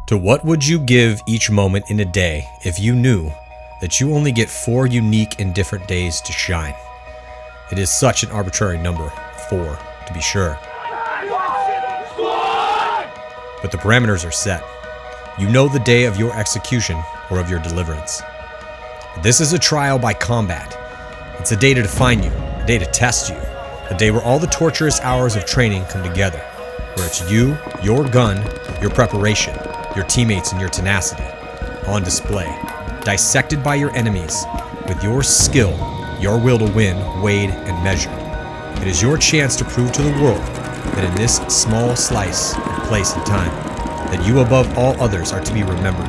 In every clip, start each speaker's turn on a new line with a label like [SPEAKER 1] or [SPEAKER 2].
[SPEAKER 1] To what would you give each moment in a day if you knew that you only get 4 unique and different days to shine? It is such an arbitrary number, 4 to be sure. But the parameters are set. You know the day of your execution or of your deliverance. This is a trial by combat. It's a day to define you, a day to test you, a day where all the torturous hours of training come together, where it's you, your gun, your preparation, your teammates, and your tenacity on display, dissected by your enemies, with your skill, your will to win, weighed and measured. It is your chance to prove to the world that in this small slice of place and time, that you above all others are to be remembered,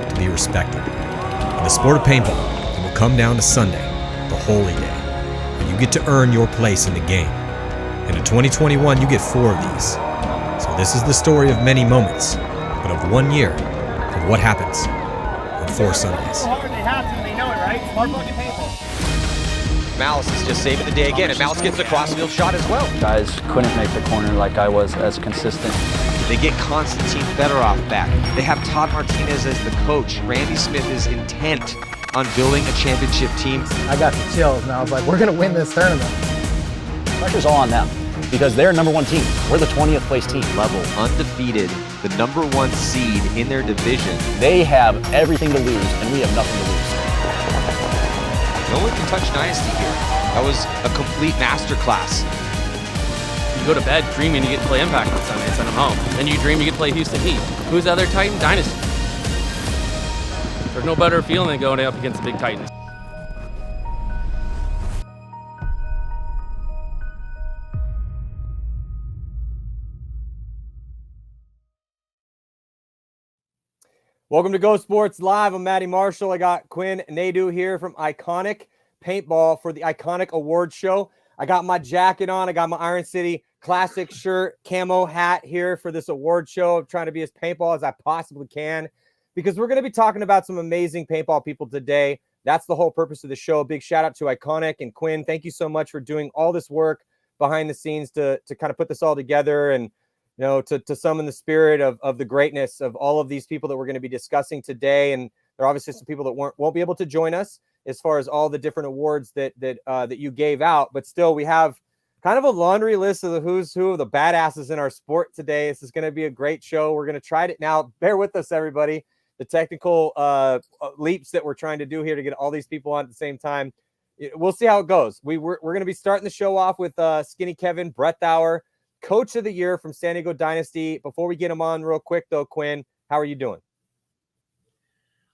[SPEAKER 1] to be respected. In the sport of paintball, it will come down to Sunday, the holy day, where you get to earn your place in the game. And in 2021, you get 4 of these. So this is the story of many moments, but of 1 year of what happens on 4 Sundays.
[SPEAKER 2] So hard, they have to, they know it, right? Smart fucking paintball.
[SPEAKER 3] Malice is just saving the day again, and Malice gets the crossfield shot as well.
[SPEAKER 4] Guys couldn't make the corner like I was as consistent.
[SPEAKER 3] They get Konstantin Fedorov back. They have Todd Martinez as the coach. Randy Smith is intent on building a championship team.
[SPEAKER 2] I got the chills, and I was like, we're going to win this tournament.
[SPEAKER 4] Pressure's all on them because they're number 1 team. We're the 20th place team.
[SPEAKER 3] Level undefeated, the number 1 seed in their division.
[SPEAKER 4] They have everything to lose, and we have nothing to lose.
[SPEAKER 3] No one can touch Dynasty here. That was a complete masterclass.
[SPEAKER 5] You go to bed dreaming you get to play Impact on Sunday and send them home. Then you dream you get to play Houston Heat. Who's the other Titan? Dynasty. There's no better feeling than going up against the big Titans.
[SPEAKER 6] Welcome to GoSports Live. I'm Matty Marshall. I got Quinn and Nadu here from Iconic Paintball for the Iconic Awards Show. I got my jacket on. I got my Iron City Classic shirt, camo hat here for this award show. I'm trying to be as paintball as I possibly can because we're going to be talking about some amazing paintball people today. That's the whole purpose of the show. Big shout out to Iconic and Quinn. Thank you so much for doing all this work behind the scenes to kind of put this all together and to summon the spirit of the greatness of all of these people that we're going to be discussing today. And there are obviously some people that won't be able to join us as far as all the different awards that you gave out. But still, we have kind of a laundry list of the who's who of the badasses in our sport today. This is going to be a great show. We're going to try it now. Bear with us, everybody. The technical leaps that we're trying to do here to get all these people on at the same time. We'll see how it goes. We're going to be starting the show off with Skinny Kevin Bredthauer, Coach of the Year from San Diego Dynasty. Before we get him on real quick, though, Quinn, how are you doing?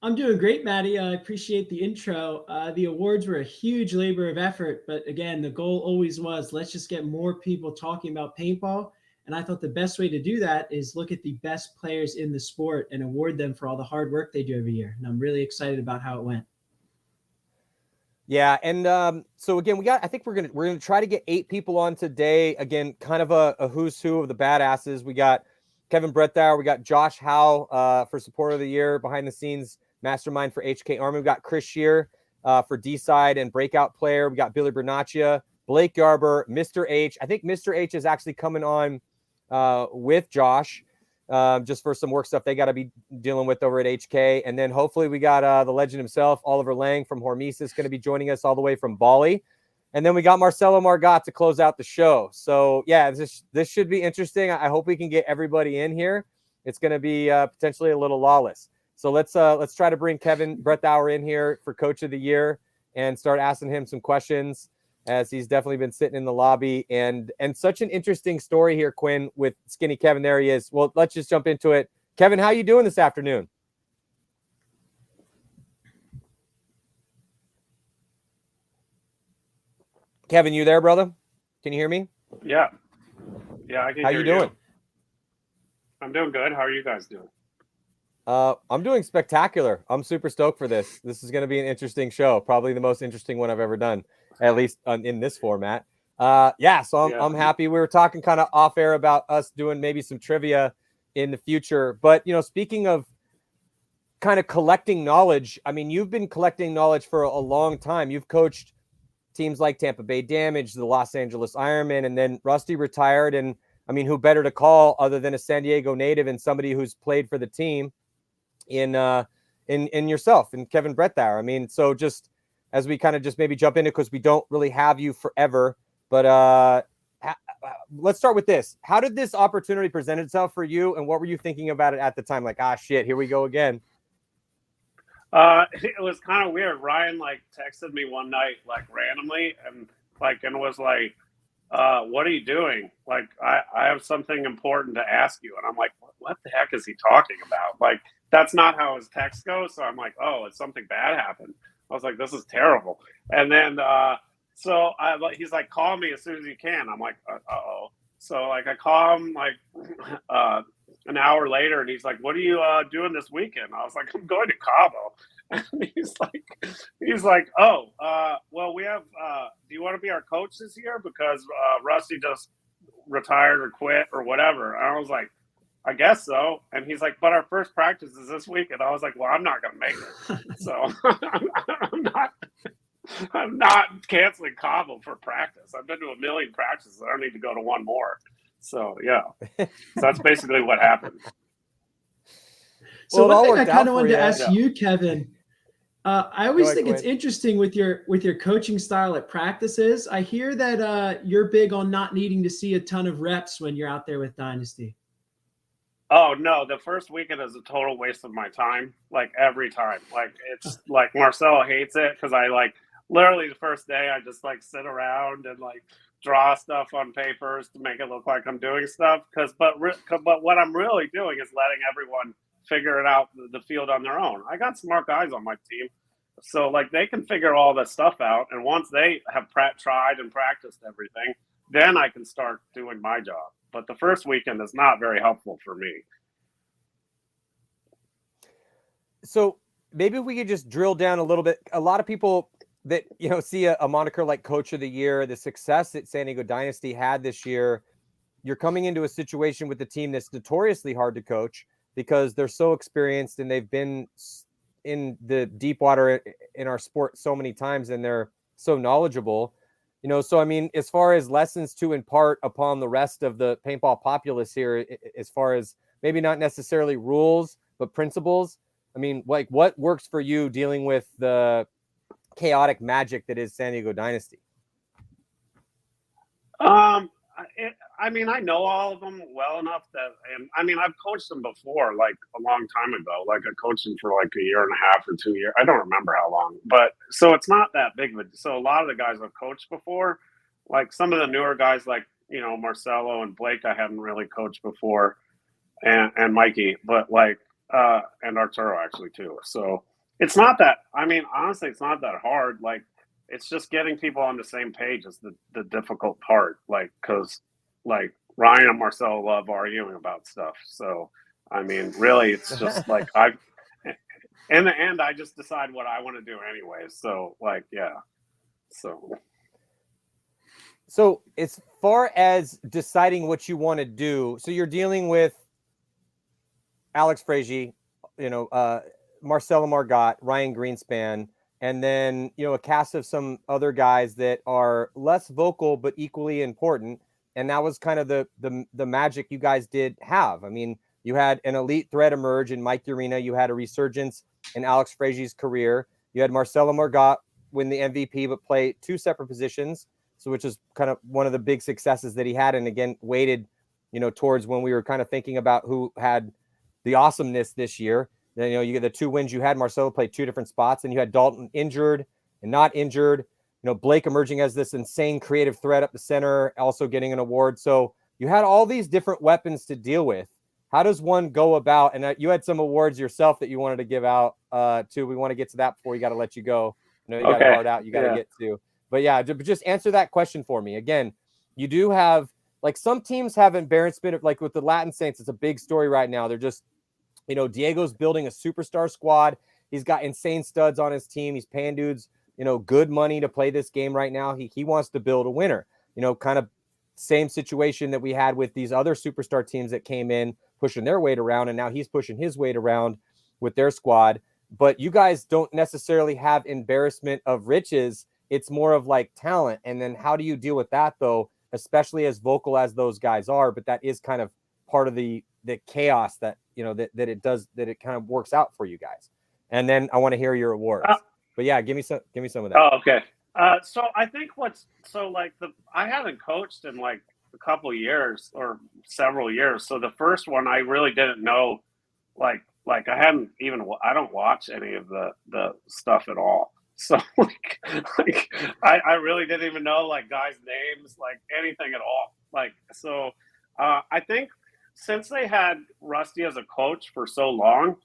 [SPEAKER 7] I'm doing great, Matty. I appreciate the intro. The awards were a huge labor of effort, but again, the goal always was, let's just get more people talking about paintball. And I thought the best way to do that is look at the best players in the sport and award them for all the hard work they do every year. And I'm really excited about how it went.
[SPEAKER 6] Yeah, and so again, I think we're gonna try to get 8 people on today. Again, kind of a who's who of the badasses. We got Kevin Bredthauer, we got Josh Howe for Supporter of the Year, behind the scenes mastermind for HK Army. We got Chris Schehr for D-side and breakout player. We got Billy Bernacchia, Blake Yarber, Mr. H. I think Mr. H is actually coming on with Josh just for some work stuff they got to be dealing with over at HK. And then hopefully we got the legend himself, Oliver Lang from Hormesis, going to be joining us all the way from Bali. And then we got Marcello Margott to close out the show. So yeah, this should be interesting. I hope we can get everybody in here. It's going to be potentially a little lawless. So let's try to bring Kevin Bredthauer in here for Coach of the Year and start asking him some questions, as he's definitely been sitting in the lobby. And such an interesting story here, Quinn, with Skinny Kevin. There he is. Well, let's just jump into it. Kevin, how you doing this afternoon? Kevin, you there, brother? Can you hear me?
[SPEAKER 8] Yeah, I can
[SPEAKER 6] How
[SPEAKER 8] hear
[SPEAKER 6] you doing?
[SPEAKER 8] I'm doing good. How are you guys doing?
[SPEAKER 6] I'm doing spectacular. I'm super stoked for this. This is going to be an interesting show. Probably the most interesting one I've ever done, at least in this format. So I'm happy. We were talking kind of off air about us doing maybe some trivia in the future. But, speaking of kind of collecting knowledge, I mean, you've been collecting knowledge for a long time. You've coached teams like Tampa Bay Damage, the Los Angeles Ironmen, and then Rusty retired. And I mean, who better to call other than a San Diego native and somebody who's played for the team in yourself and Kevin Bredthauer. I mean, so just as we kind of just maybe jump into, because we don't really have you forever, but let's start with this. How did this opportunity present itself for you, and what were you thinking about it at the time? Like, shit, here we go again.
[SPEAKER 8] It was kind of weird. Ryan like texted me one night, like randomly, and was like, what are you doing? Like, I have something important to ask you. And I'm like, what the heck is he talking about? Like, that's not how his text goes. So I'm like, oh, it's something bad happened. I was like, this is terrible. And then, he's like, call me as soon as you can. I'm like, uh-oh. So like, I call him like, an hour later, and he's like, what are you doing this weekend? I was like, I'm going to Cabo. And he's like, oh, well, we have, do you want to be our coach this year? Because Rusty just retired or quit or whatever. And I was like, I guess so. And he's like, but our first practice is this week. And I was like, well, I'm not going to make it. So I'm not canceling Cabo for practice. I've been to a million practices. I don't need to go to one more. So, yeah. So that's basically what happened.
[SPEAKER 7] So one thing I kind of wanted to ask you, Kevin, I always think it's interesting with your coaching style at practices. I hear that you're big on not needing to see a ton of reps when you're out there with Dynasty.
[SPEAKER 8] Oh, no. The first weekend is a total waste of my time, like every time. Like, it's like Marcello hates it because I like literally the first day I just like sit around and like draw stuff on papers to make it look like I'm doing stuff. But what I'm really doing is letting everyone figure it out the field on their own. I got smart guys on my team, so like they can figure all this stuff out. And once they have tried and practiced everything, then I can start doing my job. But the first weekend is not very helpful for me.
[SPEAKER 6] So maybe we could just drill down a little bit. A lot of people that, see a moniker like Coach of the Year, the success that San Diego Dynasty had this year, you're coming into a situation with the team that's notoriously hard to coach because they're so experienced and they've been in the deep water in our sport so many times and they're so knowledgeable. So I mean, as far as lessons to impart upon the rest of the paintball populace here, as far as maybe not necessarily rules, but principles, I mean, like what works for you dealing with the chaotic magic that is San Diego Dynasty?
[SPEAKER 8] I mean, I know all of them well enough and I mean, I've coached them before, like a long time ago. Like I coached them for like a year and a half or 2 years. I don't remember how long, but so it's not that big of a. So a lot of the guys I've coached before, like some of the newer guys, like Marcello and Blake, I hadn't really coached before, and Mikey, but like and Arturo actually too. So it's not that. I mean, honestly, it's not that hard. Like it's just getting people on the same page is the difficult part. Like because like Ryan and Marcello love arguing about stuff. So, I mean, really, it's just like in the end, I just decide what I want to do anyway. So, like, yeah.
[SPEAKER 6] So as far as deciding what you want to do, so you're dealing with Alex Frazier, Marcello Margott, Ryan Greenspan, and then, a cast of some other guys that are less vocal but equally important. And that was kind of the magic you guys did have. I mean, you had an elite threat emerge in Mike Urena. You had a resurgence in Alex Frazier's career. You had Marcello Margott win the MVP, but play two separate positions. So, which is kind of one of the big successes that he had. And again, weighted, towards when we were kind of thinking about who had the awesomeness this year. Then, you get the two wins you had. Marcello played two different spots, and you had Dalton injured and not injured. Blake emerging as this insane creative threat up the center, also getting an award. So you had all these different weapons to deal with. How does one go about, and you had some awards yourself that you wanted to give out too. We want to get to that before we got to let you go. You got a hard out you got to get to. But yeah, just answer that question for me. Again, you do have, like some teams have embarrassment, like with the Latin Saints, it's a big story right now. They're just, Diego's building a superstar squad. He's got insane studs on his team. He's paying dudes good money to play this game right now. He wants to build a winner, kind of same situation that we had with these other superstar teams that came in pushing their weight around. And now he's pushing his weight around with their squad. But you guys don't necessarily have embarrassment of riches. It's more of like talent. And then how do you deal with that though, especially as vocal as those guys are? But that is kind of part of the chaos that that it kind of works out for you guys. And then I want to hear your awards. But yeah, give me some of that.
[SPEAKER 8] Oh, okay. So I think I haven't coached in like a couple years or several years. So the first one I really didn't know, like I don't watch any of the stuff at all. So I really didn't even know like guys' names, like anything at all. I think since they had Rusty as a coach for so long,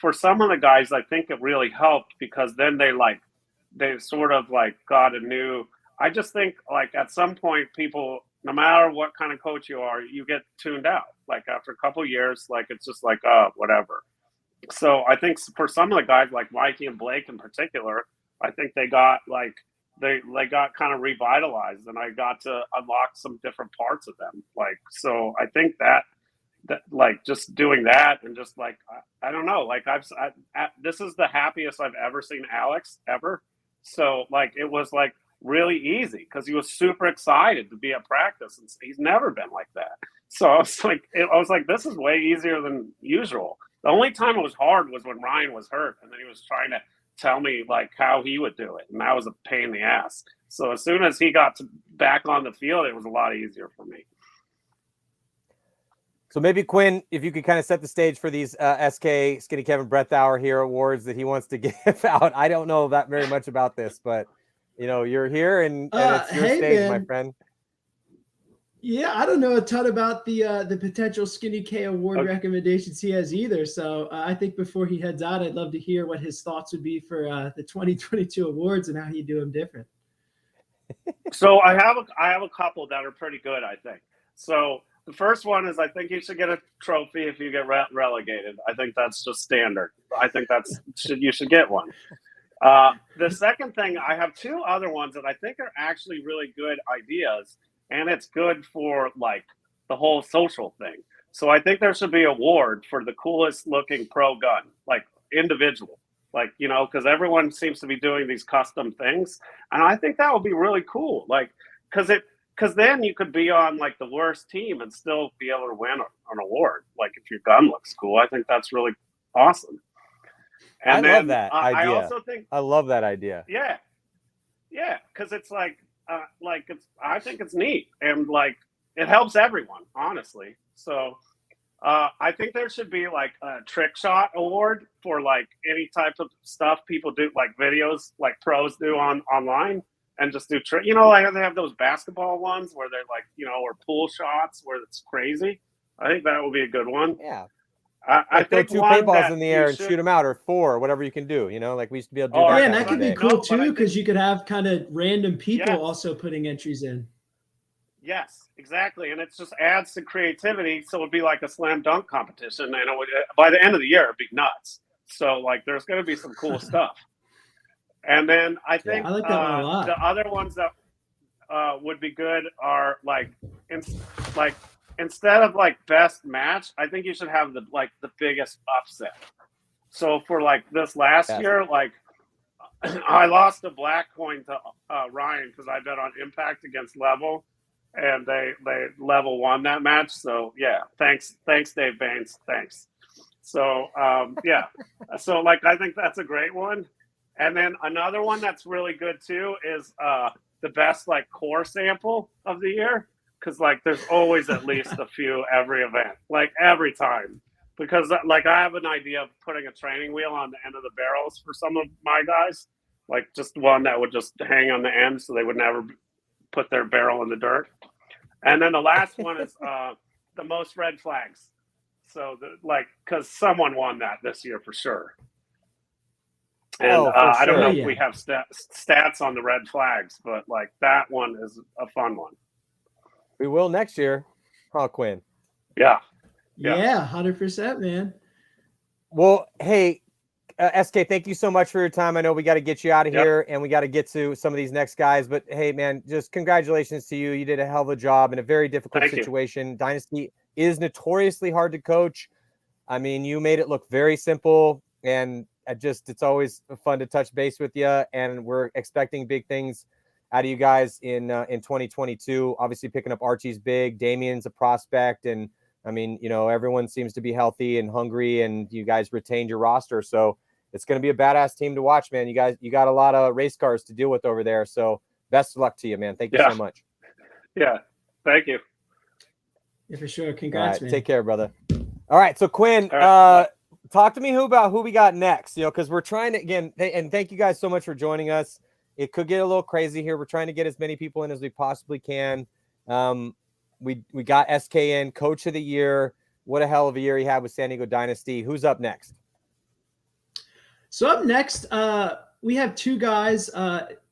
[SPEAKER 8] for some of the guys, I think it really helped because then they sort of like got a new. I just think like at some point people, no matter what kind of coach you are, you get tuned out. Like after a couple of years, like it's just like whatever. So I think for some of the guys like Mikey and Blake in particular, I think they got like they got kind of revitalized, and I got to unlock some different parts of them. Like so, I think that like just doing that and just like I don't know, like this is the happiest I've ever seen Alex ever. So like it was like really easy because he was super excited to be at practice, and he's never been like that. So I was like, this is way easier than usual. The only time it was hard was when Ryan was hurt, and then he was trying to tell me like how he would do it, and that was a pain in the ass. So as soon as he got back on the field, it was a lot easier for me.
[SPEAKER 6] So maybe Quinn, if you could kind of set the stage for these SK Skinny Kevin Bredthauer here awards that he wants to give out. I don't know that very much about this, but you're here and it's your stage, man. My friend.
[SPEAKER 7] Yeah, I don't know a ton about the potential Skinny K award recommendations he has either. So I think before he heads out, I'd love to hear what his thoughts would be for the 2022 awards and how he'd do them different.
[SPEAKER 8] So I have a couple that are pretty good, I think. So the first one is I think you should get a trophy if you get relegated. I think that's just standard. I think you should get one. The second thing, I have two other ones that I think are actually really good ideas. And it's good for like the whole social thing. So I think there should be an award for the coolest looking pro gun, like individual, like, because everyone seems to be doing these custom things. And I think that would be really cool. Like, because then you could be on like the worst team and still be able to win an award. Like if your gun looks cool, I think that's really awesome. And
[SPEAKER 6] I love that idea.
[SPEAKER 8] I also think
[SPEAKER 6] I love that idea.
[SPEAKER 8] Yeah. Yeah. Cause it's I think it's neat and like it helps everyone, honestly. So I think there should be like a trick shot award for like any type of stuff people do, like videos like pros do online and just do trick. Like they have those basketball ones where they're like, or pool shots where it's crazy. I think that would be a good one.
[SPEAKER 6] Yeah.
[SPEAKER 8] I think
[SPEAKER 6] throw 2 paintballs in the air and shoot them out, or 4, whatever you can do. Like we used to be able to do that.
[SPEAKER 7] Yeah, and that could be cool too, because you could have kind of random people also putting entries in.
[SPEAKER 8] Yes, exactly, and it just adds to creativity. So it'd be like a slam dunk competition, and by the end of the year, it'd be nuts. So like, there's going to be some cool stuff. And then I think
[SPEAKER 7] I like that one a lot.
[SPEAKER 8] The other ones that would be good are instead of like best match, I think you should have the biggest upset. So for like this last year, like I lost a black coin to Ryan because I bet on Impact against Level, and they Level won that match. So yeah, thanks Dave Baines, thanks. So so like I think that's a great one. And then another one that's really good too is the best like core sample of the year. Because like there's always at least a few every event, like every time. Because like I have an idea of putting a training wheel on the end of the barrels for some of my guys, like just one that would just hang on the end so they would never put their barrel in the dirt. And then the last one is the most red flags. So because someone won that this year for sure. And I don't know if we have stats on the red flags, but like that one is a fun one.
[SPEAKER 6] We will next year, huh, Quinn?
[SPEAKER 8] Yeah,
[SPEAKER 7] 100%, man.
[SPEAKER 6] Well, hey, SK, thank you so much for your time. I know we got to get you out of here, and we got to get to some of these next guys. But hey, man, just congratulations to you. You did a hell of a job in a very difficult situation. Dynasty is notoriously hard to coach. I mean, you made it look very simple, and it's always fun to touch base with you. And we're expecting big things out of you guys in 2022. Obviously picking up Archie's big, Damien's a prospect, and I mean, everyone seems to be healthy and hungry, and you guys retained your roster. So it's going to be a badass team to watch, man. You got a lot of race cars to deal with over there. So best of luck to you, man. Thank you so much.
[SPEAKER 8] Yeah. Thank you.
[SPEAKER 7] Yeah, for sure. Congrats, man.
[SPEAKER 6] Take care, brother. All right. So Quinn, talk to me about who we got next, because we're trying to, again, and thank you guys so much for joining us. It could get a little crazy here. We're trying to get as many people in as we possibly can. We got SK in, Coach of the Year. What a hell of a year he had with San Diego Dynasty. Who's up next?
[SPEAKER 7] So up next, we have two guys.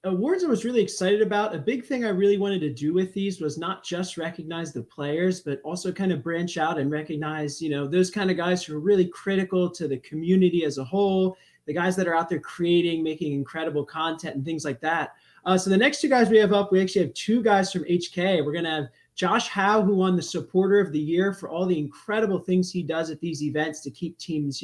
[SPEAKER 7] Awards I was really excited about. A big thing I really wanted to do with these was not just recognize the players, but also kind of branch out and recognize, those kind of guys who are really critical to the community as a whole, the guys that are out there creating, making incredible content and things like that. So the next two guys we have up, we actually have two guys from HK. We're going to have Josh Howe, who won the Supporter of the Year for all the incredible things he does at these events to keep teams,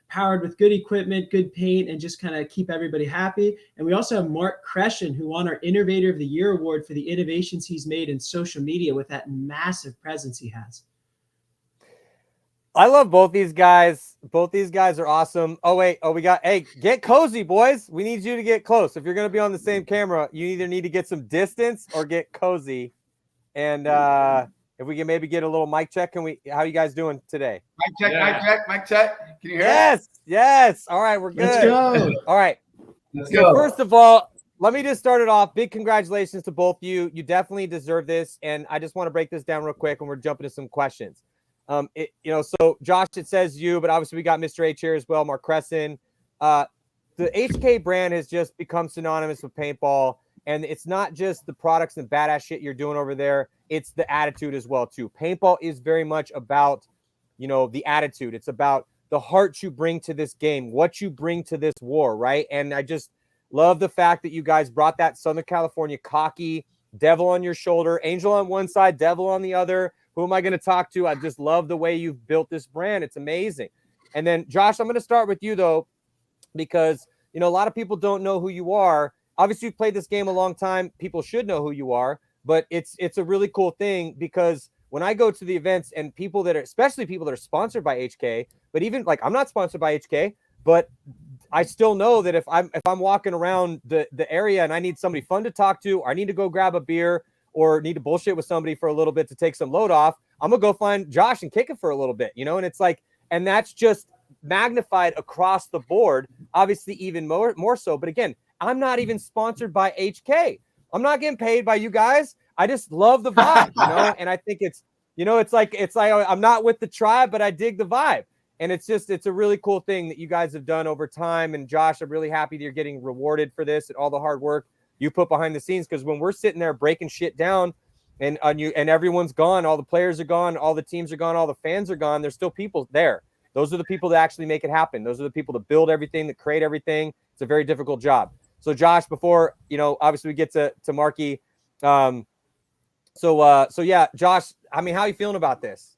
[SPEAKER 7] powered with good equipment, good paint, and just kind of keep everybody happy. And we also have Mark Crescent, who won our Innovator of the Year award for the innovations he's made in social media with that massive presence he has.
[SPEAKER 6] I love both these guys. Both these guys are awesome. Hey, get cozy, boys. We need you to get close. If you're going to be on the same camera, you either need to get some distance or get cozy. And if we can maybe get a little mic check, how you guys doing today?
[SPEAKER 9] Mic check. Can you hear
[SPEAKER 6] us? Yes. All right, we're good.
[SPEAKER 7] Let's go.
[SPEAKER 6] All right.
[SPEAKER 9] Let's go.
[SPEAKER 6] First of all, let me just start it off. Big congratulations to both of you. You definitely deserve this. And I just want to break this down real quick, and we're jumping to some questions. So Josh, it says you, but obviously we got Mr. H here as well, Mark Crescent. The HK brand has just become synonymous with paintball. And it's not just the products and badass shit you're doing over there. It's the attitude as well, too. Paintball is very much about, the attitude. It's about the heart you bring to this game, what you bring to this war, right? And I just love the fact that you guys brought that Southern California cocky, devil on your shoulder, angel on one side, devil on the other. Who am I going to talk to? I just love the way you've built this brand. It's amazing. And then, Josh, I'm going to start with you, though, because, a lot of people don't know who you are. Obviously, you've played this game a long time. People should know who you are, but it's a really cool thing because when I go to the events and especially people that are sponsored by HK, but even I'm not sponsored by HK, but I still know that if I'm walking around the area and I need somebody fun to talk to, or I need to go grab a beer or need to bullshit with somebody for a little bit to take some load off, I'm gonna go find Josh and kick it for a little bit, and it's and that's just magnified across the board, obviously even more so. But again, I'm not even sponsored by HK. I'm not getting paid by you guys. I just love the vibe, and I think it's like I'm not with the tribe, but I dig the vibe. And it's a really cool thing that you guys have done over time. And Josh, I'm really happy that you're getting rewarded for this and all the hard work you put behind the scenes. Because when we're sitting there breaking shit down and everyone's gone, all the players are gone, all the teams are gone, all the fans are gone, there's still people there. Those are the people that actually make it happen. Those are the people that build everything, that create everything. It's a very difficult job. So Josh, before, obviously we get to Marky. Yeah, Josh, I mean, how are you feeling about this?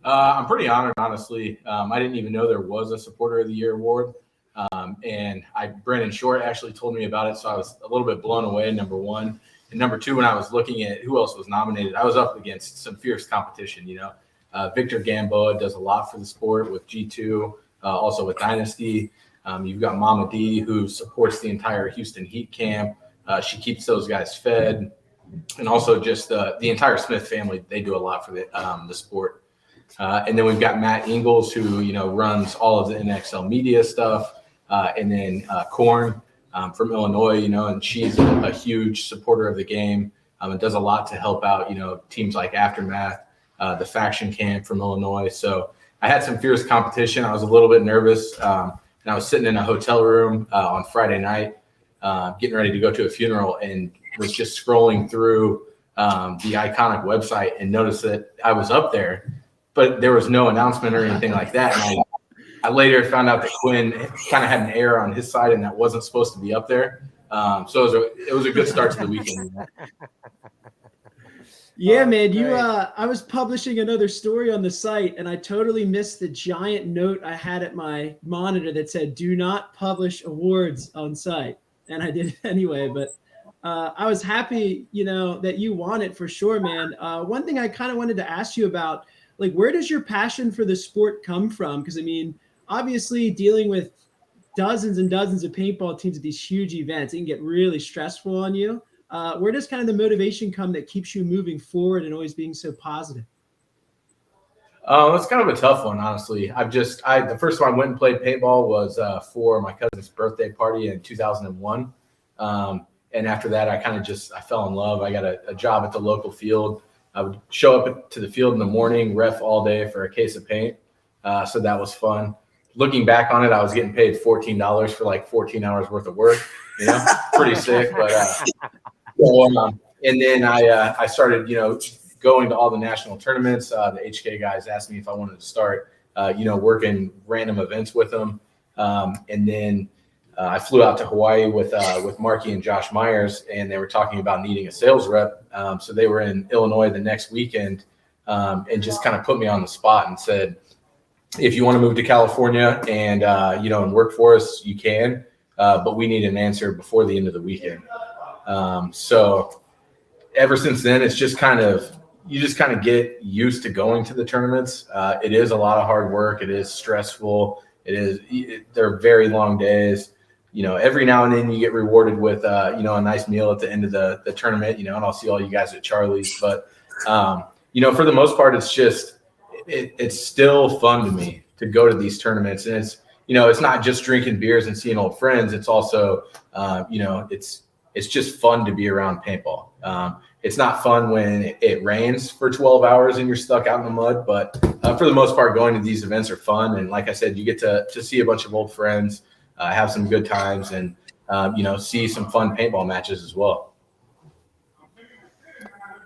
[SPEAKER 9] I'm pretty honored, honestly. I didn't even know there was a Supporter of the Year award. And Brandon Short actually told me about it. So I was a little bit blown away, number one. And number two, when I was looking at who else was nominated, I was up against some fierce competition, Victor Gamboa does a lot for the sport with G2, also with Dynasty. You've got Mama D, who supports the entire Houston Heat camp. She keeps those guys fed. And also just the entire Smith family, they do a lot for the sport. And then we've got Matt Ingalls, who, runs all of the NXL media stuff. And then Korn from Illinois, and she's a huge supporter of the game and does a lot to help out, teams like Aftermath, the faction camp from Illinois. So I had some fierce competition. I was a little bit nervous. And I was sitting in a hotel room on Friday night, getting ready to go to a funeral, and was just scrolling through the Iconic website and noticed that I was up there, but there was no announcement or anything like that. And I later found out that Quinn kind of had an error on his side and that wasn't supposed to be up there. So it was a good start to the weekend.
[SPEAKER 7] Yeah, man, I was publishing another story on the site and I totally missed the giant note I had at my monitor that said, "Do not publish awards on site." And I did it anyway, but I was happy, that you won it for sure, man. One thing I kind of wanted to ask you about, like, where does your passion for the sport come from? Because, I mean, obviously dealing with dozens and dozens of paintball teams at these huge events, it can get really stressful on you. Where does kind of the motivation come that keeps you moving forward and always being so positive?
[SPEAKER 9] It's kind of a tough one, honestly. The first time I went and played paintball was for my cousin's birthday party in 2001. And after that, I fell in love. I got a job at the local field. I would show up to the field in the morning, ref all day for a case of paint. So that was fun. Looking back on it, I was getting paid $14 for like 14 hours worth of work, pretty sick. But and then I started, going to all the national tournaments. The HK guys asked me if I wanted to start, working random events with them. And then I flew out to Hawaii with Marky and Josh Myers, and they were talking about needing a sales rep. So they were in Illinois the next weekend, and just kind of put me on the spot and said, if you want to move to California and, and work for us, you can, but we need an answer before the end of the weekend. So ever since then, it's just you just kind of get used to going to the tournaments. It is a lot of hard work. It is stressful. They're very long days. Every now and then you get rewarded with, a nice meal at the end of the tournament, and I'll see all you guys at Charlie's. But, for the most part, it's just, it's still fun to me to go to these tournaments. And it's not just drinking beers and seeing old friends. It's also, it's just fun to be around paintball. It's not fun when it rains for 12 hours and you're stuck out in the mud, but for the most part, going to these events are fun. And like I said, you get to see a bunch of old friends, have some good times, and, see some fun paintball matches as well.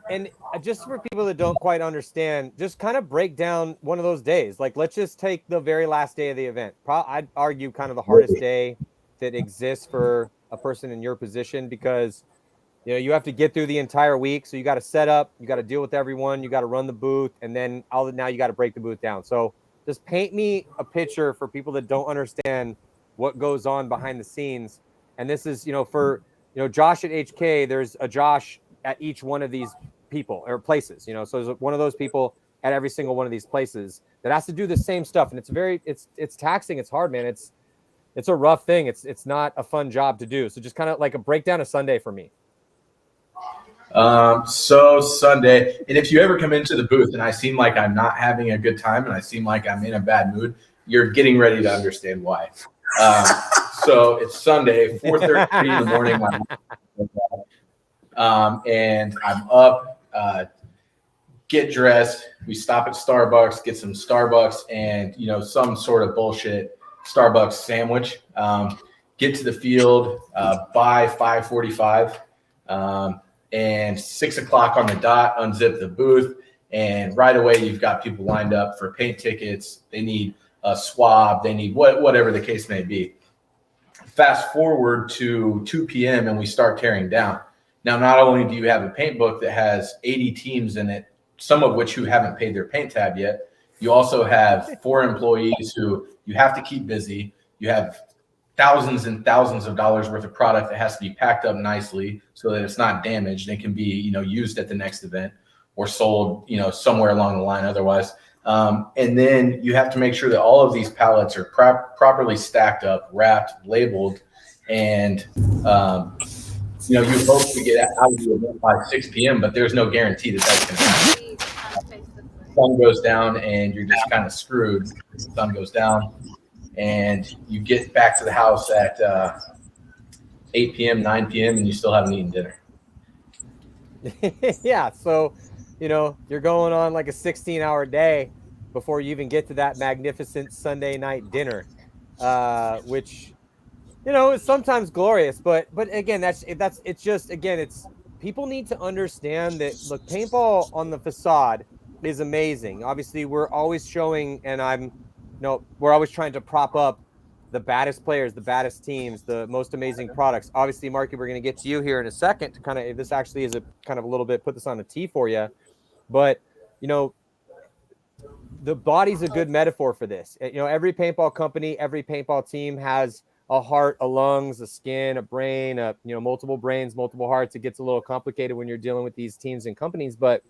[SPEAKER 6] And just for people that don't quite understand, just kind of break down one of those days. Like, let's just take the very last day of the event. I'd argue kind of the hardest day that exists for a person in your position, because you have to get through the entire week. So you got to set up, you got to deal with everyone, you got to run the booth, and then now you got to break the booth down. So just paint me a picture for people that don't understand what goes on behind the scenes. And this is, for, Josh at HK, there's a Josh at each one of these people or places, so there's one of those people at every single one of these places that has to do the same stuff. And it's taxing. It's hard, man. It's a rough thing. It's not a fun job to do. So just kind of like a breakdown of Sunday for me.
[SPEAKER 9] So Sunday, and if you ever come into the booth and I seem like I'm not having a good time and I seem like I'm in a bad mood, you're getting ready to understand why. So it's Sunday, 4:30 in the morning. And I'm up, get dressed. We stop at Starbucks, get some Starbucks and, some sort of bullshit Starbucks sandwich. Get to the field by 5:45. And 6 o'clock on the dot, unzip the booth, and right away you've got people lined up for paint tickets. They need a swab. They need whatever the case may be. Fast forward to 2 p.m. and we start tearing down. Now, not only do you have a paint book that has 80 teams in it, some of which who haven't paid their paint tab yet, you also have 4 employees who you have to keep busy. You have thousands and thousands of dollars worth of product that has to be packed up nicely so that it's not damaged and can be, used at the next event or sold, somewhere along the line otherwise. And then you have to make sure that all of these pallets are properly stacked up, wrapped, labeled, and, you hope to get out of the event by 6 p.m., but there's no guarantee that that's going to happen. Sun goes down and you're just kind of screwed. The sun goes down. And you get back to the house at 8 p.m., 9 p.m., and you still haven't eaten dinner.
[SPEAKER 6] Yeah, so, you're going on like a 16-hour day before you even get to that magnificent Sunday night dinner, which, is sometimes glorious. But again, it's people need to understand that, look, paintball on the facade is amazing. Obviously, we're always showing, and we're always trying to prop up the baddest players, the baddest teams, the most amazing products. Obviously, Marky, we're going to get to you here in a second to kind of, this actually is a kind of a little bit, put this on a tee for you. But, the body's a good metaphor for this. Every paintball company, every paintball team has a heart, a lungs, a skin, a brain, multiple brains, multiple hearts. It gets a little complicated when you're dealing with these teams and companies, but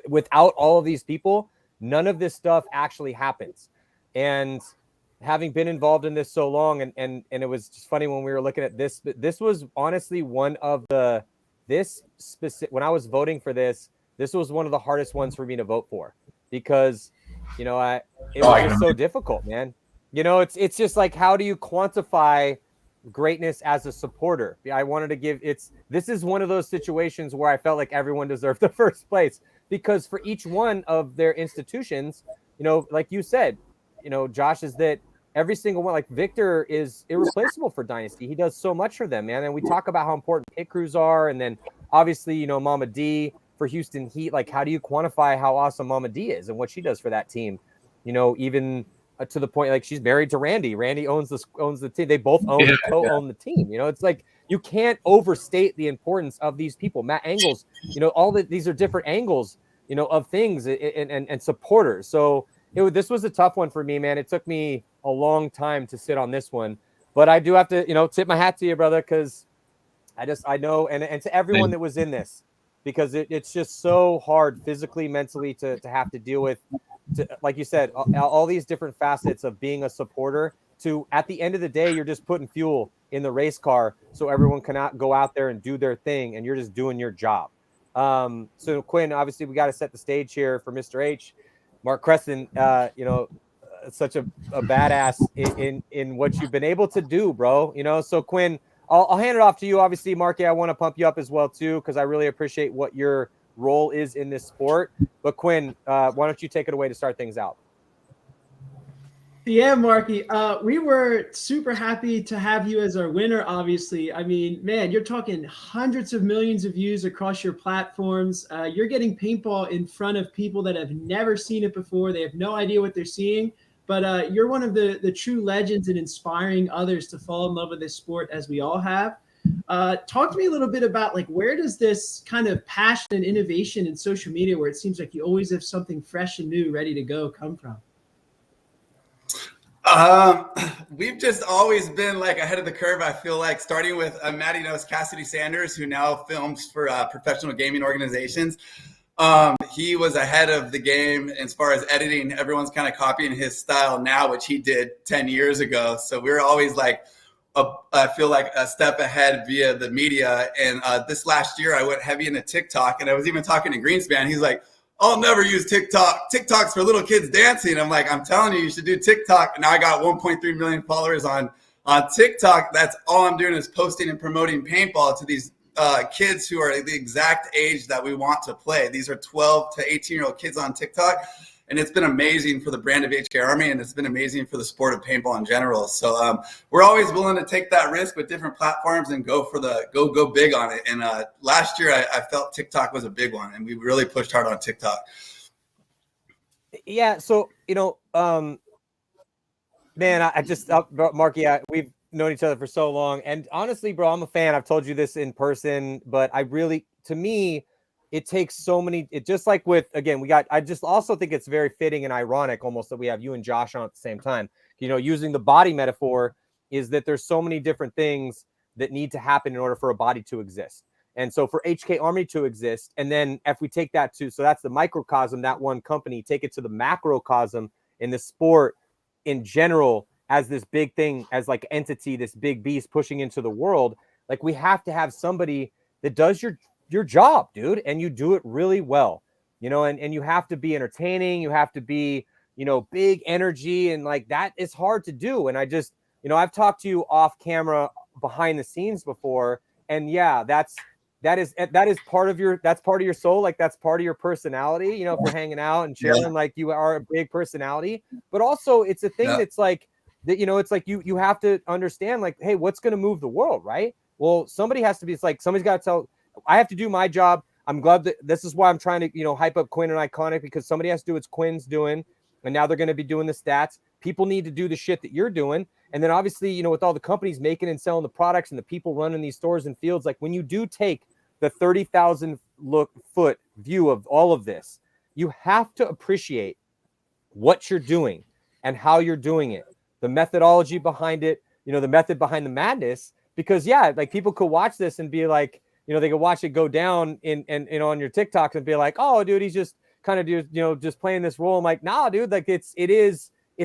[SPEAKER 6] without all of these people, none of this stuff actually happens. And having been involved in this so long, and it was just funny when we were looking at this, but this was honestly one of the, when I was voting for this was one of the hardest ones for me to vote for, because, it was just so difficult, man. It's just like, how do you quantify greatness as a supporter? I wanted to give, this is one of those situations where I felt like everyone deserved the first place, because for each one of their institutions, like you said, Josh, is that every single one, like Victor is irreplaceable for Dynasty. He does so much for them, man. And we talk about how important pit crews are. And then obviously, Mama D for Houston Heat, like, how do you quantify how awesome Mama D is and what she does for that team? Even to the point, like, she's married to Randy. Randy owns the team. They both co-own the team. It's like, you can't overstate the importance of these people. Matt Angles, these are different angles, of things and supporters. So this was a tough one for me, man. It took me a long time to sit on this one, but I do have to, tip my hat to you, brother, because I know, and to everyone that was in this, because it's just so hard physically, mentally to have to deal with, like you said, all these different facets of being a supporter. To, at the end of the day, you're just putting fuel in the race car so everyone cannot go out there and do their thing, and you're just doing your job. So Quinn, obviously we got to set the stage here for Mr. H. Mark Creston, such a badass in what you've been able to do, bro. So Quinn, I'll hand it off to you. Obviously, Marky, I want to pump you up as well too, because I really appreciate what your role is in this sport. But Quinn, why don't you take it away to start things out?
[SPEAKER 7] Yeah, Marky, we were super happy to have you as our winner, obviously. I mean, man, you're talking hundreds of millions of views across your platforms. You're getting paintball in front of people that have never seen it before. They have no idea what they're seeing. But you're one of the true legends in inspiring others to fall in love with this sport, as we all have. Talk to me a little bit about, like, where does this kind of passion and innovation in social media, where it seems like you always have something fresh and new ready to go, come from?
[SPEAKER 10] We've just always been like ahead of the curve. I feel like, starting with Matty knows Cassidy Sanders, who now films for professional gaming organizations. He was ahead of the game as far as editing. Everyone's kind of copying his style now, which he did 10 years ago. So we're always like, I feel like a step ahead via the media. And this last year I went heavy into TikTok, and I was even talking to Greenspan. He's like, I'll never use TikTok. TikTok's for little kids dancing. I'm like, I'm telling you, you should do TikTok. And now I got 1.3 million followers on TikTok. That's all I'm doing is posting and promoting paintball to these kids who are the exact age that we want to play. These are 12 to 18-year-old kids on TikTok. And it's been amazing for the brand of HK Army, and it's been amazing for the sport of paintball in general. So we're always willing to take that risk with different platforms and go big on it. And last year I felt TikTok was a big one, and we really pushed hard on TikTok.
[SPEAKER 6] Yeah. So, man, I just, Marky, we've known each other for so long. And honestly, bro, I'm a fan. I've told you this in person, but to me, it takes so many, it just like with, again, I just also think it's very fitting and ironic almost that we have you and Josh on at the same time. Using the body metaphor is that there's so many different things that need to happen in order for a body to exist. And so for HK Army to exist, and then if we take that so that's the microcosm, that one company, take it to the macrocosm in the sport in general as this big thing, as like entity, this big beast pushing into the world, like we have to have somebody that does your job, dude, and you do it really well, and you have to be entertaining, you have to be, big energy, and like that is hard to do. And I just, I've talked to you off camera behind the scenes before, and yeah, that is part of your soul, like that's part of your personality, if we're hanging out and chilling, like you are a big personality, but also it's a thing that's like that, it's like you have to understand, like, hey, what's going to move the world, right? Well, somebody has to be, it's like somebody's got to tell, I have to do my job. I'm glad that this is why I'm trying to, hype up Quinn and Iconic, because somebody has to do what Quinn's doing. And now they're going to be doing the stats. People need to do the shit that you're doing. And then obviously, with all the companies making and selling the products and the people running these stores and fields, like when you do take the 30,000 foot view of all of this, you have to appreciate what you're doing and how you're doing it, the methodology behind it, the method behind the madness, because yeah, like people could watch this and be like, they could watch it go down in on your TikToks and be like, oh, dude, he's just kind of just playing this role. I'm like, nah, dude, like it's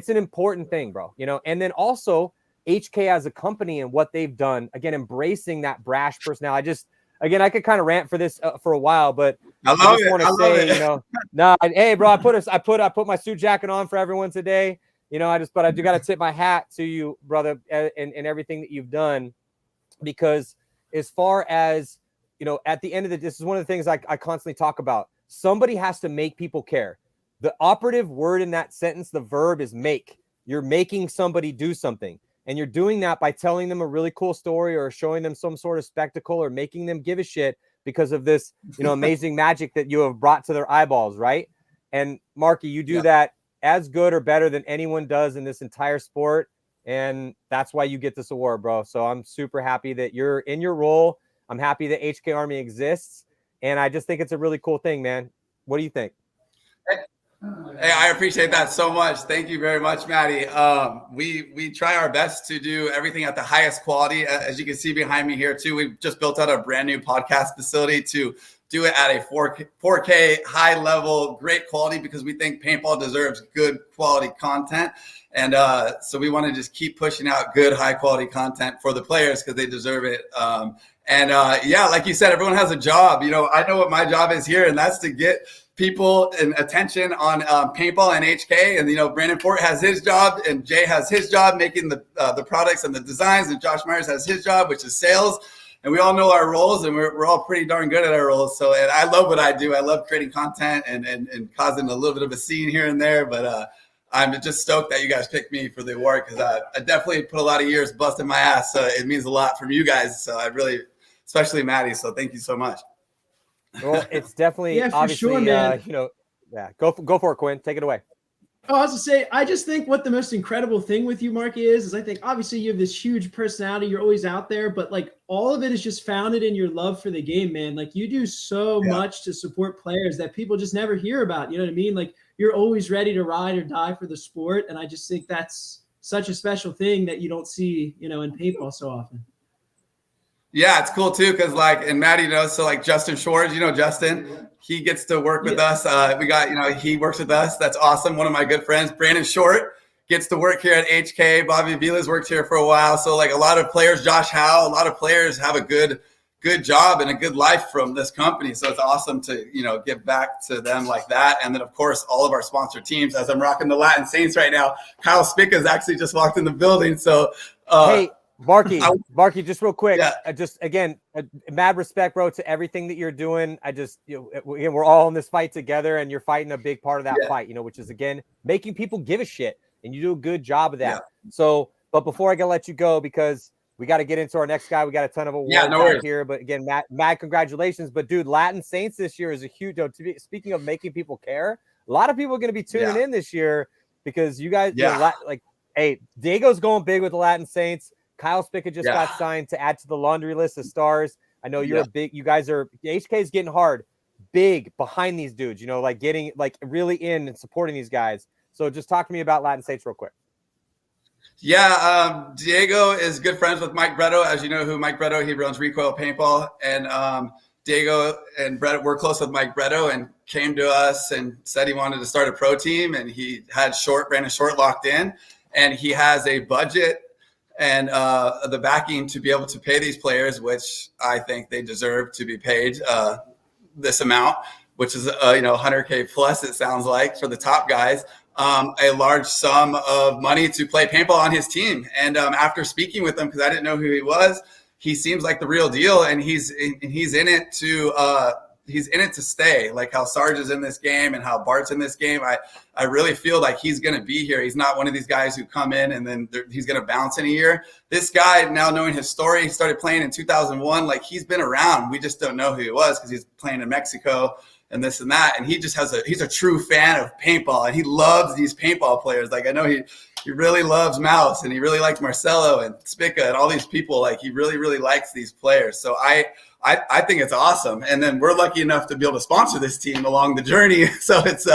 [SPEAKER 6] an important thing, bro. And then also HK as a company and what they've done, again, embracing that brash personality. I could kind of rant for this for a while, but I just want to say, hey, bro, I put my suit jacket on for everyone today. But I do got to tip my hat to you, brother, and everything that you've done, because as far as, at the end of this is one of the things I constantly talk about. Somebody has to make people care. The operative word in that sentence, the verb, is make. You're making somebody do something. And you're doing that by telling them a really cool story or showing them some sort of spectacle or making them give a shit because of this, amazing magic that you have brought to their eyeballs, right? And Marky, you do that as good or better than anyone does in this entire sport. And that's why you get this award, bro. So I'm super happy that you're in your role. I'm happy that HK Army exists. And I just think it's a really cool thing, man. What do you think?
[SPEAKER 10] Hey, I appreciate that so much. Thank you very much, Matty. We try our best to do everything at the highest quality. As you can see behind me here too, we've just built out a brand new podcast facility to do it at a 4K high level, great quality, because we think paintball deserves good quality content. And so we want to just keep pushing out good, high quality content for the players because they deserve it. Like you said, everyone has a job. I know what my job is here, and that's to get people and attention on paintball and HK. And, Brandon Fort has his job, and Jay has his job making the products and the designs, and Josh Myers has his job, which is sales. And we all know our roles, and we're all pretty darn good at our roles. So, and I love what I do. I love creating content and causing a little bit of a scene here and there. But I'm just stoked that you guys picked me for the award, because I definitely put a lot of years busting my ass. So it means a lot from you guys. So I really, especially Matty. So thank you so much.
[SPEAKER 6] Well, it's definitely obviously,
[SPEAKER 7] sure, man.
[SPEAKER 6] Go for it, Quinn. Take it away.
[SPEAKER 7] Oh, I was to say, I just think what the most incredible thing with you, Marky, is I think obviously you have this huge personality. You're always out there, but like all of it is just founded in your love for the game, man. Like you do so much to support players that people just never hear about. You know what I mean? Like you're always ready to ride or die for the sport. And I just think that's such a special thing that you don't see, in paintball so often.
[SPEAKER 10] Yeah, it's cool too, because and Matty knows, so Justin Shores, Justin, he gets to work with us. We got, he works with us. That's awesome. One of my good friends, Brandon Short, gets to work here at HK. Bobby Vila's worked here for a while. So a lot of players, Josh Howe, a lot of players have a good job and a good life from this company. So it's awesome to, give back to them like that. And then of course, all of our sponsor teams, as I'm rocking the Latin Saints right now, Kyle Spica's actually just walked in the building. So,
[SPEAKER 6] hey, Marky, just real quick, again, mad respect, bro, to everything that you're doing. We're all in this fight together, and you're fighting a big part of that fight, which is, again, making people give a shit, and you do a good job of that. So, but before I gotta let you go, because we got to get into our next guy. We got a ton of awards out here, but again, Matt, congratulations. But dude, Latin Saints this year is a huge, speaking of making people care, a lot of people are going to be tuning in this year because you guys, hey, Diego's going big with the Latin Saints. Kyle Spica just got signed to add to the laundry list of stars. I know you're you guys are, HK is getting hard, big behind these dudes, getting really in and supporting these guys. So just talk to me about Latin Saints real quick.
[SPEAKER 10] Yeah, Diego is good friends with Mike Bredthauer. As you know who Mike Bredthauer, he runs Recoil Paintball. And Diego and Brett were close with Mike Bredthauer and came to us and said he wanted to start a pro team. And he had Brandon Short locked in. And he has a budget and the backing to be able to pay these players, which I think they deserve to be paid this amount, which is, 100K plus, it sounds like, for the top guys, a large sum of money to play paintball on his team. And after speaking with him, because I didn't know who he was, he seems like the real deal, and he's in it to stay, like how Sarge is in this game and how Bart's in this game. I really feel like he's going to be here. He's not one of these guys who come in and then he's going to bounce in a year. This guy, now knowing his story, he started playing in 2001. Like, he's been around. We just don't know who he was because he's playing in Mexico and this and that. And he just he's a true fan of paintball, and he loves these paintball players. Like, I know he really loves Mouse, and he really likes Marcello and Spica and all these people. Like, he really, really likes these players. So I I think it's awesome. And then we're lucky enough to be able to sponsor this team along the journey. So it's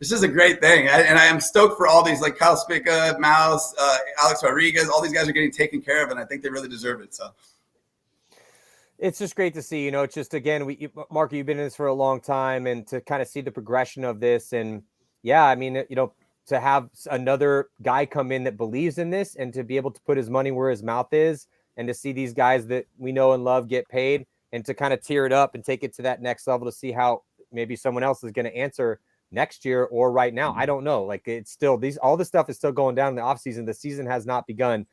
[SPEAKER 10] just a great thing. And I am stoked for all these, like Kyle Spica, Mouse, Alex Rodriguez, all these guys are getting taken care of, and I think they really deserve it. So
[SPEAKER 6] it's just great to see, it's just, again, Mark, you've been in this for a long time, and to kind of see the progression of this. And yeah, I mean, to have another guy come in that believes in this, and to be able to put his money where his mouth is, and to see these guys that we know and love get paid, and to kind of tear it up and take it to that next level, to see how maybe someone else is going to answer next year or right now. I don't know. Like, it's still all this stuff is still going down in the offseason. The season has not begun.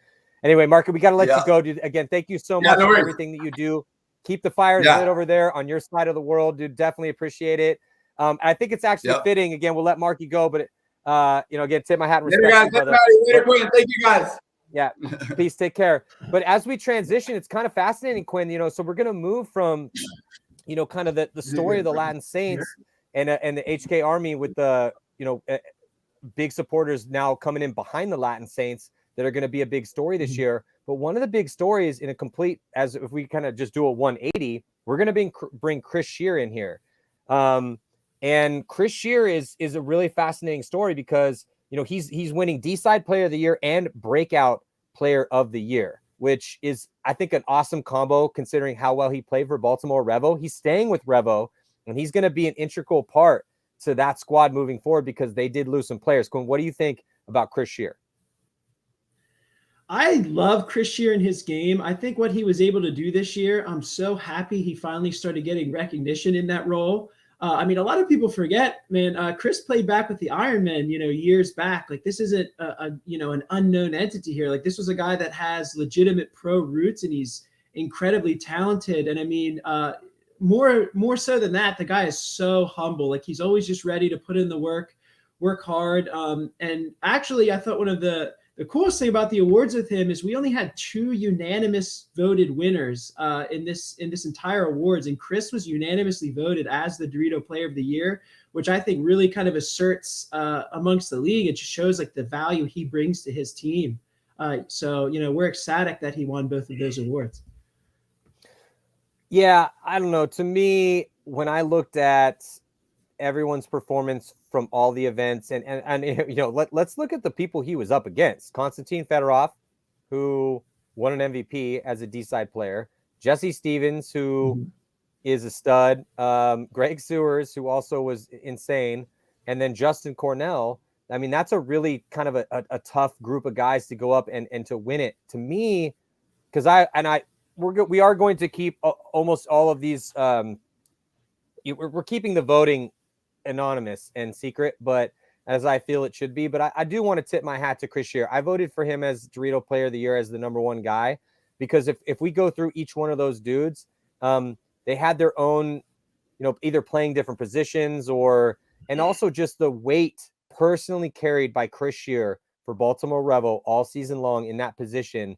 [SPEAKER 6] Anyway, Mark, we got to let you go, dude. Again, thank you so much for everything that you do. Keep the fires lit over there on your side of the world, dude. Definitely appreciate it. I think it's actually fitting. Again, we'll let Marky go, but again, tip my hat and respect.
[SPEAKER 10] Later, Quinn. Thank you, guys.
[SPEAKER 6] Yeah, peace. Take care. But as we transition, it's kind of fascinating, Quinn. So we're gonna move from, kind of the story of the Latin Saints and the HK Army with the big supporters now coming in behind the Latin Saints that are going to be a big story this year. But one of the big stories in a complete, as if we kind of just do a 180, we're going to bring Chris Schehr in here. And Chris Schehr is a really fascinating story because, he's winning D-side player of the year and breakout player of the year, which is, I think, an awesome combo considering how well he played for Baltimore Revo. He's staying with Revo, and he's going to be an integral part to that squad moving forward because they did lose some players. Quinn, what do you think about Chris Schehr?
[SPEAKER 7] I love Chris Schehr in his game. I think what he was able to do this year, I'm so happy he finally started getting recognition in that role. I mean, a lot of people forget, man, Chris played back with the Ironmen, years back. Like, this isn't an unknown entity here. Like, this was a guy that has legitimate pro roots, and he's incredibly talented. And I mean, more so than that, the guy is so humble. Like, he's always just ready to put in the work hard. And actually, I thought one of the coolest thing about the awards with him is we only had 2 unanimous voted winners in this entire awards, and Chris was unanimously voted as the Dorito Player of the Year, which I think really kind of asserts amongst the league. It just shows like the value he brings to his team. So we're ecstatic that he won both of those awards.
[SPEAKER 6] Yeah, I don't know. To me, when I looked at everyone's performance from all the events, and let's look at the people he was up against. Konstantin Fedorov, who won an MVP as a D-side player. Jesse Stevens, who is a stud. Greg Sewers, who also was insane. And then Justin Cornell. I mean, that's a really kind of a tough group of guys to go up and to win it. To me, because we are going to keep almost all of these. We're keeping the voting anonymous and secret, but as I feel it should be. But I do want to tip my hat to Chris Schehr. I voted for him as Dorito Player of the Year as the #1 guy, because if we go through each one of those dudes, they had their own, either playing different positions and also just the weight personally carried by Chris Schehr for Baltimore Revo all season long in that position.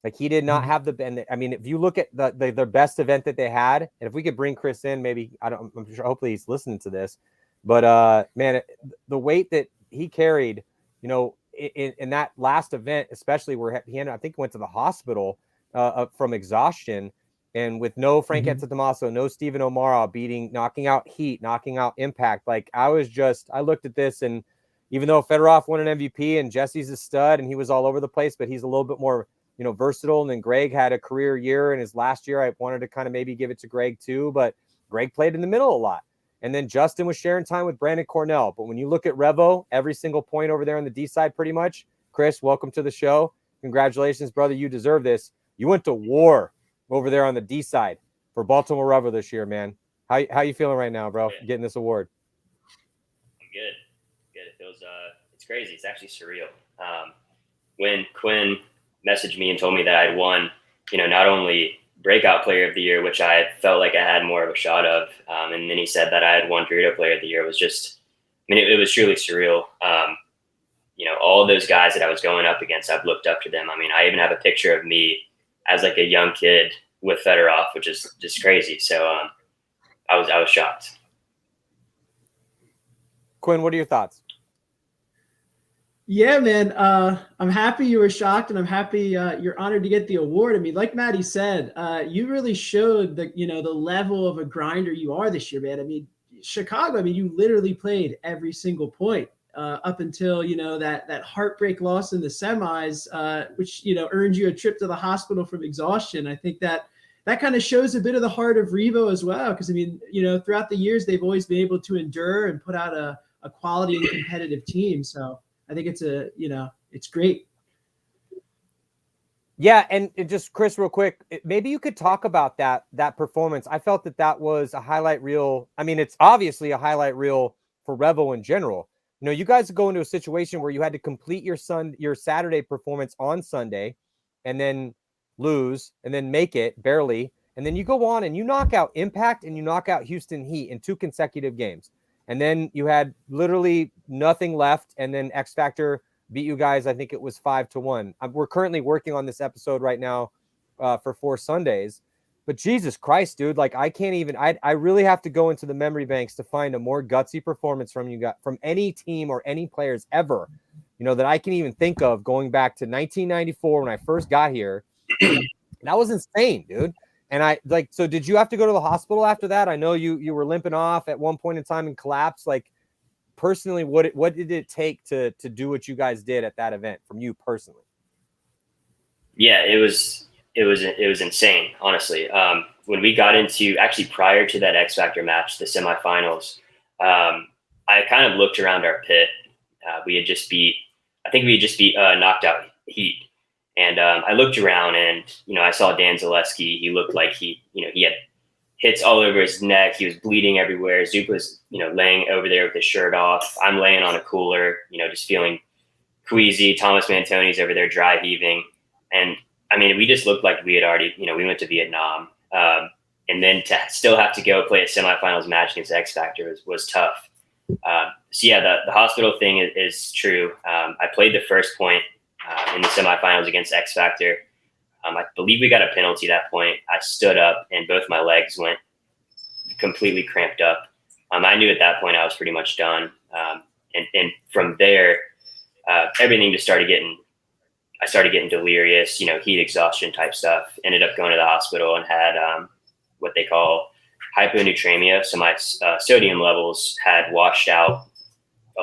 [SPEAKER 6] Like, he did not have I mean, if you look at their best event that they had, and if we could bring Chris in, maybe, I'm sure, hopefully he's listening to this, but man, the weight that he carried, in that last event, especially where he ended, I think, went to the hospital from exhaustion, and with no Frank Etzetomaso, no Stephen O'Mara knocking out Heat, knocking out Impact. Like, I looked at this, and even though Fedorov won an MVP and Jesse's a stud and he was all over the place, but he's a little bit more versatile. And then Greg had a career year in his last year. I wanted to kind of maybe give it to Greg too, but Greg played in the middle a lot. And then Justin was sharing time with Brandon Cornell. But when you look at Revo, every single point over there on the D side, pretty much. Chris, welcome to the show. Congratulations, brother. You deserve this. You went to war over there on the D side for Baltimore Revo this year, man. How you feeling right now, bro? Getting this award?
[SPEAKER 11] I'm good. It feels it's crazy. It's actually surreal. When Quinn messaged me and told me that I'd won, not only breakout player of the year, which I felt like I had more of a shot of, and then he said that I had won Dorito Player of the Year, was just, it was truly surreal. All those guys that I was going up against, I've looked up to them. I even have a picture of me as like a young kid with Fedorov, which is just crazy. So I was shocked.
[SPEAKER 6] Quinn, what are your thoughts?
[SPEAKER 7] Yeah, man. I'm happy you were shocked, and I'm happy you're honored to get the award. I mean, like Matty said, you really showed the level of a grinder you are this year, man. I mean, Chicago. I mean, you literally played every single point up until that heartbreak loss in the semis, which earned you a trip to the hospital from exhaustion. I think that kind of shows a bit of the heart of Revo as well, because I mean, throughout the years they've always been able to endure and put out a quality and competitive team. So I think it's it's great.
[SPEAKER 6] Yeah, and just Chris, real quick, maybe you could talk about that performance. I felt that was a highlight reel. I mean, it's obviously a highlight reel for Revo in general. You guys go into a situation where you had to complete your Saturday performance on Sunday, and then lose, and then make it barely, and then you go on and you knock out Impact and you knock out Houston Heat in 2 consecutive games. And then you had literally nothing left. And then X Factor beat you guys. I think it was 5-1. We're currently working on this episode right now for 4 Sundays. But Jesus Christ, dude, like I can't even, I really have to go into the memory banks to find a more gutsy performance from any team or any players ever, that I can even think of going back to 1994 when I first got here. That was insane, dude. And so did you have to go to the hospital after that? I know you were limping off at one point in time and collapsed. Like personally, what did it take to do what you guys did at that event from you personally?
[SPEAKER 11] Yeah, it was insane, honestly. When we got into, actually prior to that X Factor match, the semifinals, I kind of looked around our pit. We had just beat knocked out Heat. And I looked around and, I saw Dan Zaleski. He looked like he had hits all over his neck. He was bleeding everywhere. Zook was, laying over there with his shirt off. I'm laying on a cooler, just feeling queasy. Thomas Mantoni's over there dry heaving. And I mean, we just looked like we had already, we went to Vietnam. And then to still have to go play a semifinals match against X Factor was tough. So yeah, the hospital thing is true. I played the first point in the semifinals against X Factor. I believe we got a penalty that point. I stood up and both my legs went completely cramped up. I knew at that point I was pretty much done. And from there, everything just started getting delirious, heat exhaustion type stuff. Ended up going to the hospital and had what they call hyponatremia. So my sodium levels had washed out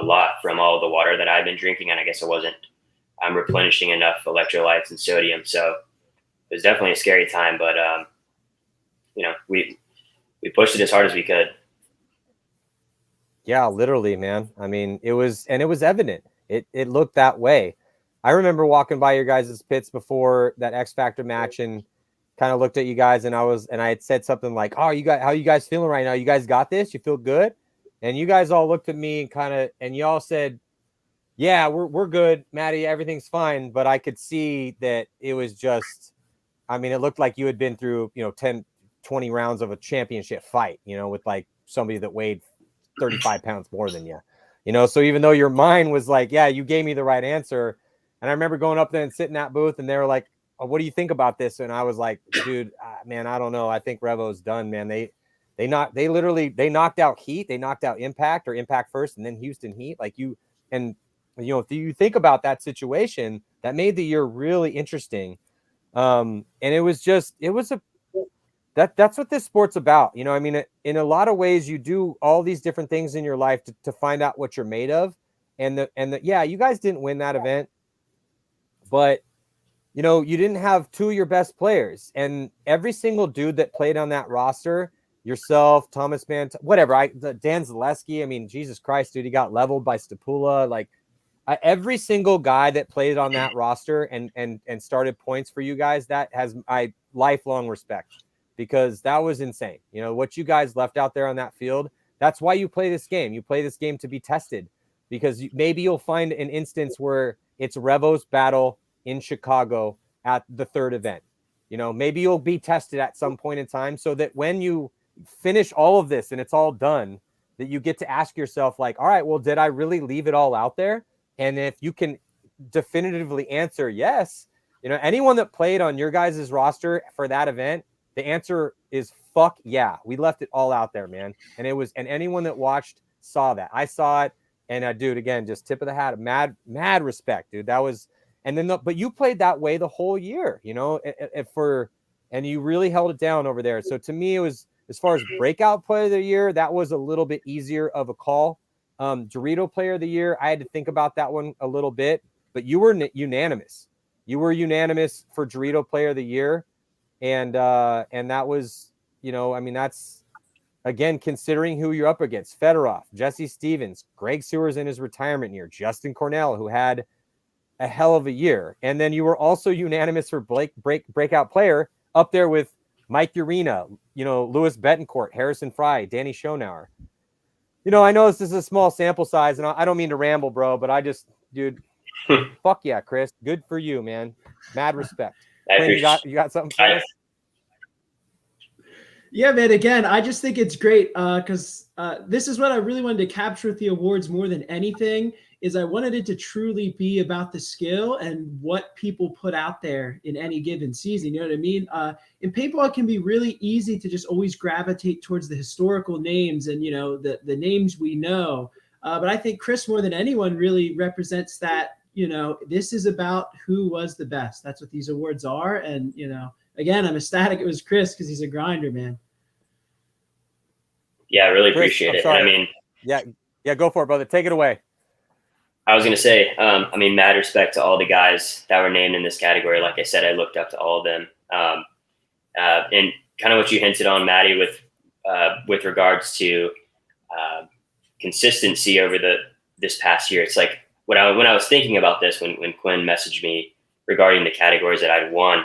[SPEAKER 11] a lot from all the water that I've been drinking. And I guess I'm replenishing enough electrolytes and sodium. So it was definitely a scary time, but we pushed it as hard as we could.
[SPEAKER 6] Yeah, literally, man. I mean, it was evident. It looked that way. I remember walking by your guys' pits before that X Factor match and kind of looked at you guys, and I had said something like, "Oh, how you guys feeling right now? You guys got this? You feel good?" And you guys all looked at me and you all said, "Yeah, we're good, Matty. Everything's fine." But I could see that it was just, I mean, it looked like you had been through, 10, 20 rounds of a championship fight, with like somebody that weighed 35 pounds more than you, So even though your mind was like, "Yeah, you gave me the right answer," and I remember going up there and sitting in that booth, and they were like, "Oh, what do you think about this?" And I was like, "Dude, man, I don't know. I think Revo's done, man. They knocked out Heat, they knocked out Impact, or Impact first, and then Houston Heat. Like if you think about that situation, that made the year really interesting. And that's what this sport's about. I mean, in a lot of ways, you do all these different things in your life to find out what you're made of. And yeah, you guys didn't win that event, but you didn't have 2 of your best players, and every single dude that played on that roster, yourself, Thomas Mann, whatever, Dan Zaleski, I mean, Jesus Christ, dude, he got leveled by Stapula. Like every single guy that played on that roster and started points for you guys, that has my lifelong respect, because that was insane. What you guys left out there on that field, that's why you play this game. You play this game to be tested, because maybe you'll find an instance where it's Revo's battle in Chicago at the 3rd event. Maybe you'll be tested at some point in time, so that when you finish all of this and it's all done, that you get to ask yourself, like, all right, well, did I really leave it all out there? And if you can definitively answer yes, anyone that played on your guys' roster for that event, the answer is fuck yeah. We left it all out there, man. And anyone that watched saw that. I saw it. And dude, again, just tip of the hat, mad respect, dude. That was, and then but you played that way the whole year, you know, and you really held it down over there. So to me, it was, as far as breakout player of the year, that was a little bit easier of a call. Dorito player of the year, I had to think about that one a little bit, but you were unanimous. You were unanimous for Dorito player of the year. And that was, you know, I mean, that's, again, considering who you're up against: Fedorov, Jesse Stevens, Greg Sewers in his retirement year, Justin Cornell, who had a hell of a year. And then you were also unanimous for breakout player, up there with Mike Urena, you know, Louis Betancourt, Harrison Fry, Danny Schonauer. You know, I know this is a small sample size, and I don't mean to ramble, bro, but I just, dude, fuck yeah, Chris. Good for you, man. Mad respect. Quinn, you got something for us?
[SPEAKER 7] Yeah, man. Again, I just think it's great because this is what I really wanted to capture with the awards more than anything. Is I wanted it to truly be about the skill and what people put out there in any given season. You know what I mean? In paintball, it can be really easy to just always gravitate towards the historical names and, you know, the names we know. But I think Chris, more than anyone, really represents that, you know, this is about who was the best. That's what these awards are. And, you know, again, I'm ecstatic it was Chris because he's a grinder, man.
[SPEAKER 11] Yeah, I really appreciate it. I mean,
[SPEAKER 6] yeah, go for it, brother. Take it away.
[SPEAKER 11] I was going to say, I mean, mad respect to all the guys that were named in this category. Like I said, I looked up to all of them. And kind of what you hinted on, Matty, with regards to consistency over this past year. It's like when I was thinking about this, when Quinn messaged me regarding the categories that I'd won,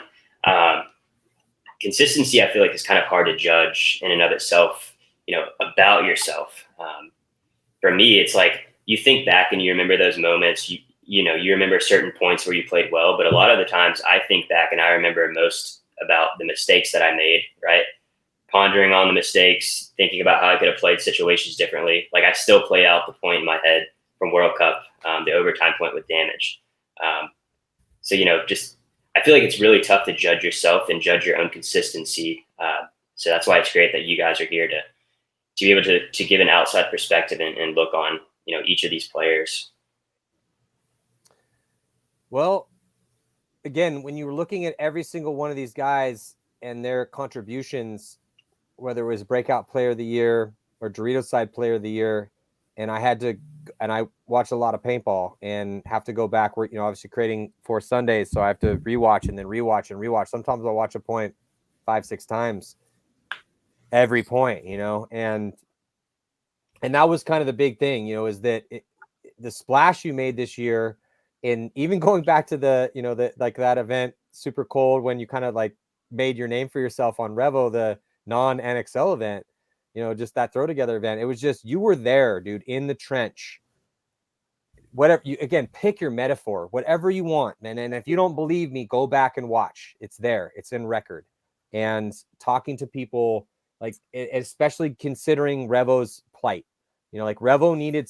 [SPEAKER 11] consistency, I feel like, is kind of hard to judge in and of itself, you know, about yourself. For me, it's like, you think back and you remember those moments, you know, you remember certain points where you played well, but a lot of the times I think back and I remember most about the mistakes that I made, right? Pondering on the mistakes, thinking about how I could have played situations differently. Like, I still play out the point in my head from World Cup, the overtime point with damage. So, you know, just, I feel like it's really tough to judge yourself and judge your own consistency. So that's why it's great that you guys are here to be able to give an outside perspective and look on, you know, each of these players.
[SPEAKER 6] Well, again, when you were looking at every single one of these guys and their contributions, whether it was breakout player of the year or Dorito side player of the year, and I watched a lot of paintball and have to go back, where, you know, obviously creating for Sundays, so I have to rewatch and then rewatch and rewatch. Sometimes I'll watch a point 5-6 times every point, you know, and that was kind of the big thing, you know, is that the splash you made this year, and even going back to the, you know, like that event, Super Cold, when you kind of like made your name for yourself on Revo, the non-NXL event, you know, just that throw together event. It was just, you were there, dude, in the trench. Whatever you, again, pick your metaphor, whatever you want, man. And if you don't believe me, go back and watch. It's there. It's in record. And talking to people, like, especially considering Revo's plight, you know, like Revo needed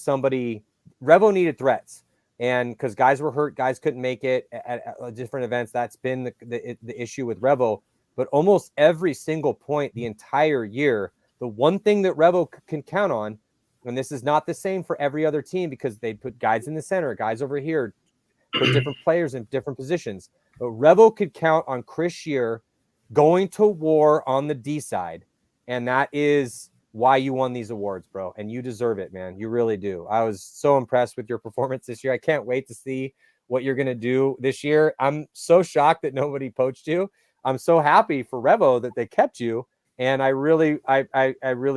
[SPEAKER 6] threats, and because guys were hurt, guys couldn't make it at different events. That's been the issue with Revo. But almost every single point the entire year, the one thing that Revo can count on, and this is not the same for every other team because they put guys in the center, guys over here, put different players in different positions. But Revo could count on Chris Schehr going to war on the D side, and that is why you won these awards, bro. And you deserve it, man. You really do. I was so impressed with your performance this year. I can't wait to see what you're going to do this year. I'm so shocked that nobody poached you. I'm so happy for Revo that they kept you. And I really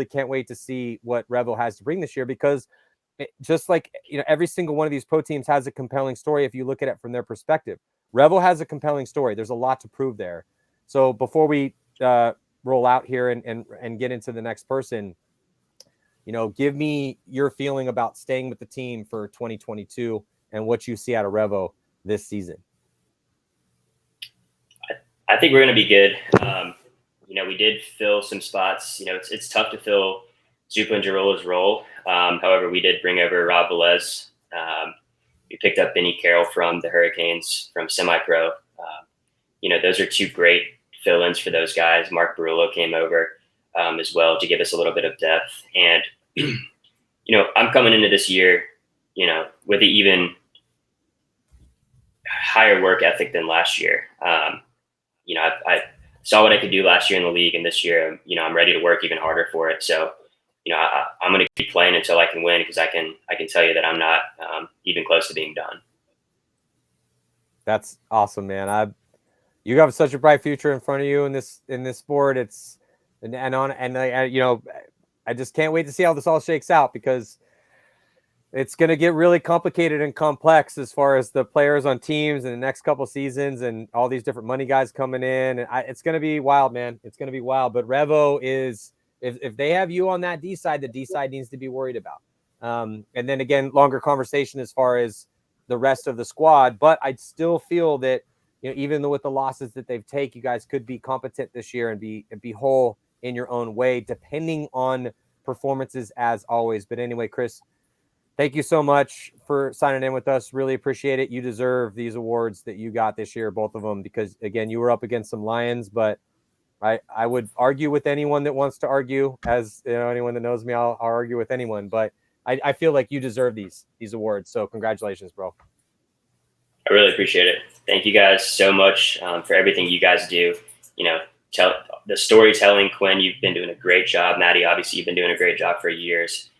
[SPEAKER 6] can't wait to see what Revo has to bring this year, because just like, you know, every single one of these pro teams has a compelling story if you look at it from their perspective. Revo has a compelling story. There's a lot to prove there. So before we roll out here and get into the next person, you know, give me your feeling about staying with the team for 2022 and what you see out of Revo this season.
[SPEAKER 11] I think we're going to be good. You know, we did fill some spots. You know, it's tough to fill Zupa and Girola's role. However, we did bring over Rob Velez. We picked up Benny Carroll from the Hurricanes from semi-pro. You know, those are two great fill-ins for those guys. Mark Barullo came over as well to give us a little bit of depth. And, you know, I'm coming into this year with the even higher work ethic than last year. I saw what I could do last year in the league, and this year, I'm ready to work even harder for it. So, I'm going to keep playing until I can win, because I can tell you that I'm not even close to being done.
[SPEAKER 6] That's awesome, man. You have such a bright future in front of you in this sport. I just can't wait to see how this all shakes out, because it's going to get really complicated and complex as far as the players on teams in the next couple seasons and all these different money guys coming in. And it's going to be wild, man. It's going to be wild. But Revo is, if they have you on that D side, the D side needs to be worried about. And then again, longer conversation as far as the rest of the squad. But I still feel that, even though with the losses that they've taken, you guys could be competent this year and be whole in your own way, depending on performances as always. But anyway, Chris, thank you so much for signing in with us. Really appreciate it. You deserve these awards that you got this year, both of them, because again, you were up against some Lions, but I would argue with anyone that wants to argue. As anyone that knows me, I'll argue with anyone, but I feel like you deserve these awards. So congratulations, bro.
[SPEAKER 11] I really appreciate it. Thank you guys so much for everything you guys do. Tell the storytelling. Quinn, you've been doing a great job. Matty, obviously, you've been doing a great job for years.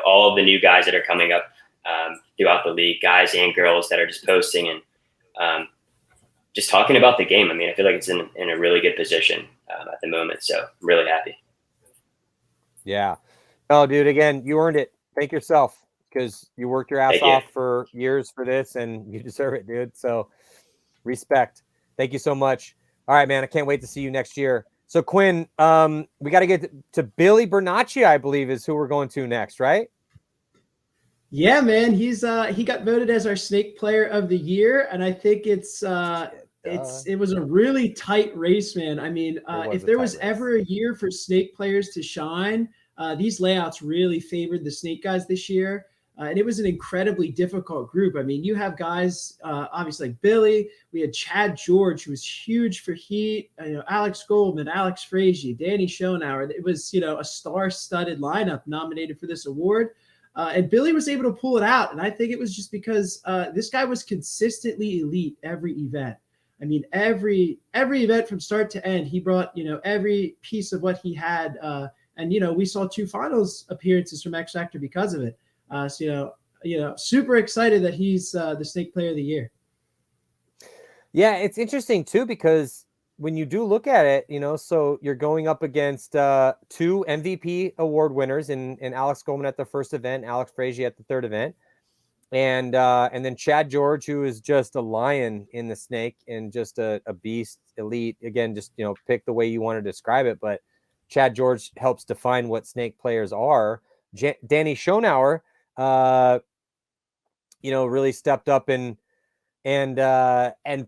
[SPEAKER 11] All of the new guys that are coming up throughout the league, guys and girls that are just posting and just talking about the game. I mean, I feel like it's in a really good position at the moment. So I'm really happy.
[SPEAKER 6] Yeah. Oh, dude, again, you earned it. Thank yourself, because you worked your ass off for years for this, and you deserve it, dude. So respect. Thank you so much. All right, man. I can't wait to see you next year. So Quinn, we got to get to Billy Bernacchia, I believe, is who we're going to next, right?
[SPEAKER 7] Yeah, man. He got voted as our Snake Player of the Year, and I think it was a really tight race, man. I mean, if there was ever a year for Snake players to shine, these layouts really favored the Snake guys this year. And it was an incredibly difficult group. I mean, you have guys, obviously like Billy. We had Chad George, who was huge for Heat. Alex Goldman, Alex Frazier, Danny Schoenauer. It was, a star-studded lineup nominated for this award. And Billy was able to pull it out. And I think it was just because this guy was consistently elite every event. I mean, every event from start to end, he brought, every piece of what he had. And we saw 2 finals appearances from X Factor because of it. So, super excited that he's the Snake Player of the Year.
[SPEAKER 6] Yeah, it's interesting too, because when you do look at it, so you're going up against 2 MVP award winners in Alex Goldman at the first event, Alex Frazier at the third event, and then Chad George, who is just a lion in the Snake and just a beast, elite. Again, just pick the way you want to describe it, but Chad George helps define what Snake players are. Danny Schoenauer, really stepped up and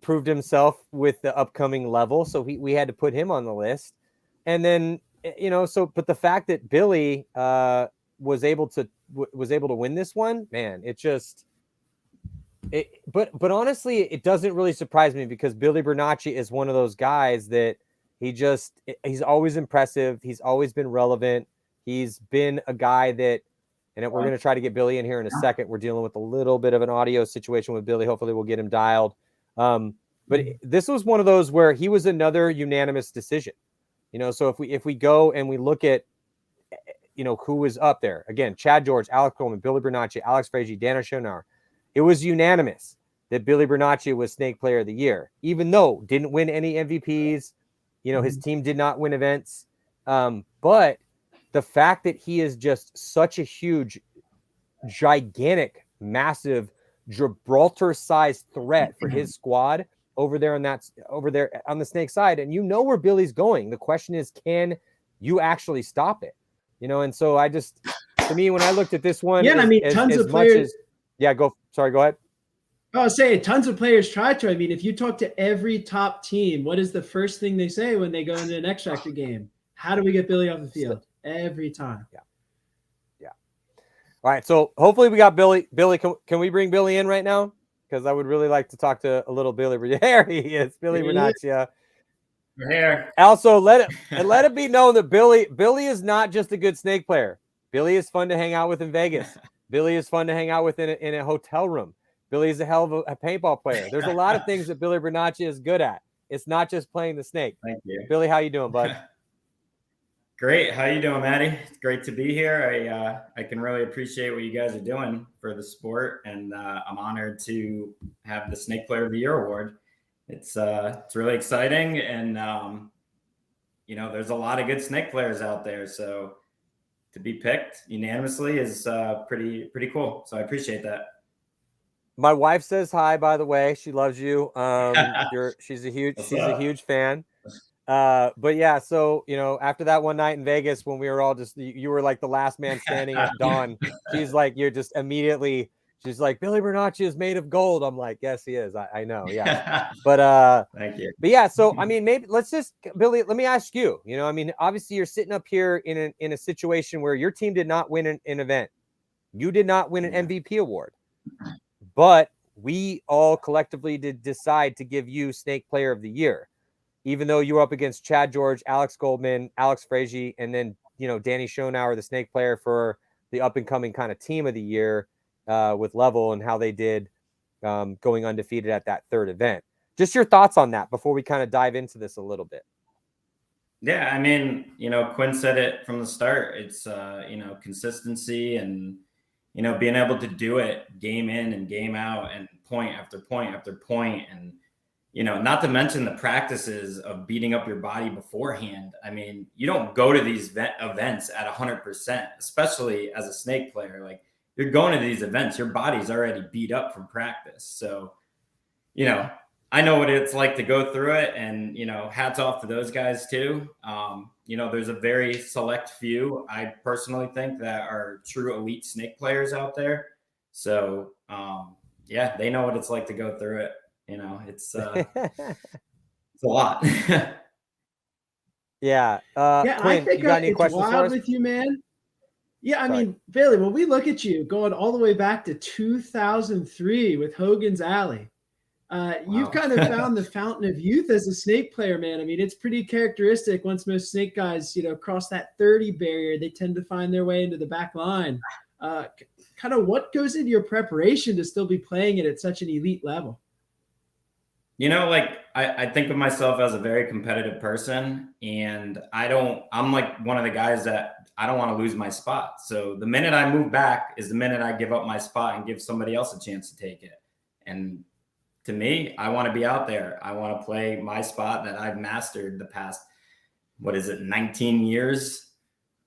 [SPEAKER 6] proved himself with the upcoming level. So we had to put him on the list. And then, but the fact that Billy was able to win this one, man, but honestly, it doesn't really surprise me, because Billy Bernacchia is one of those guys that he's always impressive. He's always been relevant. He's been a guy that, and we're going to try to get Billy in here in a second. We're dealing with a little bit of an audio situation with Billy. Hopefully we'll get him dialed. But this was one of those where he was another unanimous decision. So if we go and we look at, who was up there, again, Chad George, Alex Coleman, Billy Bernacchia, Alex Frazier, Danny Schoenauer, it was unanimous that Billy Bernacchia was Snake Player of the Year, even though didn't win any MVPs. His team did not win events. But the fact that he is just such a huge, gigantic, massive, Gibraltar-sized threat for his squad over there on the Snake side, and where Billy's going. The question is, can you actually stop it? And so to me, when I looked at this one,
[SPEAKER 7] tons of players.
[SPEAKER 6] Go ahead.
[SPEAKER 7] I was saying tons of players try to. I mean, if you talk to every top team, what is the first thing they say when they go into an X Factor game? How do we get Billy off the field? Every time.
[SPEAKER 6] Yeah. All right. So hopefully we got Billy. Billy, can we bring Billy in right now? Because I would really like to talk to a little Billy. There he is, Billy Bernacchia.
[SPEAKER 12] We're here.
[SPEAKER 6] Also, let it be known that Billy is not just a good Snake player. Billy is fun to hang out with in Vegas. Billy is fun to hang out with in a hotel room. Billy is a hell of a paintball player. There's a lot of things that Billy Bernacchia is good at. It's not just playing the snake.
[SPEAKER 12] Thank you.
[SPEAKER 6] Billy, how you doing, bud?
[SPEAKER 12] Great. How you doing, Matty? It's great to be here. I can really appreciate what you guys are doing for the sport, and I'm honored to have the Snake Player of the Year award. It's really exciting, and there's a lot of good snake players out there, so to be picked unanimously is pretty cool. So I appreciate that.
[SPEAKER 6] My wife says hi, by the way. She loves you. She's a huge fan. But yeah, so after that one night in Vegas when we were all you were like the last man standing at dawn. She's like, she's like, Billy Bernacchia is made of gold. I'm like, yes, he is. I know, yeah. But
[SPEAKER 12] thank you.
[SPEAKER 6] But yeah, so I mean, maybe let's just, Billy, let me ask you. I mean, obviously you're sitting up here in a situation where your team did not win an event. You did not win an MVP award. But we all collectively did decide to give you Snake Player of the Year, even though you were up against Chad George, Alex Goldman, Alex Frazier, and then, Danny Schonauer, the Snake Player for the up-and-coming kind of team of the year with Level and how they did going undefeated at that third event. Just your thoughts on that before we kind of dive into this a little bit.
[SPEAKER 12] Yeah, I mean, Quinn said it from the start. It's, consistency and, being able to do it game in and game out and point after point after point. And, not to mention the practices of beating up your body beforehand. I mean, you don't go to these events at 100%, especially as a snake player. Like, you're going to these events, your body's already beat up from practice. So, I know what it's like to go through it, and, hats off to those guys too. There's a very select few, I personally think, that are true elite snake players out there. So, yeah, they know what it's like to go through it. It's it's a lot.
[SPEAKER 7] Yeah.
[SPEAKER 6] Quinn,
[SPEAKER 7] I think
[SPEAKER 6] you got any
[SPEAKER 7] it's
[SPEAKER 6] questions for
[SPEAKER 7] wild
[SPEAKER 6] us?
[SPEAKER 7] with you, man. Yeah, I
[SPEAKER 6] Sorry.
[SPEAKER 7] mean, Billy, when we look at you going all the way back to 2003 with Hogan's Alley, you've kind of found the fountain of youth as a snake player, man. I mean, it's pretty characteristic. Once most snake guys, cross that 30 barrier, they tend to find their way into the back line. Kind of what goes into your preparation to still be playing it at such an elite level?
[SPEAKER 12] I think of myself as a very competitive person, and I'm like one of the guys that I don't want to lose my spot. So the minute I move back is the minute I give up my spot and give somebody else a chance to take it. And to me, I want to be out there. I want to play my spot that I've mastered the past, 19 years.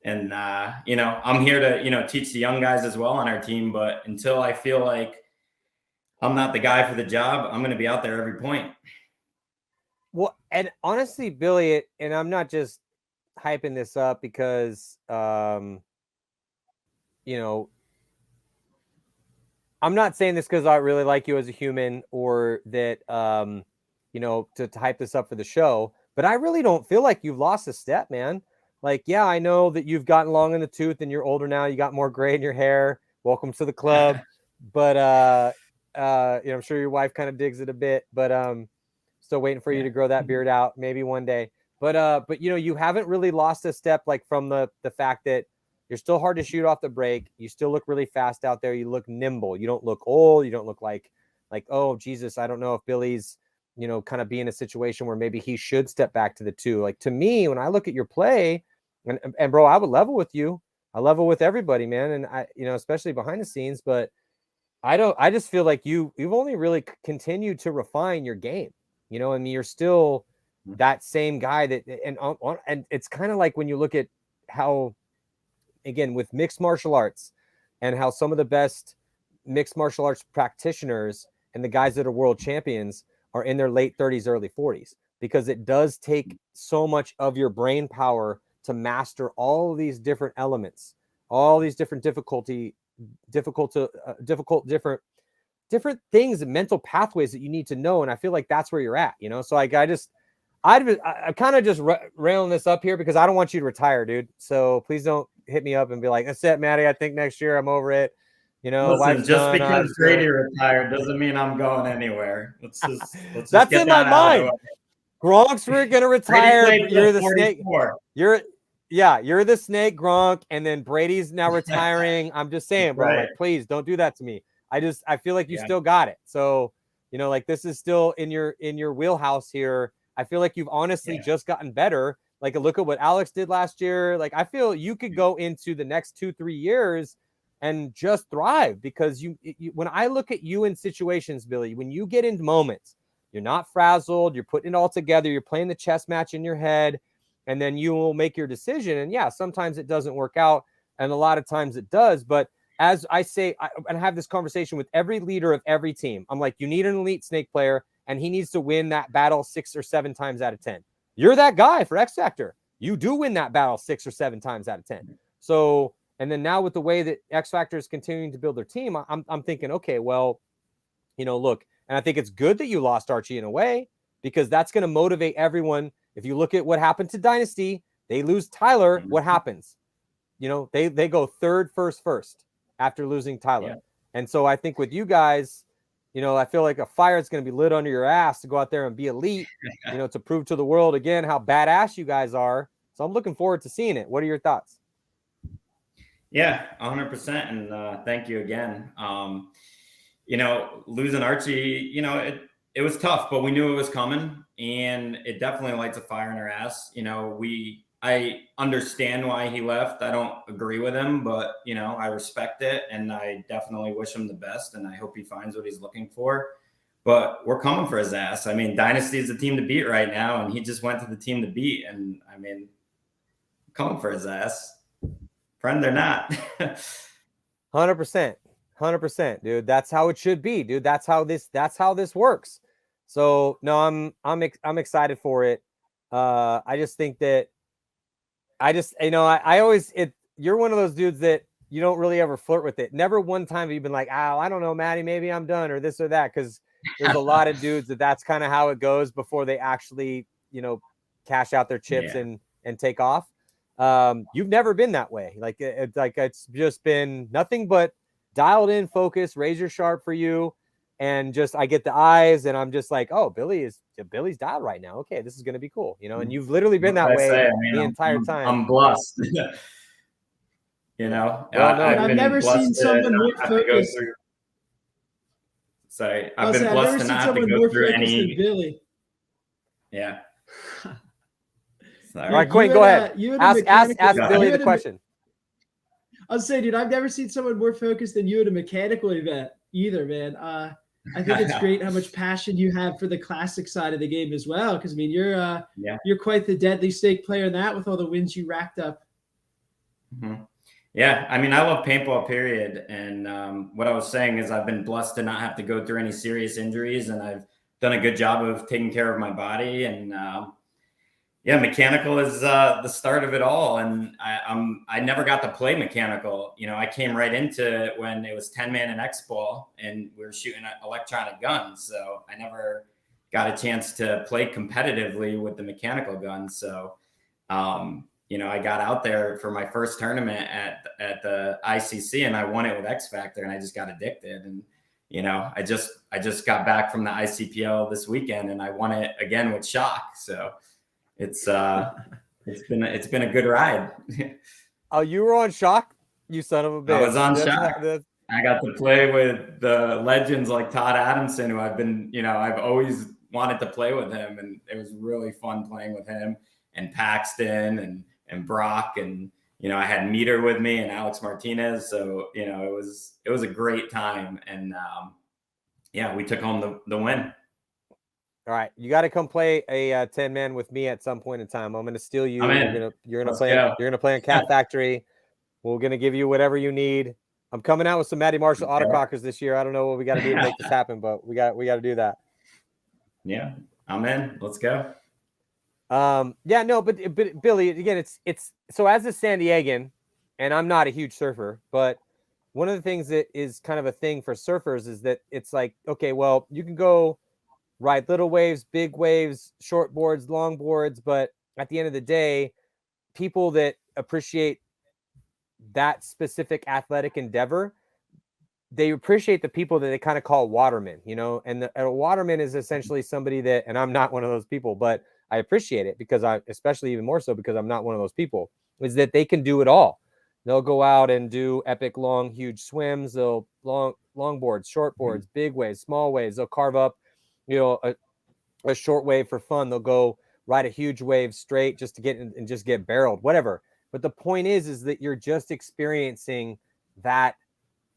[SPEAKER 12] And, I'm here to, teach the young guys as well on our team. But until I feel like I'm not the guy for the job, I'm going to be out there every point.
[SPEAKER 6] Well, and honestly, Billy, and I'm not just hyping this up because, I'm not saying this because I really like you as a human or that, to hype this up for the show, but I really don't feel like you've lost a step, man. Like, yeah, I know that you've gotten long in the tooth and you're older now. You got more gray in your hair. Welcome to the club. But, I'm sure your wife kind of digs it a bit, but still waiting for you to grow that beard out maybe one day. But you haven't really lost a step, like from the fact that you're still hard to shoot off the break. You still look really fast out there. You look nimble. You don't look old. You don't look like, oh, Jesus, I don't know if Billy's, kind of be in a situation where maybe he should step back to the two. Like, to me, when I look at your play, and bro, I would level with you. I level with everybody, man. And I, especially behind the scenes, but I just feel like you've only really continued to refine your game. I mean, you're still that same guy that, and it's kind of like when you look at how, again, with mixed martial arts and how some of the best mixed martial arts practitioners and the guys that are world champions are in their late 30s, early 40s, because it does take so much of your brain power to master all of these different elements, all these different different things and mental pathways that you need to know. And I feel like that's where you're at, So I'm kind of just railing this up here because I don't want you to retire, dude. So please don't hit me up and be like, that's it, Matty. I think next year I'm over it.
[SPEAKER 12] Listen, just because Grady retired doesn't mean I'm going anywhere. Let's just
[SPEAKER 6] that's
[SPEAKER 12] get
[SPEAKER 6] in
[SPEAKER 12] that
[SPEAKER 6] my mind. Gronk's going to retire.
[SPEAKER 12] You're the snake.
[SPEAKER 6] Yeah, you're the snake, Gronk, and then Brady's now retiring. I'm just saying, bro,
[SPEAKER 12] Right.
[SPEAKER 6] like, please don't do that to me. I feel like you
[SPEAKER 12] Yeah.
[SPEAKER 6] still got it. So, like this is still in your wheelhouse here. I feel like you've honestly just gotten better. Like, look at what Alex did last year. Like, I feel you could go into the next 2-3 years and just thrive because you when I look at you in situations, Billy, when you get into moments, you're not frazzled, you're putting it all together, you're playing the chess match in your head, and then you will make your decision. And yeah, sometimes it doesn't work out, and a lot of times it does. But as I say, and I have this conversation with every leader of every team, I'm like, you need an elite snake player, and he needs to win that battle 6 or 7 times out of 10. You're that guy for X Factor. You do win that battle 6 or 7 times out of 10. So, and then now with the way that X Factor is continuing to build their team, I'm thinking, okay, well, look, and I think it's good that you lost Archie in a way, because that's going to motivate everyone. If you look at what happened to Dynasty, they lose Tyler. What happens? They go third, first after losing Tyler. Yeah. And so I think with you guys, I feel like a fire is going to be lit under your ass to go out there and be elite, to prove to the world again how badass you guys are. So I'm looking forward to seeing it. What are your thoughts?
[SPEAKER 12] Yeah, 100%. And thank you again. Losing Archie, it was tough, but we knew it was coming, and it definitely lights a fire in our ass. I understand why he left. I don't agree with him, but I respect it, and I definitely wish him the best, and I hope he finds what he's looking for. But we're coming for his ass. I mean, Dynasty is the team to beat right now, and he just went to the team to beat, and I mean, coming for his ass, friend or not.
[SPEAKER 6] 100%, dude. That's how it should be, dude. That's how this works. So no, I'm excited for it. I just think that I always you're one of those dudes that you don't really ever flirt with it. Never one time have you been like, oh, I don't know, Matty, maybe I'm done or this or that. Cause there's a lot of dudes that's kind of how it goes before they actually, cash out their chips and take off. You've never been that way. Like it's just been nothing but dialed in, focus, razor sharp for you. And just, I get the eyes and I'm just like, oh, Billy's dialed right now. Okay. This is going to be cool. And you've literally been that way the entire time.
[SPEAKER 12] I'm blessed.
[SPEAKER 6] Well,
[SPEAKER 7] I've never seen someone more focused.
[SPEAKER 12] Sorry. I've been blessed to not have to go through any.
[SPEAKER 7] Billy.
[SPEAKER 12] Yeah.
[SPEAKER 6] Sorry. All right, Quinn, go ahead. Ask Billy the question.
[SPEAKER 7] I'll say, dude, I've never seen someone more focused than you at a mechanical event either, man. I think it's great how much passion you have for the classic side of the game as well. Because I mean, you're quite the deadly stake player in that with all the wins you racked up.
[SPEAKER 12] Mm-hmm. Yeah, I mean, I love paintball, period. And what I was saying is I've been blessed to not have to go through any serious injuries, and I've done a good job of taking care of my body. And mechanical is the start of it all. And I never got to play mechanical. I came right into it when it was 10-man and X-ball, and we were shooting electronic guns. So I never got a chance to play competitively with the mechanical guns. So, I got out there for my first tournament at the ICC, and I won it with X Factor, and I just got addicted. And, I just got back from the ICPL this weekend, and I won it again with Shock. So it's been a good ride.
[SPEAKER 6] Oh, you were on Shock, you son of a bitch.
[SPEAKER 12] I was on Shock. I got to play with the legends like Todd Adamson, who I've always wanted to play with him, and it was really fun playing with him, and Paxton and Brock, and I had Meter with me and Alex Martinez, so it was a great time, and we took home the win.
[SPEAKER 6] All right, you got to come play a 10-man with me at some point in time. I'm going to steal you. You're gonna play in Cat Factory. We're going to give you whatever you need. I'm coming out with some Matty Marshall autocrockers this year. I don't know what we got to do to make this happen, but we got to do that.
[SPEAKER 12] Yeah, I'm in. Let's go.
[SPEAKER 6] But Billy, again, it's so as a San Diegan, and I'm not a huge surfer, but one of the things that is kind of a thing for surfers is that it's like, okay, well, you can go ride little waves, big waves, short boards, long boards, but at the end of the day, people that appreciate that specific athletic endeavor, they appreciate the people that they kind of call watermen, and a waterman is essentially somebody that, and I'm not one of those people, but I appreciate it because especially even more so because I'm not one of those people. is that they can do it all. They'll go out and do epic, long, huge swims. They'll long boards, short boards, big waves, small waves. They'll carve up, a short wave for fun. They'll go ride a huge wave straight just to get in and just get barreled, whatever. But the point is that you're just experiencing that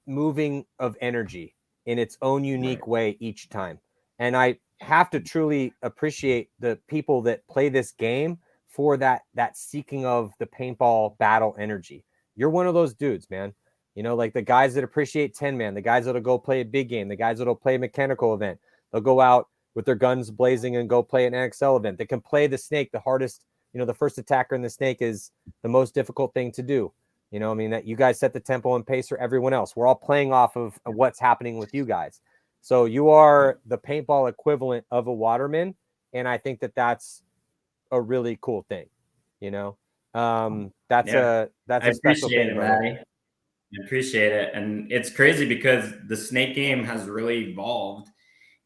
[SPEAKER 6] moving of energy in its own unique way each time. And I have to truly appreciate the people that play this game for that seeking of the paintball battle energy. You're one of those dudes, man. Like the guys that appreciate 10-man, the guys that'll go play a big game, the guys that'll play a mechanical event. They'll go out with their guns blazing and go play an NXL event. They can play the snake the hardest. The first attacker in the snake is the most difficult thing to do. That you guys set the tempo and pace for everyone else. We're all playing off of what's happening with you guys. So you are the paintball equivalent of a waterman. And I think that that's a really cool thing. That's a special thing,
[SPEAKER 12] Matty. I appreciate it. And it's crazy because the snake game has really evolved.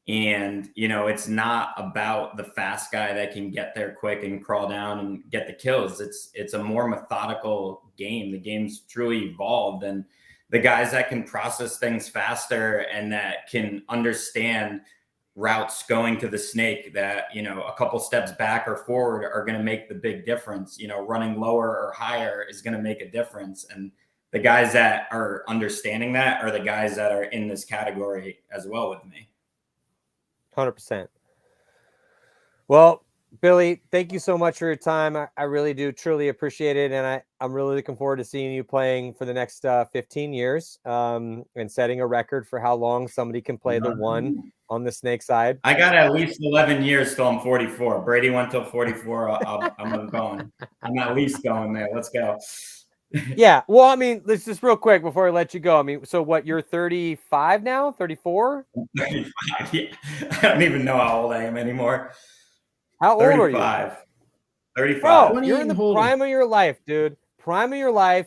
[SPEAKER 12] And, it's not about the fast guy that can get there quick and crawl down and get the kills. It's a more methodical game. The game's truly evolved. And the guys that can process things faster and that can understand routes going to the snake that, a couple steps back or forward are going to make the big difference. Running lower or higher is going to make a difference. And the guys that are understanding that are the guys that are in this category as well with me.
[SPEAKER 6] 100%. Well, Billy, thank you so much for your time. I really do truly appreciate it. And I'm really looking forward to seeing you playing for the next 15 years and setting a record for how long somebody can play the one on the snake side.
[SPEAKER 12] I got at least 11 years till I'm 44. Brady went till 44. I'm going. I'm at least going there. Let's go.
[SPEAKER 6] Yeah. Well, let's just real quick before I let you go. So what, you're 35 now? 34?
[SPEAKER 12] 35. Yeah. I don't even know how old I am anymore.
[SPEAKER 6] How old 35.
[SPEAKER 12] Are you? 35.
[SPEAKER 6] Bro, you're in the prime of your life, dude. Prime of your life.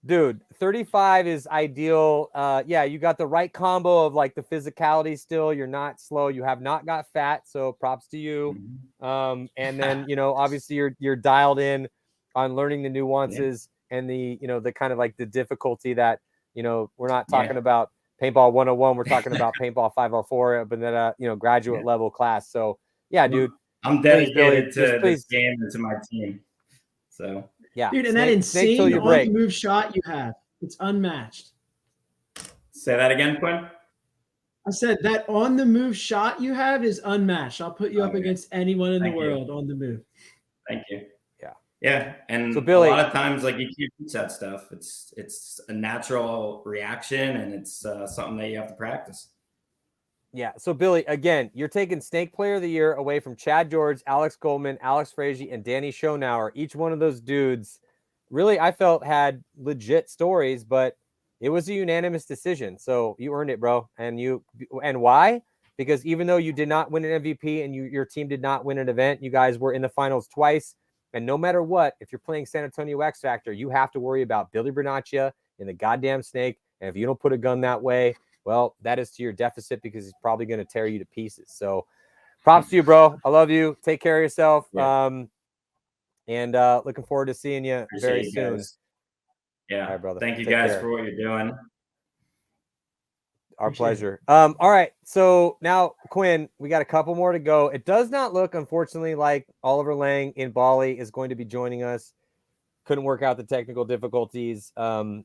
[SPEAKER 6] Dude, 35 is ideal. You got the right combo of like the physicality still. You're not slow. You have not got fat. So props to you. And then, obviously you're dialed in on learning the nuances and the, the kind of like the difficulty that, we're not talking about paintball 101. We're talking about paintball 504, but then, graduate level class. So yeah, dude.
[SPEAKER 12] I'm dedicated to this game and to my team. So
[SPEAKER 7] yeah, dude, and that insane on-the-move shot you have, it's unmatched.
[SPEAKER 12] Say that again, Quinn.
[SPEAKER 7] I said that on-the-move shot you have is unmatched. I'll put you up against anyone in the world on the move.
[SPEAKER 12] Thank you.
[SPEAKER 6] Yeah,
[SPEAKER 12] and
[SPEAKER 6] so Billy,
[SPEAKER 12] a lot of times, like you can't teach that stuff. It's a natural reaction, and it's something that you have to practice.
[SPEAKER 6] Yeah. So Billy, again, you're taking Snake Player of the Year away from Chad George, Alex Goldman, Alex Frazee, and Danny Schonauer. Each one of those dudes, really, I felt had legit stories, but it was a unanimous decision. So you earned it, bro. And why? Because even though you did not win an MVP and your team did not win an event, you guys were in the finals twice. And no matter what, if you're playing San Antonio X Factor, you have to worry about Billy Bernacchia in the goddamn snake. And if you don't put a gun that way, well, that is to your deficit because he's probably going to tear you to pieces. So props to you, bro. I love you. Take care of yourself.
[SPEAKER 12] Yeah.
[SPEAKER 6] And looking forward to seeing you very soon.
[SPEAKER 12] Yeah.
[SPEAKER 6] All right, brother.
[SPEAKER 12] Thank you guys for what you're doing.
[SPEAKER 6] Our pleasure. All right. So now, Quinn, we got a couple more to go. It does not look, unfortunately, like Oliver Lang in Bali is going to be joining us. Couldn't work out the technical difficulties,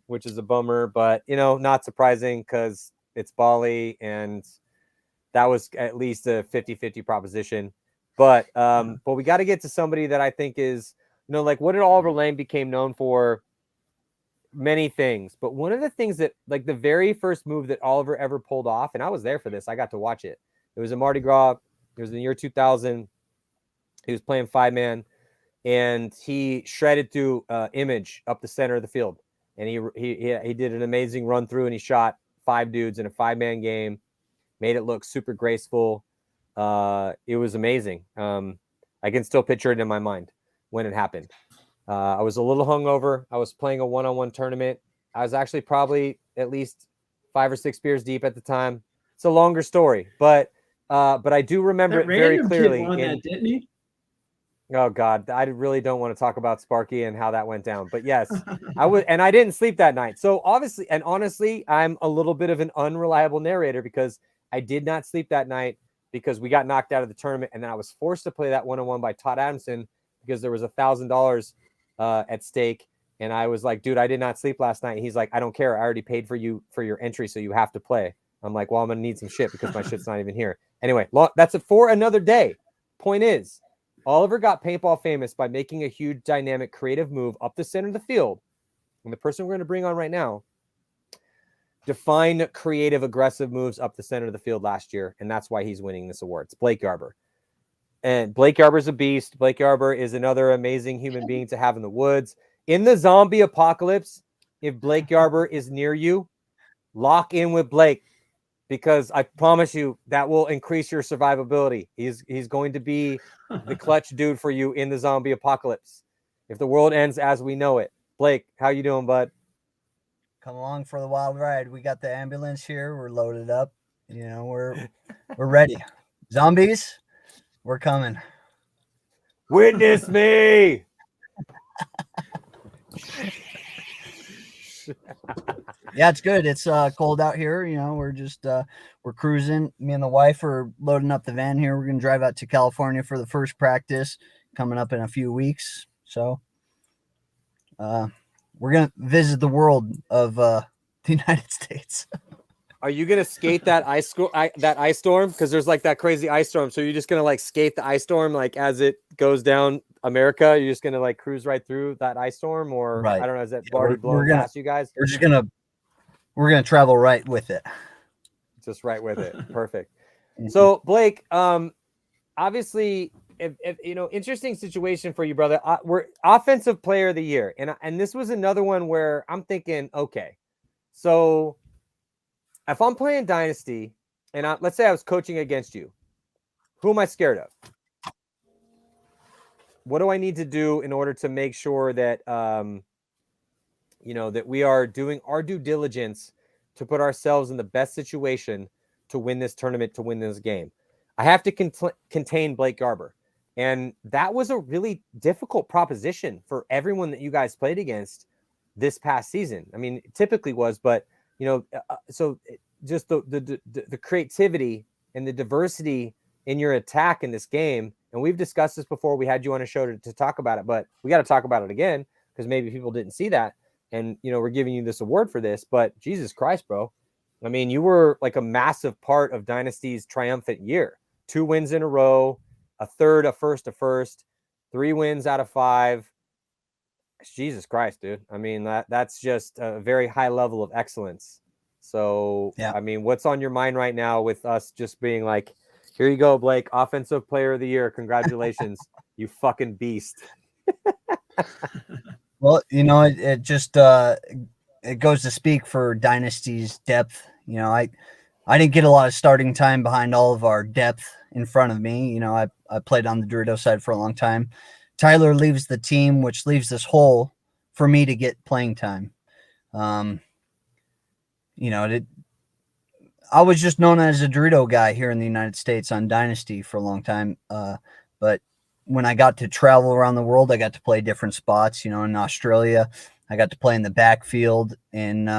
[SPEAKER 6] which is a bummer, but, not surprising because it's Bali and that was at least a 50-50 proposition. But we got to get to somebody that I think is, like what did Oliver Lang became known for? Many things, but one of the things that like the very first move that Oliver ever pulled off, and I was there for this, I got to watch it. It was a Mardi Gras. It was in the year 2000. He was playing 5-man and he shredded through Image up the center of the field. And he did an amazing run through and he shot 5 dudes in a 5-man game, made it look super graceful. It was amazing. I can still picture it in my mind when it happened. I was a little hungover. I was playing a one-on-one tournament. I was actually probably at least 5 or 6 beers deep at the time. It's a longer story, but I do remember it very clearly.
[SPEAKER 7] Didn't he?
[SPEAKER 6] Oh God, I really don't want to talk about Sparky and how that went down. But yes, I would, and I didn't sleep that night. So obviously, and honestly, I'm a little bit of an unreliable narrator because I did not sleep that night because we got knocked out of the tournament, and then I was forced to play that 1-on-1 by Todd Adamson because there was $1,000 at stake. And I was like, dude, I did not sleep last night. And he's like, I don't care. I already paid for you for your entry, so you have to play. I'm like, well, I'm gonna need some shit because my shit's not even here. Anyway, that's it for another day. Point is, Oliver got paintball famous by making a huge, dynamic, creative move up the center of the field. And the person we're going to bring on right now defined creative, aggressive moves up the center of the field last year, and that's why he's winning this award. It's Blake Yarber. And Blake Yarber's a beast. Blake Yarber is another amazing human being to have in the woods. In the zombie apocalypse, if Blake Yarber is near you, lock in with Blake, because I promise you that will increase your survivability. He's going to be the clutch dude for you in the zombie apocalypse if the world ends as we know it. Blake, how you doing, bud?
[SPEAKER 13] Come along for the wild ride. We got the ambulance here. We're loaded up. You know, we're ready. Zombies, we're coming.
[SPEAKER 6] Witness me.
[SPEAKER 13] Yeah, it's good. It's cold out here. You know, we're just we're cruising. Me and the wife are loading up the van here. We're gonna drive out to California for the first practice coming up in a few weeks. So we're gonna visit the world of the United States.
[SPEAKER 6] Are you gonna skate that ice storm? Because there's like that crazy ice storm. So you're just gonna like skate the ice storm like as it goes down America? You're just gonna like cruise right through that ice storm, or
[SPEAKER 13] Right.
[SPEAKER 6] I don't know, is that already blowing past you guys?
[SPEAKER 13] We're gonna travel right with it.
[SPEAKER 6] Just right with it. Perfect. So Blake, obviously, if you know, interesting situation for you, brother. We're offensive player of the year, and this was another one where I'm thinking, okay, so if I'm playing Dynasty, and let's say I was coaching against you, who am I scared of? What do I need to do in order to make sure that you know, that we are doing our due diligence to put ourselves in the best situation to win this tournament, to win this game? I have to contain Blake Yarber. And that was a really difficult proposition for everyone that you guys played against this past season. I mean, it typically was, but, you know, so just the creativity and the diversity in your attack in this game. And we've discussed this before. We had you on a show to talk about it, but we got to talk about it again because maybe people didn't see that. And, you know, we're giving you this award for this, but Jesus Christ, bro. I mean, you were like a massive part of Dynasty's triumphant year. 2 wins in a row, a first, 3 wins out of 5. Jesus Christ, dude. I mean, that's just a very high level of excellence. So, yeah. I mean, what's on your mind right now with us just being like, here you go, Blake, offensive player of the year. Congratulations, you fucking beast.
[SPEAKER 13] Well, you know, it just it goes to speak for Dynasty's depth. You know, I didn't get a lot of starting time behind all of our depth in front of me. You know, I played on the Dorito side for a long time. Tyler leaves the team, which leaves this hole for me to get playing time. You know, I was just known as a Dorito guy here in the United States on Dynasty for a long time. But when I got to travel around the world, I got to play different spots. You know, in Australia, I got to play in the backfield. In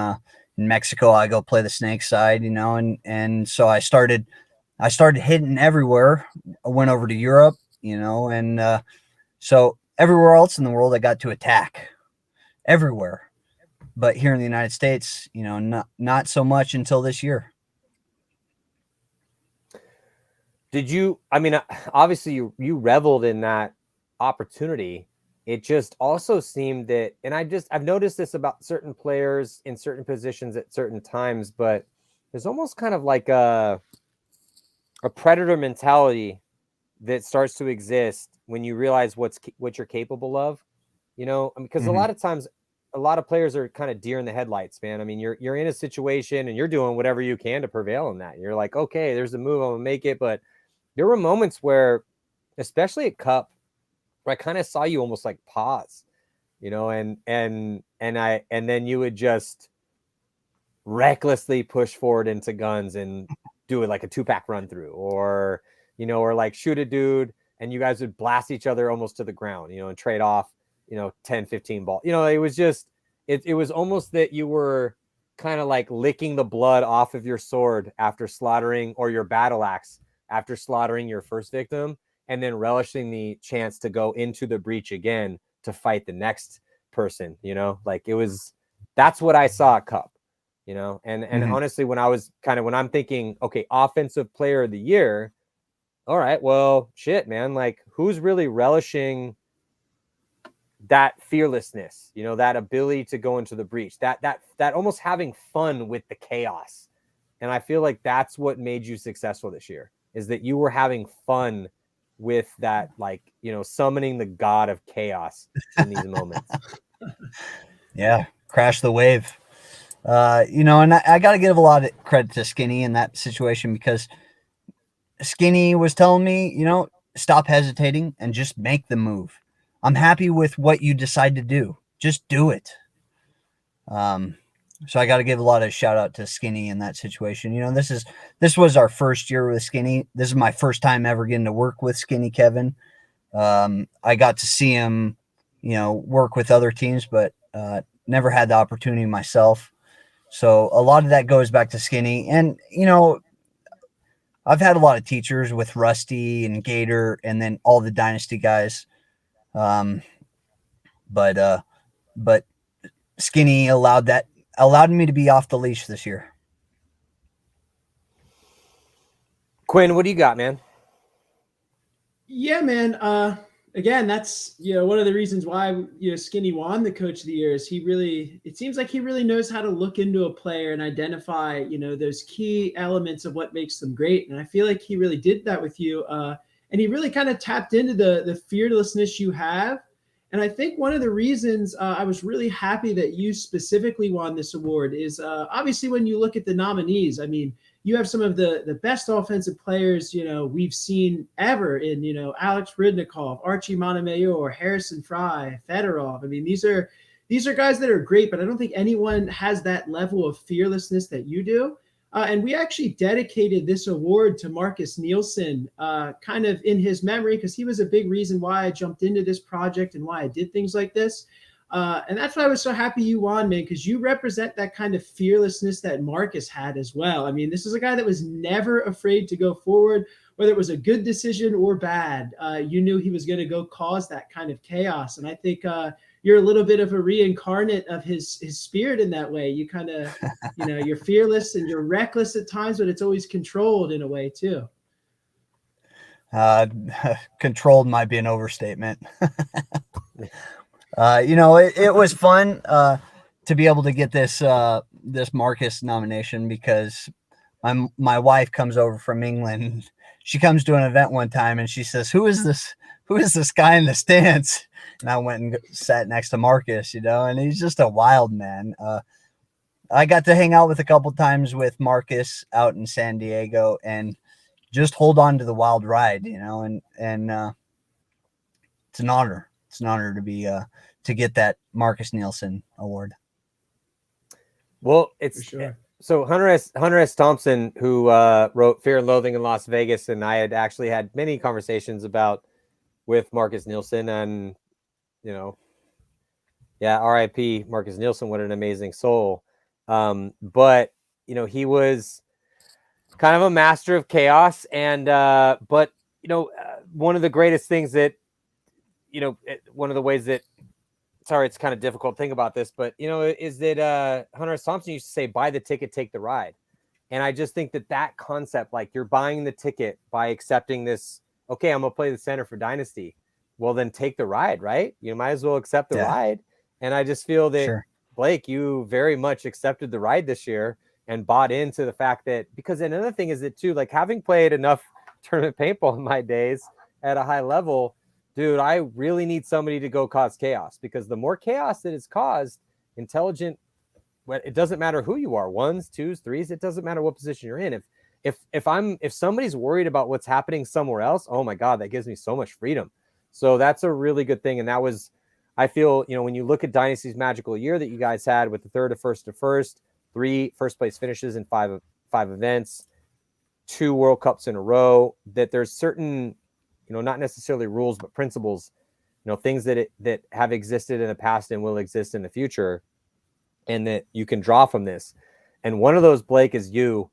[SPEAKER 13] Mexico, I go play the snake side. You know, and so I started hitting everywhere. I went over to Europe. You know, and so everywhere else in the world, I got to attack everywhere. But here in the United States, you know, not so much until this year.
[SPEAKER 6] Did you, I mean, obviously you reveled in that opportunity. It just also seemed that, and I've noticed this about certain players in certain positions at certain times, but there's almost kind of like a predator mentality that starts to exist when you realize what you're capable of, you know, because a lot of times, a lot of players are kind of deer in the headlights, man. I mean, you're in a situation and you're doing whatever you can to prevail in that. You're like, okay, there's a move, I'm gonna make it, but there were moments where, especially at Cup, where I kind of saw you almost like pause, you know, and then you would just recklessly push forward into guns and do it like a 2-pack run through, or, you know, or like shoot a dude and you guys would blast each other almost to the ground, and trade off, 10, 15 ball. It was just, it was almost that you were kind of like licking the blood off of your sword after slaughtering, or your battle axe after slaughtering your first victim, and then relishing the chance to go into the breach again to fight the next person, like it was, that's what I saw at Cup, and honestly, when I'm thinking, okay, offensive player of the year, all right, well, shit, man, like who's really relishing that fearlessness, that ability to go into the breach, that almost having fun with the chaos. And I feel like that's what made you successful this year, is that you were having fun with that, like, summoning the god of chaos in these moments.
[SPEAKER 13] Yeah, crash the wave. And I got to give a lot of credit to Skinny in that situation, because Skinny was telling me, stop hesitating and just make the move. I'm happy with what you decide to do. Just do it. So I got to give a lot of shout out to Skinny in that situation. This was our first year with Skinny. This is my first time ever getting to work with Skinny Kevin. I got to see him, work with other teams, but never had the opportunity myself. So a lot of that goes back to Skinny. And, I've had a lot of teachers with Rusty and Gator and then all the Dynasty guys. But Skinny allowed me to be off the leash this year.
[SPEAKER 6] Quinn, what do you got, man?
[SPEAKER 7] Yeah, man. Again, that's, one of the reasons why, Skinny won the coach of the year is it seems like he really knows how to look into a player and identify, those key elements of what makes them great. And I feel like he really did that with you. And he really kind of tapped into the fearlessness you have. And I think one of the reasons I was really happy that you specifically won this award is obviously when you look at the nominees, I mean, you have some of the best offensive players, we've seen ever in, Alex Rydnikov, Archie Montemayor, Harrison Fry, Fedorov. I mean, these are guys that are great, but I don't think anyone has that level of fearlessness that you do. And we actually dedicated this award to Marcus Nielsen, kind of in his memory, because he was a big reason why I jumped into this project and why I did things like this. And that's why I was so happy you won, man, because you represent that kind of fearlessness that Marcus had as well. I mean, this is a guy that was never afraid to go forward, whether it was a good decision or bad. You knew he was going to go cause that kind of chaos. And I think you're a little bit of a reincarnate of his spirit in that way. You kind of, you're fearless and you're reckless at times, but it's always controlled in a way too.
[SPEAKER 13] Controlled might be an overstatement. It was fun to be able to get this Marcus nomination, because my wife comes over from England. She comes to an event one time and she says, who is this guy in the stands? And I went and sat next to Marcus, and he's just a wild man. I got to hang out with a couple times with Marcus out in San Diego and just hold on to the wild ride, and it's an honor. It's an honor to be to get that Marcus Nielsen award.
[SPEAKER 6] Well, it's
[SPEAKER 7] sure.
[SPEAKER 6] So Hunter S. Thompson, who wrote Fear and Loathing in Las Vegas, and I had actually had many conversations with Marcus Nielsen, and R.I.P. Marcus Nielsen, what an amazing soul. But he was kind of a master of chaos, and but one of the greatest things that one of the ways that, sorry, it's kind of difficult to think about this, but is that Hunter S. Thompson used to say, buy the ticket, take the ride. And I just think that concept, like you're buying the ticket by accepting this, okay, I'm gonna play the center for Dynasty. Well, then take the ride, right? You might as well accept the ride. And I just feel that sure. Blake, you very much accepted the ride this year and bought into the fact that, because another thing is that too, like having played enough tournament paintball in my days at a high level, dude, I really need somebody to go cause chaos, because the more chaos that is caused, intelligent, it doesn't matter who you are, ones, twos, threes, it doesn't matter what position you're in. If somebody's worried about what's happening somewhere else, oh my God, that gives me so much freedom. So that's a really good thing. And that was, I feel, when you look at Dynasty's magical year that you guys had with the third of first to first, 3 first place finishes in five events, 2 World Cups in a row, that there's certain, not necessarily rules, but principles, things that have existed in the past and will exist in the future, and that you can draw from this. And one of those, Blake, is you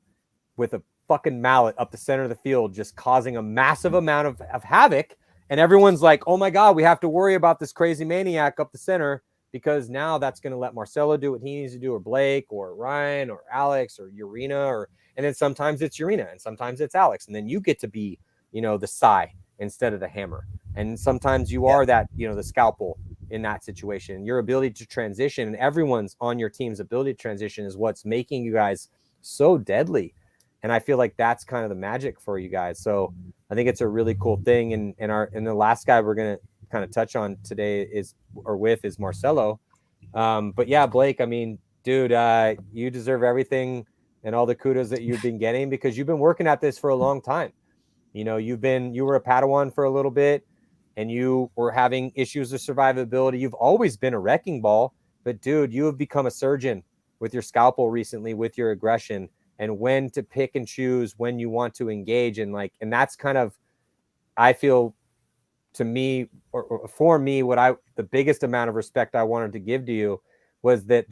[SPEAKER 6] with a fucking mallet up the center of the field, just causing a massive amount of havoc. And everyone's like, oh my God, we have to worry about this crazy maniac up the center, because now that's going to let Marcello do what he needs to do, or Blake, or Ryan, or Alex, or Urena, and then sometimes it's Urena, and sometimes it's Alex. And then you get to be, the sai instead of the hammer. And sometimes you are that, the scalpel in that situation. Your ability to transition, and everyone's on your team's ability to transition, is what's making you guys so deadly. And I feel like that's kind of the magic for you guys. So I think it's a really cool thing. And the last guy we're going to kind of touch on today is Marcello. But yeah, Blake, I mean, dude, you deserve everything and all the kudos that you've been getting, because you've been working at this for a long time. You were a Padawan for a little bit, and you were having issues with survivability. You've always been a wrecking ball, but dude, you have become a surgeon with your scalpel recently, with your aggression, and when to pick and choose when you want to engage. And that's kind of, I feel, to me, or for me, the biggest amount of respect I wanted to give to you was that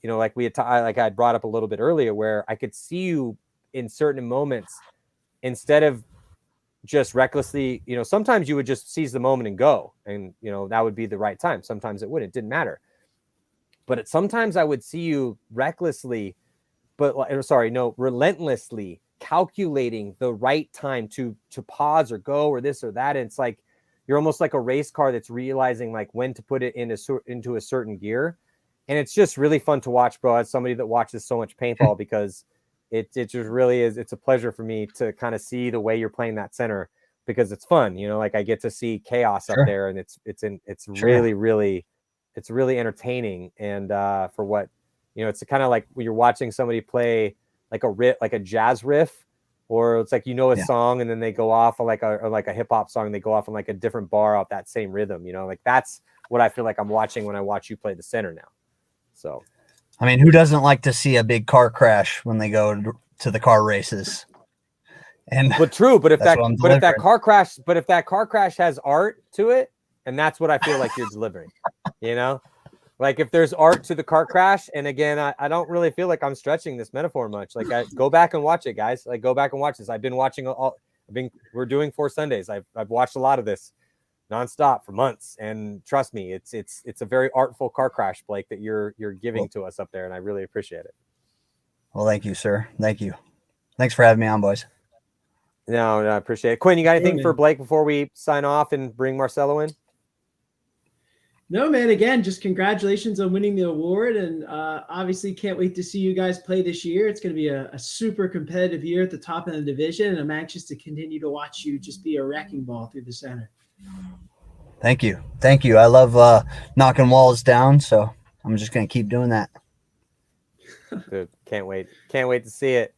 [SPEAKER 6] like I had brought up a little bit earlier, where I could see you in certain moments, instead of just recklessly, sometimes you would just seize the moment and go, and that would be the right time. Sometimes it wouldn't, it didn't matter. But sometimes I would see you relentlessly calculating the right time to pause or go or this or that. And it's like you're almost like a race car that's realizing like when to put it into a certain gear. And it's just really fun to watch, bro, as somebody that watches so much paintball, because it just really is. It's a pleasure for me to kind of see the way you're playing that center, because it's fun. Like I get to see chaos up there, and it's really, really, it's really entertaining. And for what, it's kind of like when you're watching somebody play like a jazz riff, or it's like, a song, and then they go off like a hip hop song, and they go off on like a different bar off that same rhythm, like that's what I feel like I'm watching when I watch you play the center now. So,
[SPEAKER 13] I mean, who doesn't like to see a big car crash when they go to the car races? But if that car crash has art to it, and that's what I feel like you're delivering, like if there's art to the car crash. And again, I don't really feel like I'm stretching this metaphor much. Like go back and watch it, guys. Like go back and watch this. I've been watching we're doing 4 Sundays. I've watched a lot of this nonstop for months, and trust me, it's a very artful car crash, Blake, that you're giving to us up there, and I really appreciate it. Well, thank you, sir. Thank you. Thanks for having me on, boys.
[SPEAKER 6] No, I appreciate it. Quinn, you got anything for Blake before we sign off and bring Marcello in?
[SPEAKER 7] No, man. Again, just congratulations on winning the award, and obviously can't wait to see you guys play this year. It's going to be a super competitive year at the top of the division, and I'm anxious to continue to watch you just be a wrecking ball through the center.
[SPEAKER 13] Thank you. I love knocking walls down, so I'm just going to keep doing that.
[SPEAKER 6] Dude, can't wait to see it.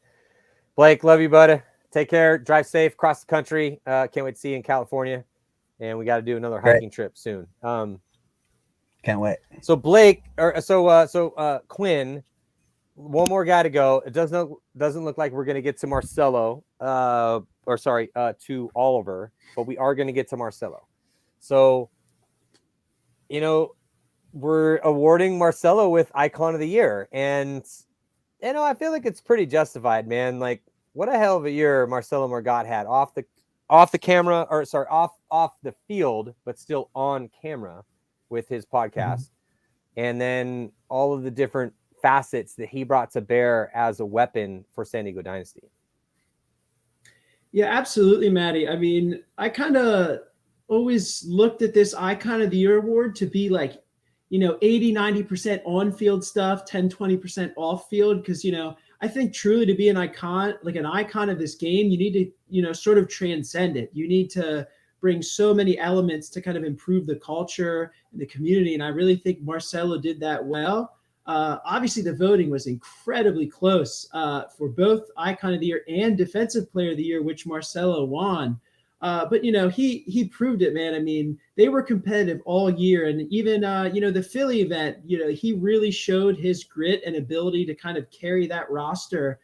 [SPEAKER 6] Blake, love you, buddy. Take care. Drive safe across the country. Can't wait to see you in California, and we got to do another hiking trip soon.
[SPEAKER 13] Can't wait.
[SPEAKER 6] So Quinn, one more guy to go. It doesn't look like we're going to get to Marcello, to Oliver, but we are going to get to Marcello. So, we're awarding Marcello with Icon of the Year, and I feel like it's pretty justified, man. Like, what a hell of a year Marcello Margott had off the camera, off the field, but still on camera with his podcast, and then all of the different facets that he brought to bear as a weapon for San Diego Dynasty.
[SPEAKER 7] Yeah, absolutely, Matty. I mean, I kind of always looked at this Icon of the Year award to be like, 80-90% on-field stuff, 10-20% off-field, because, I think truly to be an icon of this game, you need to, sort of transcend it. You need to bring so many elements to kind of improve the culture and the community, and I really think Marcello did that well. Obviously, the voting was incredibly close for both Icon of the Year and Defensive Player of the Year, which Marcello won. But he proved it, man. I mean, they were competitive all year, and even the Philly event, he really showed his grit and ability to kind of carry that roster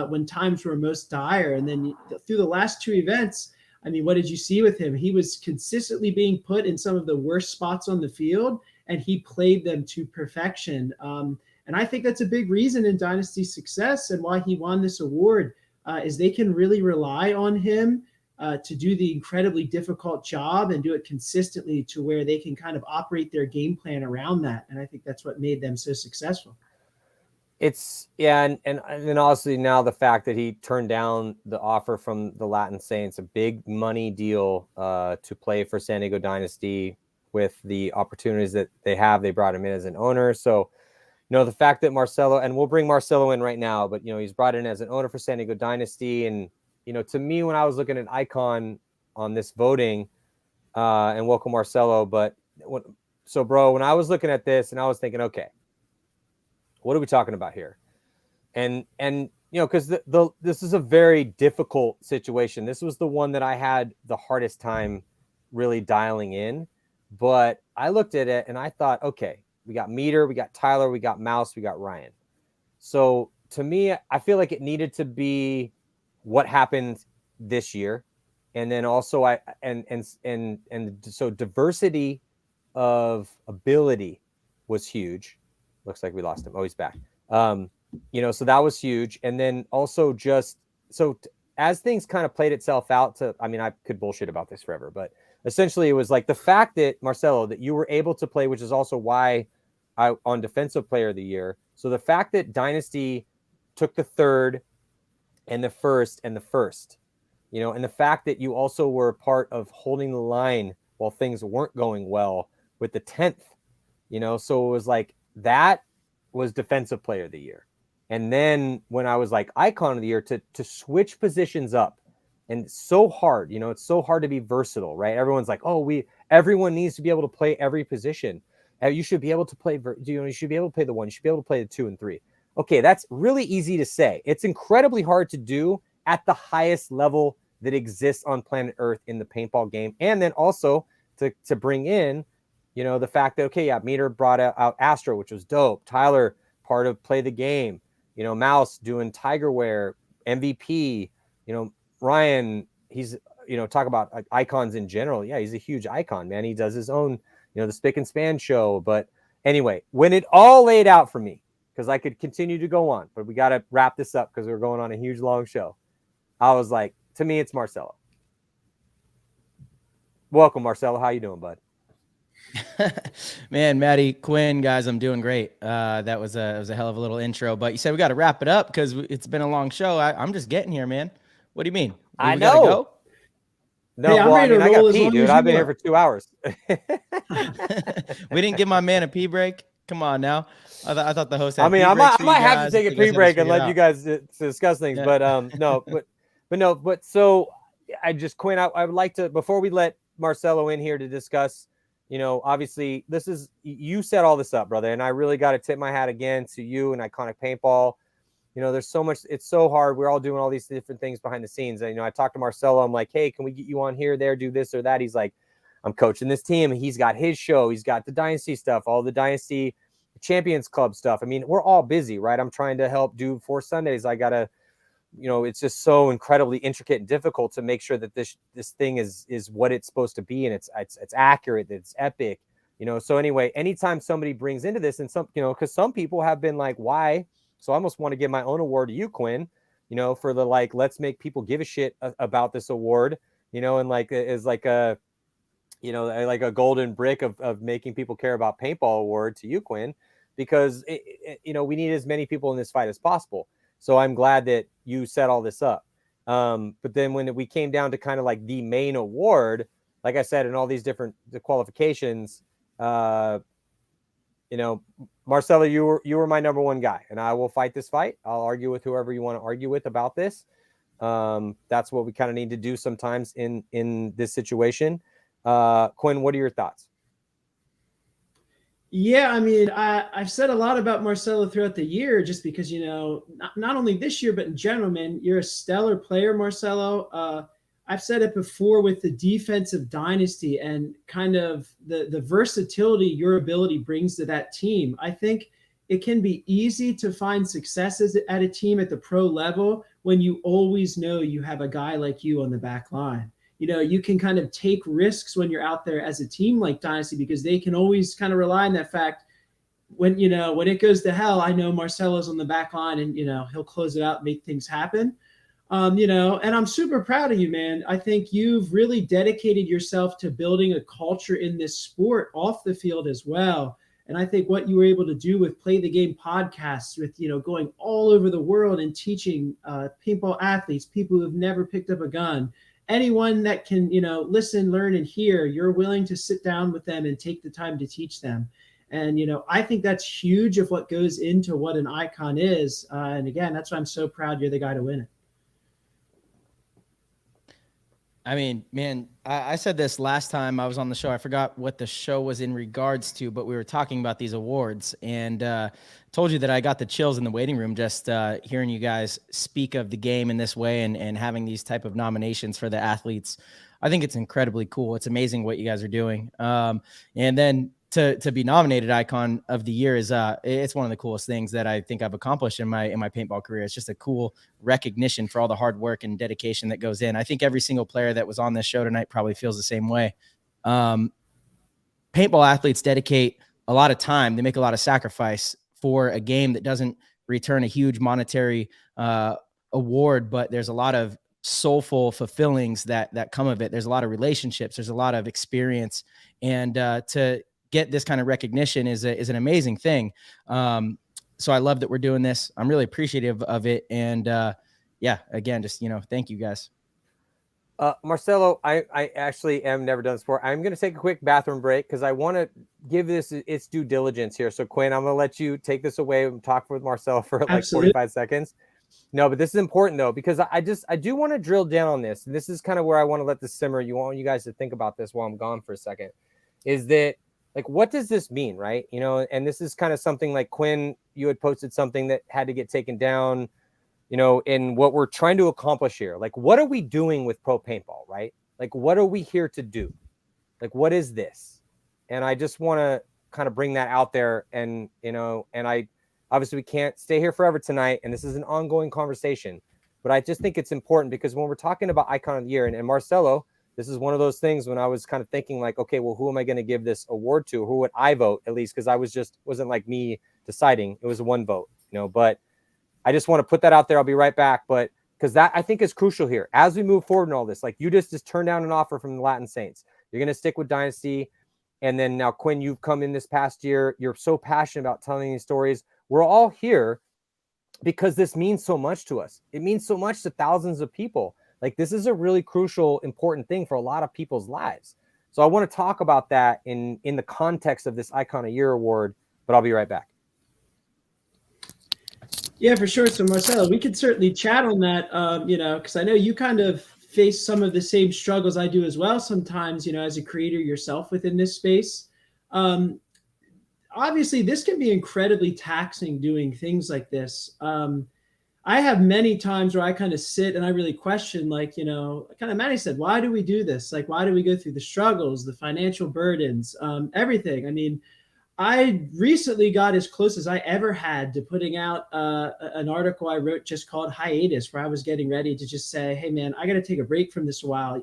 [SPEAKER 7] when times were most dire. And then through the last 2 events, I mean, what did you see with him? He was consistently being put in some of the worst spots on the field, and he played them to perfection. And I think that's a big reason in Dynasty's success and why he won this award, is they can really rely on him to do the incredibly difficult job and do it consistently to where they can kind of operate their game plan around that. And I think that's what made them so successful.
[SPEAKER 6] It's and then obviously now the fact that he turned down the offer from the Latin Saints, a big money deal to play for San Diego Dynasty with the opportunities that they have. They brought him in as an owner. So, you know, the fact that Marcello, and we'll bring Marcello in right now, but, you know, he's brought in as an owner for San Diego Dynasty. And, you know, to me, when I was looking at Icon on this voting, and welcome Marcello, but so bro, when I was looking at this and I was thinking, okay, what are we talking about here? And you know, because this is a very difficult situation. This was the one that I had the hardest time really dialing in. But I looked at it and I thought, okay, we got Meter, we got Tyler, we got Mouse, we got Ryan. So to me, I feel like it needed to be what happened this year. And then also so diversity of ability was huge. Looks like we lost him. Oh, he's back. You know, so that was huge. And then also just as things kind of played itself out I mean, I could bullshit about this forever, but essentially it was like the fact that Marcello, that you were able to play, which is also why on Defensive Player of the Year. So the fact that Dynasty took the third and the first, you know, and the fact that you also were part of holding the line while things weren't going well with the 10th, you know, so it was like, that was Defensive Player of the Year. And then when I was like Icon of the Year, to switch positions up, and it's so hard, you know, it's so hard to be versatile, right? Everyone's like, oh, everyone needs to be able to play every position. You should be able to play, you should be able to play the 1, you should be able to play the 2 and 3. Okay, that's really easy to say. It's incredibly hard to do at the highest level that exists on planet Earth in the paintball game. And then also to bring in, you know, the fact that, okay, yeah, Meter brought out Astro, which was dope. Tyler, part of Play the Game. You know, Mouse doing Tigerware, MVP. You know, Ryan, he's, you know, talk about icons in general. Yeah, he's a huge icon, man. He does his own, you know, the Spick and Span show. But anyway, when it all laid out for me, because I could continue to go on, but we got to wrap this up because we're going on a huge, long show. I was like, to me, it's Marcello. Welcome, Marcello. How you doing, bud?
[SPEAKER 14] Man, Matty, Quinn, guys, I'm doing great. That was a hell of a little intro, but you said we got to wrap it up because it's been a long show. I'm just getting here, man. What do you mean?
[SPEAKER 6] I
[SPEAKER 14] know.
[SPEAKER 6] Gotta go? No,
[SPEAKER 7] hey,
[SPEAKER 6] well, I mean, I got pee, dude. I've been here for 2 hours.
[SPEAKER 14] We didn't give my man a pee break. Come on now. I thought the host had
[SPEAKER 6] I mean, I might have to take a pee break and let you guys discuss things,
[SPEAKER 14] Yeah.
[SPEAKER 6] but no, but so I just, Quinn, I would like to, before we let Marcello in here to discuss, you know, obviously this is, you set all this up, brother. And I really got to tip my hat again to you and Iconic Paintball. You know, there's so much, it's so hard. We're all doing all these different things behind the scenes. And, you know, I talked to Marcello. I'm like, hey, can we get you on here, there, do this or that? He's like, I'm coaching this team. He's got his show. He's got the Dynasty stuff, all the Dynasty Champions Club stuff. I mean, we're all busy, right? I'm trying to help do 4 Sundays. I got to, you know, it's just so incredibly intricate and difficult to make sure that this thing is what it's supposed to be, and it's accurate, that it's epic, you know. So anyway, anytime somebody brings into this, and some, you know, because some people have been like, why? So I almost want to give my own award to you, Quinn, you know, for the like, let's make people give a shit about this award, you know, and like is like a, you know, like a golden brick of making people care about paintball award to you, Quinn, because you know, we need as many people in this fight as possible. So I'm glad that you set all this up. But then when we came down to kind of like the main award, like I said, in all these different qualifications, you know, Marcello, you were my number one guy, and I will fight this fight. I'll argue with whoever you want to argue with about this. That's what we kind of need to do sometimes in this situation. Quinn, what are your thoughts?
[SPEAKER 7] Yeah, I mean, I've said a lot about Marcello throughout the year just because, you know, not only this year, but in general, man, you're a stellar player, Marcello. I've said it before with the defensive dynasty and kind of the versatility your ability brings to that team. I think it can be easy to find successes at a team at the pro level when you always know you have a guy like you on the back line. you can kind of take risks when you're out there as a team like Dynasty, because they can always kind of rely on that fact. When it goes to hell, I know Marcello's on the back line, and he'll close it out, make things happen. And I'm super proud of you, man. I think you've really dedicated yourself to building a culture in this sport off the field as well. And I think what you were able to do with Play the Game podcasts, with, going all over the world and teaching paintball athletes, people who've never picked up a gun, anyone that can, listen, learn, and hear, you're willing to sit down with them and take the time to teach them. And, I think that's huge of what goes into what an icon is. And again, that's why I'm so proud you're the guy to win it.
[SPEAKER 14] I mean, man, I said this last time I was on the show. I forgot what the show was in regards to, but we were talking about these awards, and told you that I got the chills in the waiting room just hearing you guys speak of the game in this way, and having these type of nominations for the athletes. I think it's incredibly cool. It's amazing what you guys are doing. And then to be nominated Icon of the Year is it's one of the coolest things that I think I've accomplished in my paintball career. It's just a cool recognition for all the hard work and dedication that goes in. I think every single player that was on this show tonight probably feels the same way. Paintball athletes dedicate a lot of time. They make a lot of sacrifice for a game that doesn't return a huge monetary award, but there's a lot of soulful fulfillings that come of it. There's a lot of relationships. There's a lot of experience, and to get this kind of recognition is an amazing thing. So I love that we're doing this. I'm really appreciative of it. And yeah, again, just, thank you guys.
[SPEAKER 6] Marcello, I actually am never done sport. I'm going to take a quick bathroom break because I want to give this its due diligence here. So Quinn, I'm going to let you take this away and talk with Marcello for like
[SPEAKER 7] Absolutely.
[SPEAKER 6] 45 seconds. No, but this is important though, because I do want to drill down on this. And this is kind of where I want to let this simmer. You want you guys to think about this while I'm gone for a second. Is that, like, what does this mean, right? And this is kind of something like Quinn, you had posted something that had to get taken down, in what we're trying to accomplish here. Like, what are we doing with pro paintball, right? Like, what are we here to do? Like, what is this? And I just want to kind of bring that out there. And, and I, obviously we can't stay here forever tonight, and this is an ongoing conversation, but I just think it's important because when we're talking about Icon of the Year, and Marcello, this is one of those things when I was kind of thinking like, okay, well, who am I going to give this award to? Who would I vote, at least? Because I wasn't like me deciding. It was one vote, but I just want to put that out there. I'll be right back. But because that I think is crucial here as we move forward in all this. Like, you just turned down an offer from the Latin Saints. You're going to stick with Dynasty. And then now, Quinn, you've come in this past year. You're so passionate about telling these stories. We're all here because this means so much to us. It means so much to thousands of people. Like, this is a really crucial, important thing for a lot of people's lives. So I want to talk about that in the context of this Icon of the Year award, but I'll be right back.
[SPEAKER 7] Yeah, for sure. So Marcello, we could certainly chat on that, because I know you kind of face some of the same struggles I do as well sometimes, as a creator yourself within this space. Obviously, this can be incredibly taxing doing things like this. I have many times where I kind of sit and I really question, like, kind of Matty said, why do we do this? Like, why do we go through the struggles, the financial burdens, everything? I mean, I recently got as close as I ever had to putting out an article I wrote just called Hiatus, where I was getting ready to just say, hey, man, I got to take a break from this a while.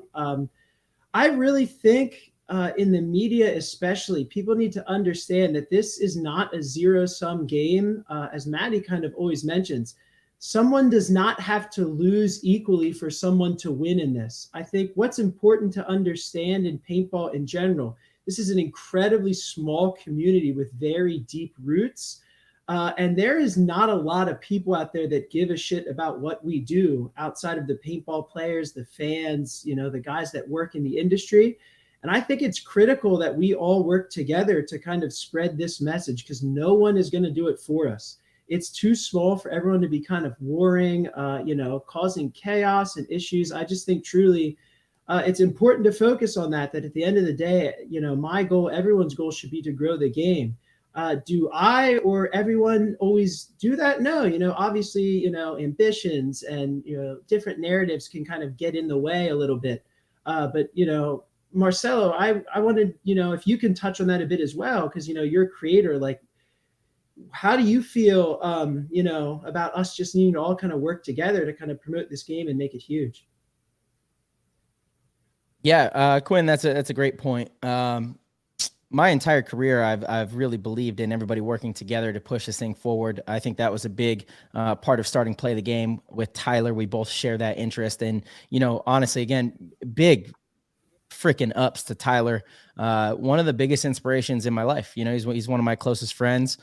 [SPEAKER 7] I really think in the media, especially, people need to understand that this is not a zero-sum game, as Matty kind of always mentions. Someone does not have to lose equally for someone to win in this. I think what's important to understand in paintball in general, this is an incredibly small community with very deep roots. And there is not a lot of people out there that give a shit about what we do outside of the paintball players, the fans, the guys that work in the industry. And I think it's critical that we all work together to kind of spread this message, because no one is going to do it for us. It's too small for everyone to be kind of warring, causing chaos and issues. I just think truly it's important to focus on that at the end of the day, my goal, everyone's goal should be to grow the game. Do I or everyone always do that? No, obviously, ambitions and, different narratives can kind of get in the way a little bit. But, Marcello, I wanted, if you can touch on that a bit as well, because, you're a creator, like, how do you feel, about us just needing to all kind of work together to kind of promote this game and make it huge?
[SPEAKER 14] Yeah, Quinn, that's a great point. My entire career, I've really believed in everybody working together to push this thing forward. I think that was a big part of starting Play the Game with Tyler. We both share that interest, and honestly, again, big freaking ups to Tyler. One of the biggest inspirations in my life. He's one of my closest friends.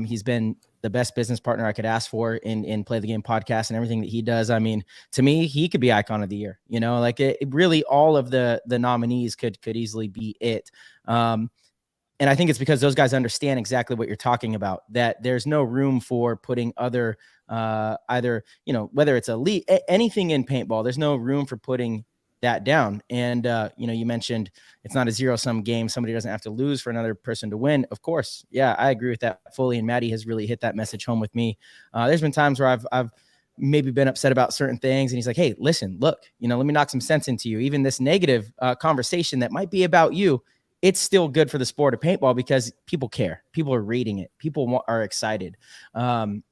[SPEAKER 14] He's been the best business partner I could ask for in Play the Game podcast and everything that he does. I mean, to me, he could be Icon of the Year. It really, all of the nominees could easily be it. And I think it's because those guys understand exactly what you're talking about, that there's no room for putting other, either, whether it's elite, anything in paintball, there's no room for putting that down. And, you mentioned it's not a zero-sum game. Somebody doesn't have to lose for another person to win. Of course. Yeah, I agree with that fully. And Matty has really hit that message home with me. There's been times where I've maybe been upset about certain things. And he's like, hey, listen, look, let me knock some sense into you. Even this negative conversation that might be about you, it's still good for the sport of paintball because people care. People are reading it. People are excited. And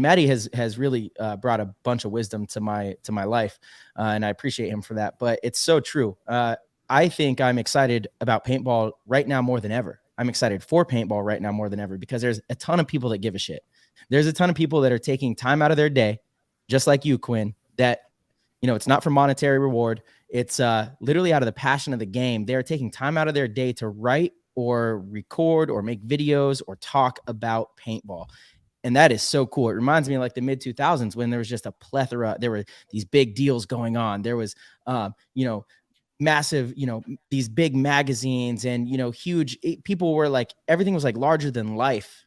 [SPEAKER 14] Matty has really brought a bunch of wisdom to my life, and I appreciate him for that. But it's so true. I think I'm excited about paintball right now more than ever. I'm excited for paintball right now more than ever because there's a ton of people that give a shit. There's a ton of people that are taking time out of their day, just like you, Quinn, that, it's not for monetary reward. It's literally out of the passion of the game. They're taking time out of their day to write or record or make videos or talk about paintball. And that is so cool. It reminds me of like the mid 2000s when there was just a plethora. There were these big deals going on. There was, massive, these big magazines and, huge people were like, everything was like larger than life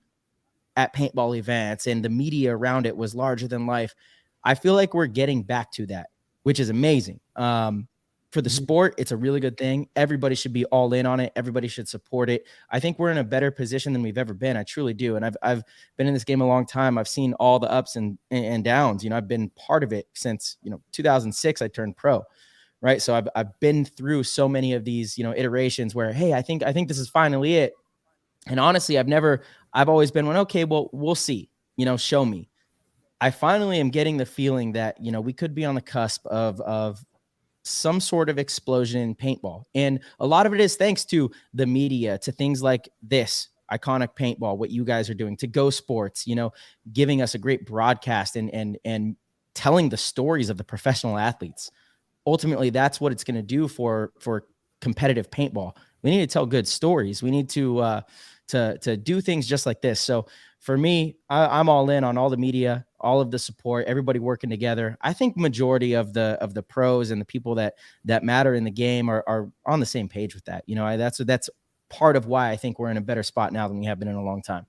[SPEAKER 14] at paintball events, and the media around it was larger than life. I feel like we're getting back to that, which is amazing. For the sport, it's a really good thing. Everybody should be all in on it. Everybody should support it. I think we're in a better position than we've ever been. I truly do. And I've been in this game a long time. I've seen all the ups and downs. I've been part of it since, 2006, I turned pro, right? So I've been through so many of these, iterations where, hey, I think this is finally it. And honestly, I've always been okay, well, we'll see, show me. I finally am getting the feeling that, we could be on the cusp of some sort of explosion in paintball. And a lot of it is thanks to the media, to things like this Iconic Paintball, what you guys are doing, to GoSports, giving us a great broadcast and telling the stories of the professional athletes. Ultimately, that's what it's going to do for competitive paintball. We need to tell good stories. We need to do things just like this. So for me, I'm all in on all the media, all of the support, everybody working together. I think majority of the pros and the people that matter in the game are on the same page with that. That's part of why I think we're in a better spot now than we have been in a long time.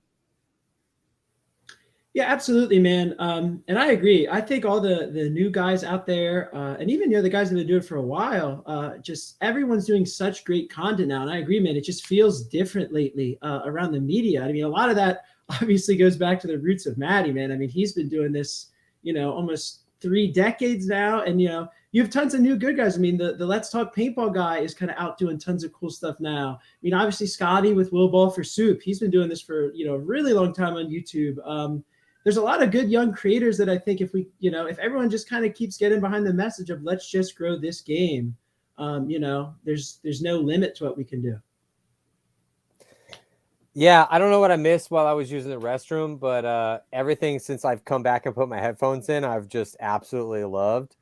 [SPEAKER 7] Yeah, absolutely, man. And I agree. I think all the new guys out there, and even the guys that have been doing it for a while, just everyone's doing such great content now. And I agree, man. It just feels different lately around the media. I mean, a lot of that obviously goes back to the roots of Matty, man. I mean, he's been doing this, almost 3 decades now. And, you have tons of new good guys. I mean, the Let's Talk Paintball guy is kind of out doing tons of cool stuff now. I mean, obviously Scotty with Will Ball for Soup. He's been doing this for, a really long time on YouTube. There's a lot of good young creators that I think if we, if everyone just kind of keeps getting behind the message of let's just grow this game, there's no limit to what we can do.
[SPEAKER 6] Yeah, I don't know what I missed while I was using the restroom, but everything since I've come back and put my headphones in, I've just absolutely loved.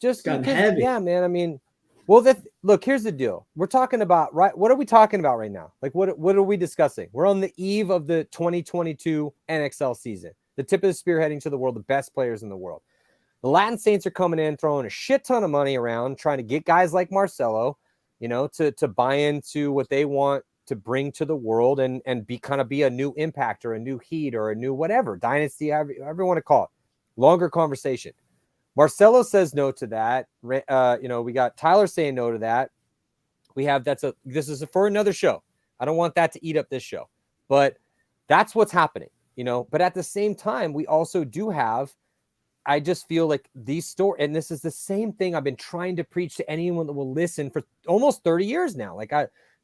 [SPEAKER 6] Just
[SPEAKER 7] gotten heavy.
[SPEAKER 6] Yeah, man. I mean, well, look, here's the deal. We're talking about, right? What are we talking about right now? Like, what are we discussing? We're on the eve of the 2022 NXL season, the tip of the spear heading to the world, the best players in the world. The Latin Saints are coming in, throwing a shit ton of money around, trying to get guys like Marcello, to buy into what they want to bring to the world and be a new Impact or a new Heat or a new whatever, Dynasty, however you want to call it. Longer conversation. Marcello says no to that. We got Tyler saying no to that. This is for another show. I don't want that to eat up this show, but that's what's happening, but at the same time, we also do have, I just feel like these stories, and this is the same thing I've been trying to preach to anyone that will listen for almost 30 years now. Like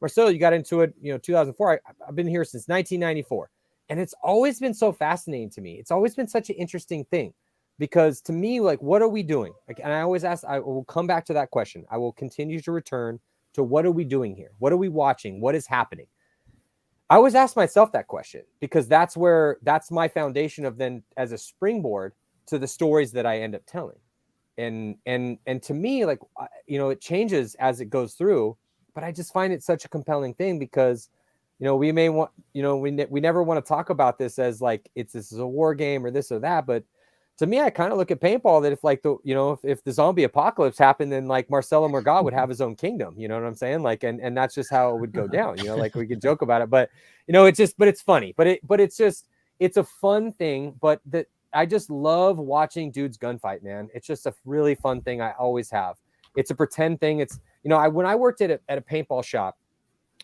[SPEAKER 6] Marcello, you got into it, 2004. I've been here since 1994. And it's always been so fascinating to me. It's always been such an interesting thing. because to me, like, what are we doing? Like, and I always ask, I will come back to that question. I will continue to return to what are we doing here? What are we watching? What is happening? I always ask myself that question because that's my foundation of then as a springboard to the stories that I end up telling. And to me, like, it changes as it goes through, but I just find it such a compelling thing because, we may want, we never want to talk about this as like, this is a war game or this or that. But to me, I kind of look at paintball that if like if the zombie apocalypse happened, then like Marcello Margott would have his own kingdom. You know what I'm saying? Like, and that's just how it would go down, like we could joke about it, but it's funny, but it's a fun thing. But I just love watching dudes gunfight, man. It's just a really fun thing. I always have. It's a pretend thing. It's, when I worked at a paintball shop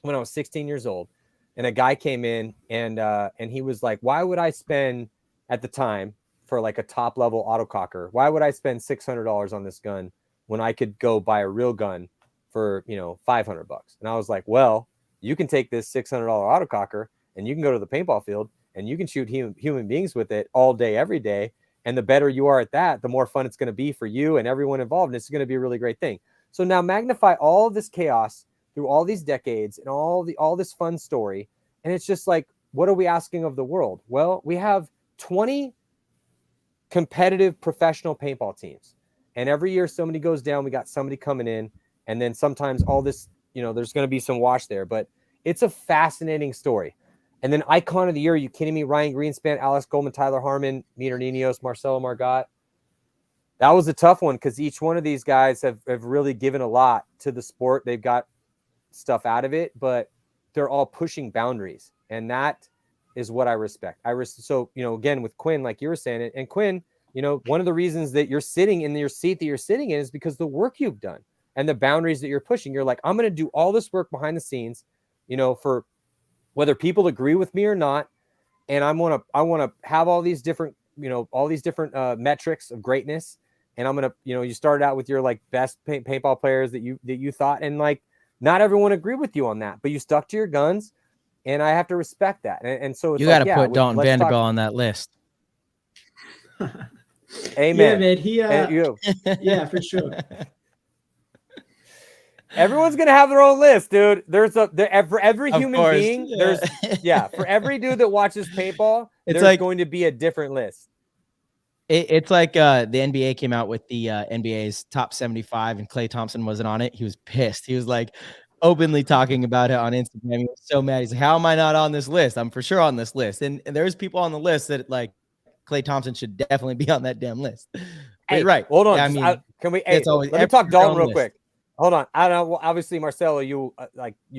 [SPEAKER 6] when I was 16 years old, and a guy came in and he was like, why would I spend at the time for like a top level autococker? Why would I spend $600 on this gun when I could go buy a real gun for, $500? And I was like, well, you can take this $600 autococker and you can go to the paintball field and you can shoot human beings with it all day, every day. And the better you are at that, the more fun it's going to be for you and everyone involved. And it's going to be a really great thing. So now magnify all of this chaos through all these decades and all this fun story. And it's just like, what are we asking of the world? Well, we have 20 competitive professional paintball teams. And every year somebody goes down, we got somebody coming in. And then sometimes all this, there's going to be some wash there, but it's a fascinating story. And then icon of the year, are you kidding me? Ryan Greenspan, Alex Goldman, Tyler Harmon, Meter Ninos, Marcello Margott. That was a tough one because each one of these guys have really given a lot to the sport. They've got stuff out of it, but they're all pushing boundaries. And that is what I respect. So, again, with Quinn, like you were saying, and Quinn, one of the reasons that you're sitting in your seat that you're sitting in is because the work you've done and the boundaries that you're pushing. You're like, I'm going to do all this work behind the scenes, for whether people agree with me or not. And I want to have all these different, metrics of greatness. And I'm going to, you started out with your like best paintball players that you thought, and like, not everyone agreed with you on that, but you stuck to your guns. And I have to respect that. And so it's
[SPEAKER 14] you got to put Dalton Vanderbilt on that list.
[SPEAKER 6] Amen.
[SPEAKER 7] Yeah, man. Yeah, for sure.
[SPEAKER 6] Everyone's gonna have their own list, dude. For every human being, for every dude that watches paintball, there's going to be a different list.
[SPEAKER 14] It's like the NBA came out with the NBA's top 75, and Klay Thompson wasn't on it. He was pissed. He was like openly talking about it on Instagram. He was so mad. He's like, "How am I not on this list? I'm for sure on this list." And there's people on the list that like Klay Thompson should definitely be on that damn list.
[SPEAKER 6] Hey,
[SPEAKER 14] right?
[SPEAKER 6] Hold on.
[SPEAKER 14] I mean,
[SPEAKER 6] can we? Hey, let me talk Dalton real quick. Hold on. I don't know. Well, obviously, Marcello, you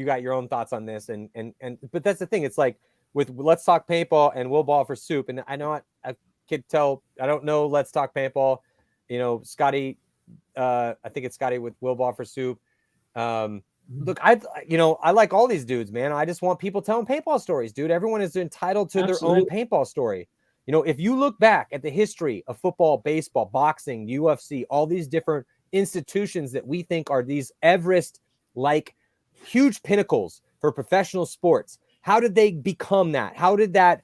[SPEAKER 6] got your own thoughts on this, but that's the thing. It's like with Let's Talk Paintball and Will Ball for Soup, and I know I could tell. I don't know Let's Talk Paintball. Scotty. I think it's Scotty with Will Ball for Soup. Look, I like all these dudes, man. I just want people telling paintball stories, dude. Everyone is entitled to their own paintball story. If you look back at the history of football, baseball, boxing, UFC, all these different institutions that we think are these Everest-like huge pinnacles for professional sports, how did they become that? How did that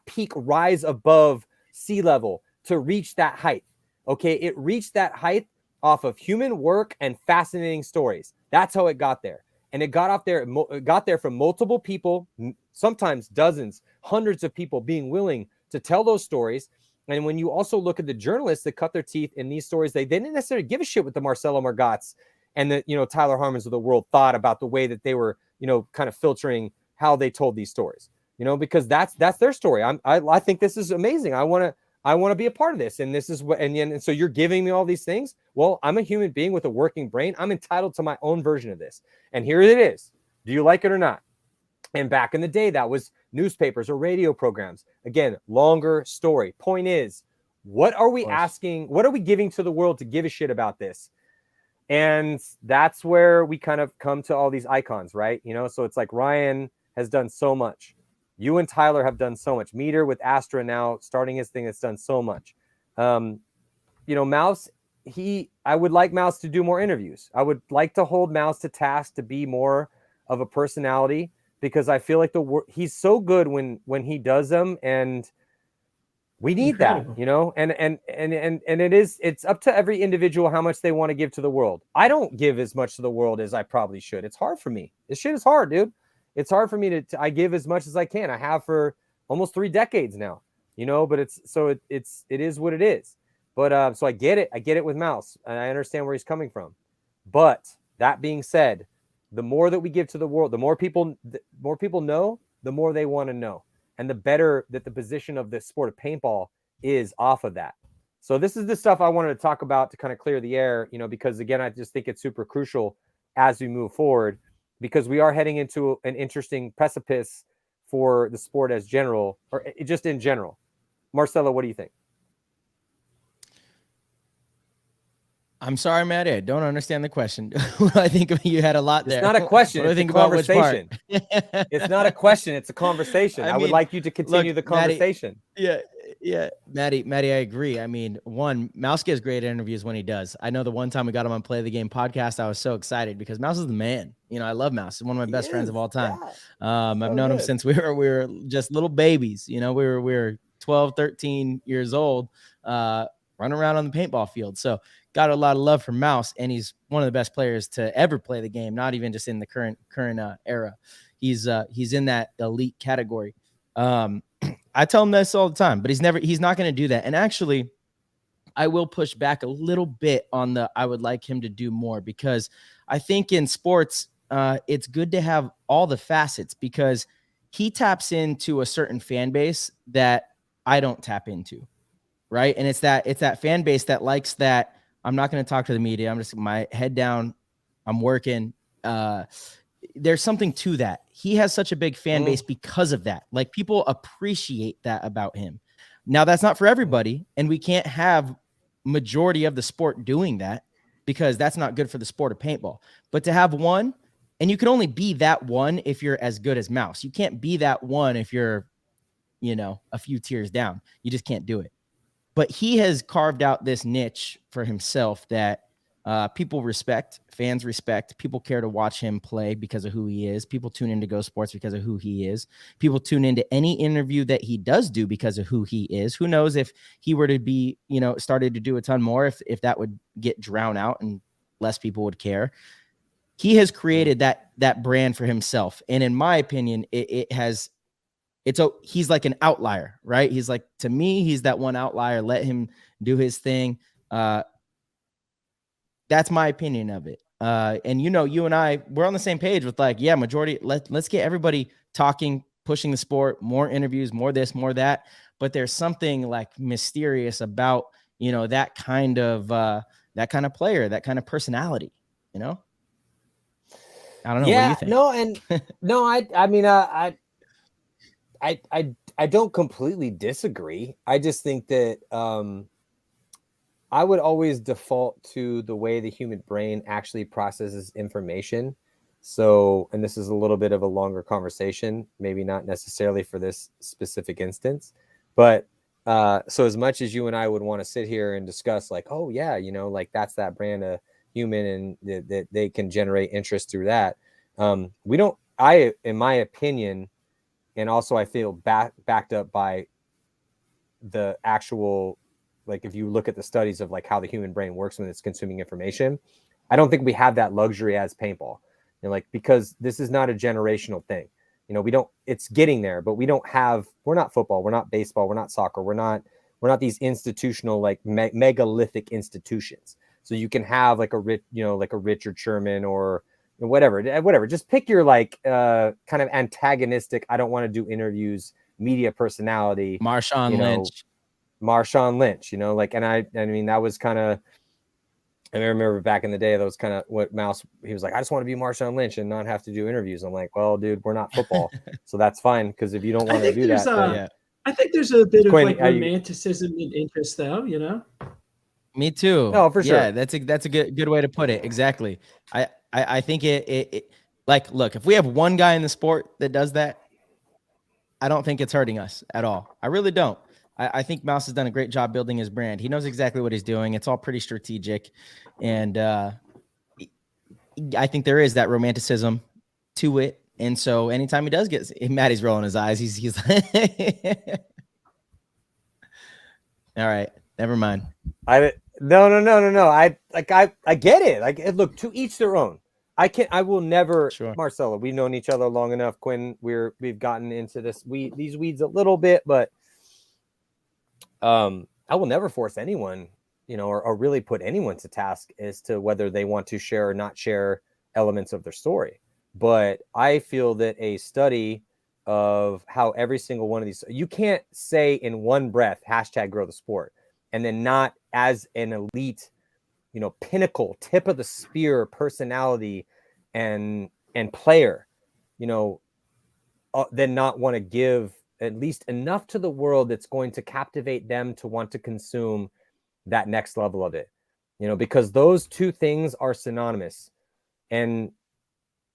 [SPEAKER 6] peak rise above sea level to reach that height? Okay, it reached that height off of human work and fascinating stories. That's how it got there. And it got there from multiple people, sometimes dozens, hundreds of people being willing to tell those stories. And when you also look at the journalists that cut their teeth in these stories, they didn't necessarily give a shit what the Marcello Margotts and the Tyler Harmons of the world thought about the way that they were kind of filtering how they told these stories. Because that's their story. I think this is amazing. I want to be a part of this, and this is what. And so you're giving me all these things. Well, I'm a human being with a working brain. I'm entitled to my own version of this, and here it is. Do you like it or not? And back in the day, that was newspapers or radio programs. Again, longer story. Point is, what are we asking? What are we giving to the world to give a shit about this? And that's where we kind of come to all these icons, right? So it's like Ryan has done so much. You and Tyler have done so much. Meter with Astra now starting his thing has done so much. Mouse, I would like Mouse to do more interviews. I would like to hold Mouse to task to be more of a personality, because I feel like he's so good when he does them, and We need that, you know, and it's up to every individual how much they want to give to the world. I don't give as much to the world as I probably should. It's hard for me. This shit is hard, dude. It's hard for me I give as much as I can. I have for almost 3 decades now, you know, but it is what it is. But so I get it. I get it with Mouse, and I understand where he's coming from. But that being said, the more that we give to the world, the more people know, the more they want to know. And the better that the position of the sport of paintball is off of that. So this is the stuff I wanted to talk about to kind of clear the air, you know, because again, I just think it's super crucial as we move forward, because we are heading into an interesting precipice for the sport as general, or just in general. Marcello, what do you think?
[SPEAKER 14] I'm sorry, Matty. I don't understand the question. I think you had a lot there.
[SPEAKER 6] It's not a question. It's a conversation. It's not a question. It's a conversation. I would like you to continue the conversation.
[SPEAKER 14] Matty, yeah. Matty, I agree. I mean, Mouse gives great interviews when he does. I know the one time we got him on Play the Game podcast, I was so excited because Mouse is the man. You know, I love Mouse. He's one of my best friends of all time. Yeah. I've known him since we were just little babies. You know, we were 12, 13 years old, running around on the paintball field. So got a lot of love for Mouse, and he's one of the best players to ever play the game, not even just in the current era. He's in that elite category. I tell him this all the time, but he's not going to do that. And actually, I will push back a little bit on I would like him to do more, because I think in sports, it's good to have all the facets, because he taps into a certain fan base that I don't tap into. Right. And it's that fan base that likes that. I'm not going to talk to the media. I'm just my head down. I'm working. There's something to that. He has such a big fan base because of that. Like, people appreciate that about him. Now, that's not for everybody, and we can't have majority of the sport doing that, because that's not good for the sport of paintball. But to have one, and you can only be that one if you're as good as Mouse. You can't be that one if you're, you know, a few tiers down. You just can't do it. But he has carved out this niche for himself that people respect, fans respect. People care to watch him play because of who he is. People tune into GoSports because of who he is. People tune into any interview that he does do because of who he is. Who knows if he were to be, you know, started to do a ton more, if that would get drowned out and less people would care. He has created that brand for himself. And in my opinion, he's like an outlier, right? He's like, to me, he's that one outlier. Let him do his thing. That's my opinion of it. And you know, you and I, we're on the same page with like, yeah, majority. Let's get everybody talking, pushing the sport, more interviews, more this, more that. But there's something like mysterious about, you know, that kind of player, that kind of personality. You know, I don't know.
[SPEAKER 6] Yeah,
[SPEAKER 14] what do you think?
[SPEAKER 6] no, and no, I mean, I don't completely disagree. I just think that I would always default to the way the human brain actually processes information. So, and this is a little bit of a longer conversation, maybe not necessarily for this specific instance, but so as much as you and I would want to sit here and discuss like, oh yeah, you know, like that's that brand of human and that they can generate interest through that. In my opinion, and also I feel backed up by the actual, like if you look at the studies of like how the human brain works when it's consuming information, I don't think we have that luxury as paintball. And like, because this is not a generational thing. You know, it's getting there, but we're not football, we're not baseball, we're not soccer, we're not these institutional, like megalithic institutions. So you can have like a Richard Sherman or whatever. Just pick your like kind of antagonistic, I don't want to do interviews, media personality.
[SPEAKER 14] Marshawn Lynch,
[SPEAKER 6] you know, like, and I mean, that was kind of, I remember back in the day, that was kind of what Mouse, he was like, I just want to be Marshawn Lynch and not have to do interviews. I'm like, well, dude, we're not football. So that's fine. Because if you don't want to do that,
[SPEAKER 7] I think there's a bit of like romanticism and interest though, you know?
[SPEAKER 14] Me too.
[SPEAKER 6] No, for sure.
[SPEAKER 14] Yeah, that's a good way to put it. Exactly. I think it like, look, if we have one guy in the sport that does that, I don't think it's hurting us at all. I really don't. I think Mouse has done a great job building his brand. He knows exactly what he's doing. It's all pretty strategic. And I think there is that romanticism to it. And so anytime he does get, Matty's rolling his eyes, he's All right, never mind.
[SPEAKER 6] No. I get it. Like, look, to each their own. I will never.
[SPEAKER 14] Sure.
[SPEAKER 6] Marcello, we've known each other long enough. Quinn, we've gotten into these weeds a little bit, but I will never force anyone, or really put anyone to task as to whether they want to share or not share elements of their story. But I feel that a study of how every single one of these, you can't say in one breath, #grow the sport, and then not as an elite, pinnacle, tip of the spear personality and player, then not want to give at least enough to the world that's going to captivate them to want to consume that next level of it, because those two things are synonymous, and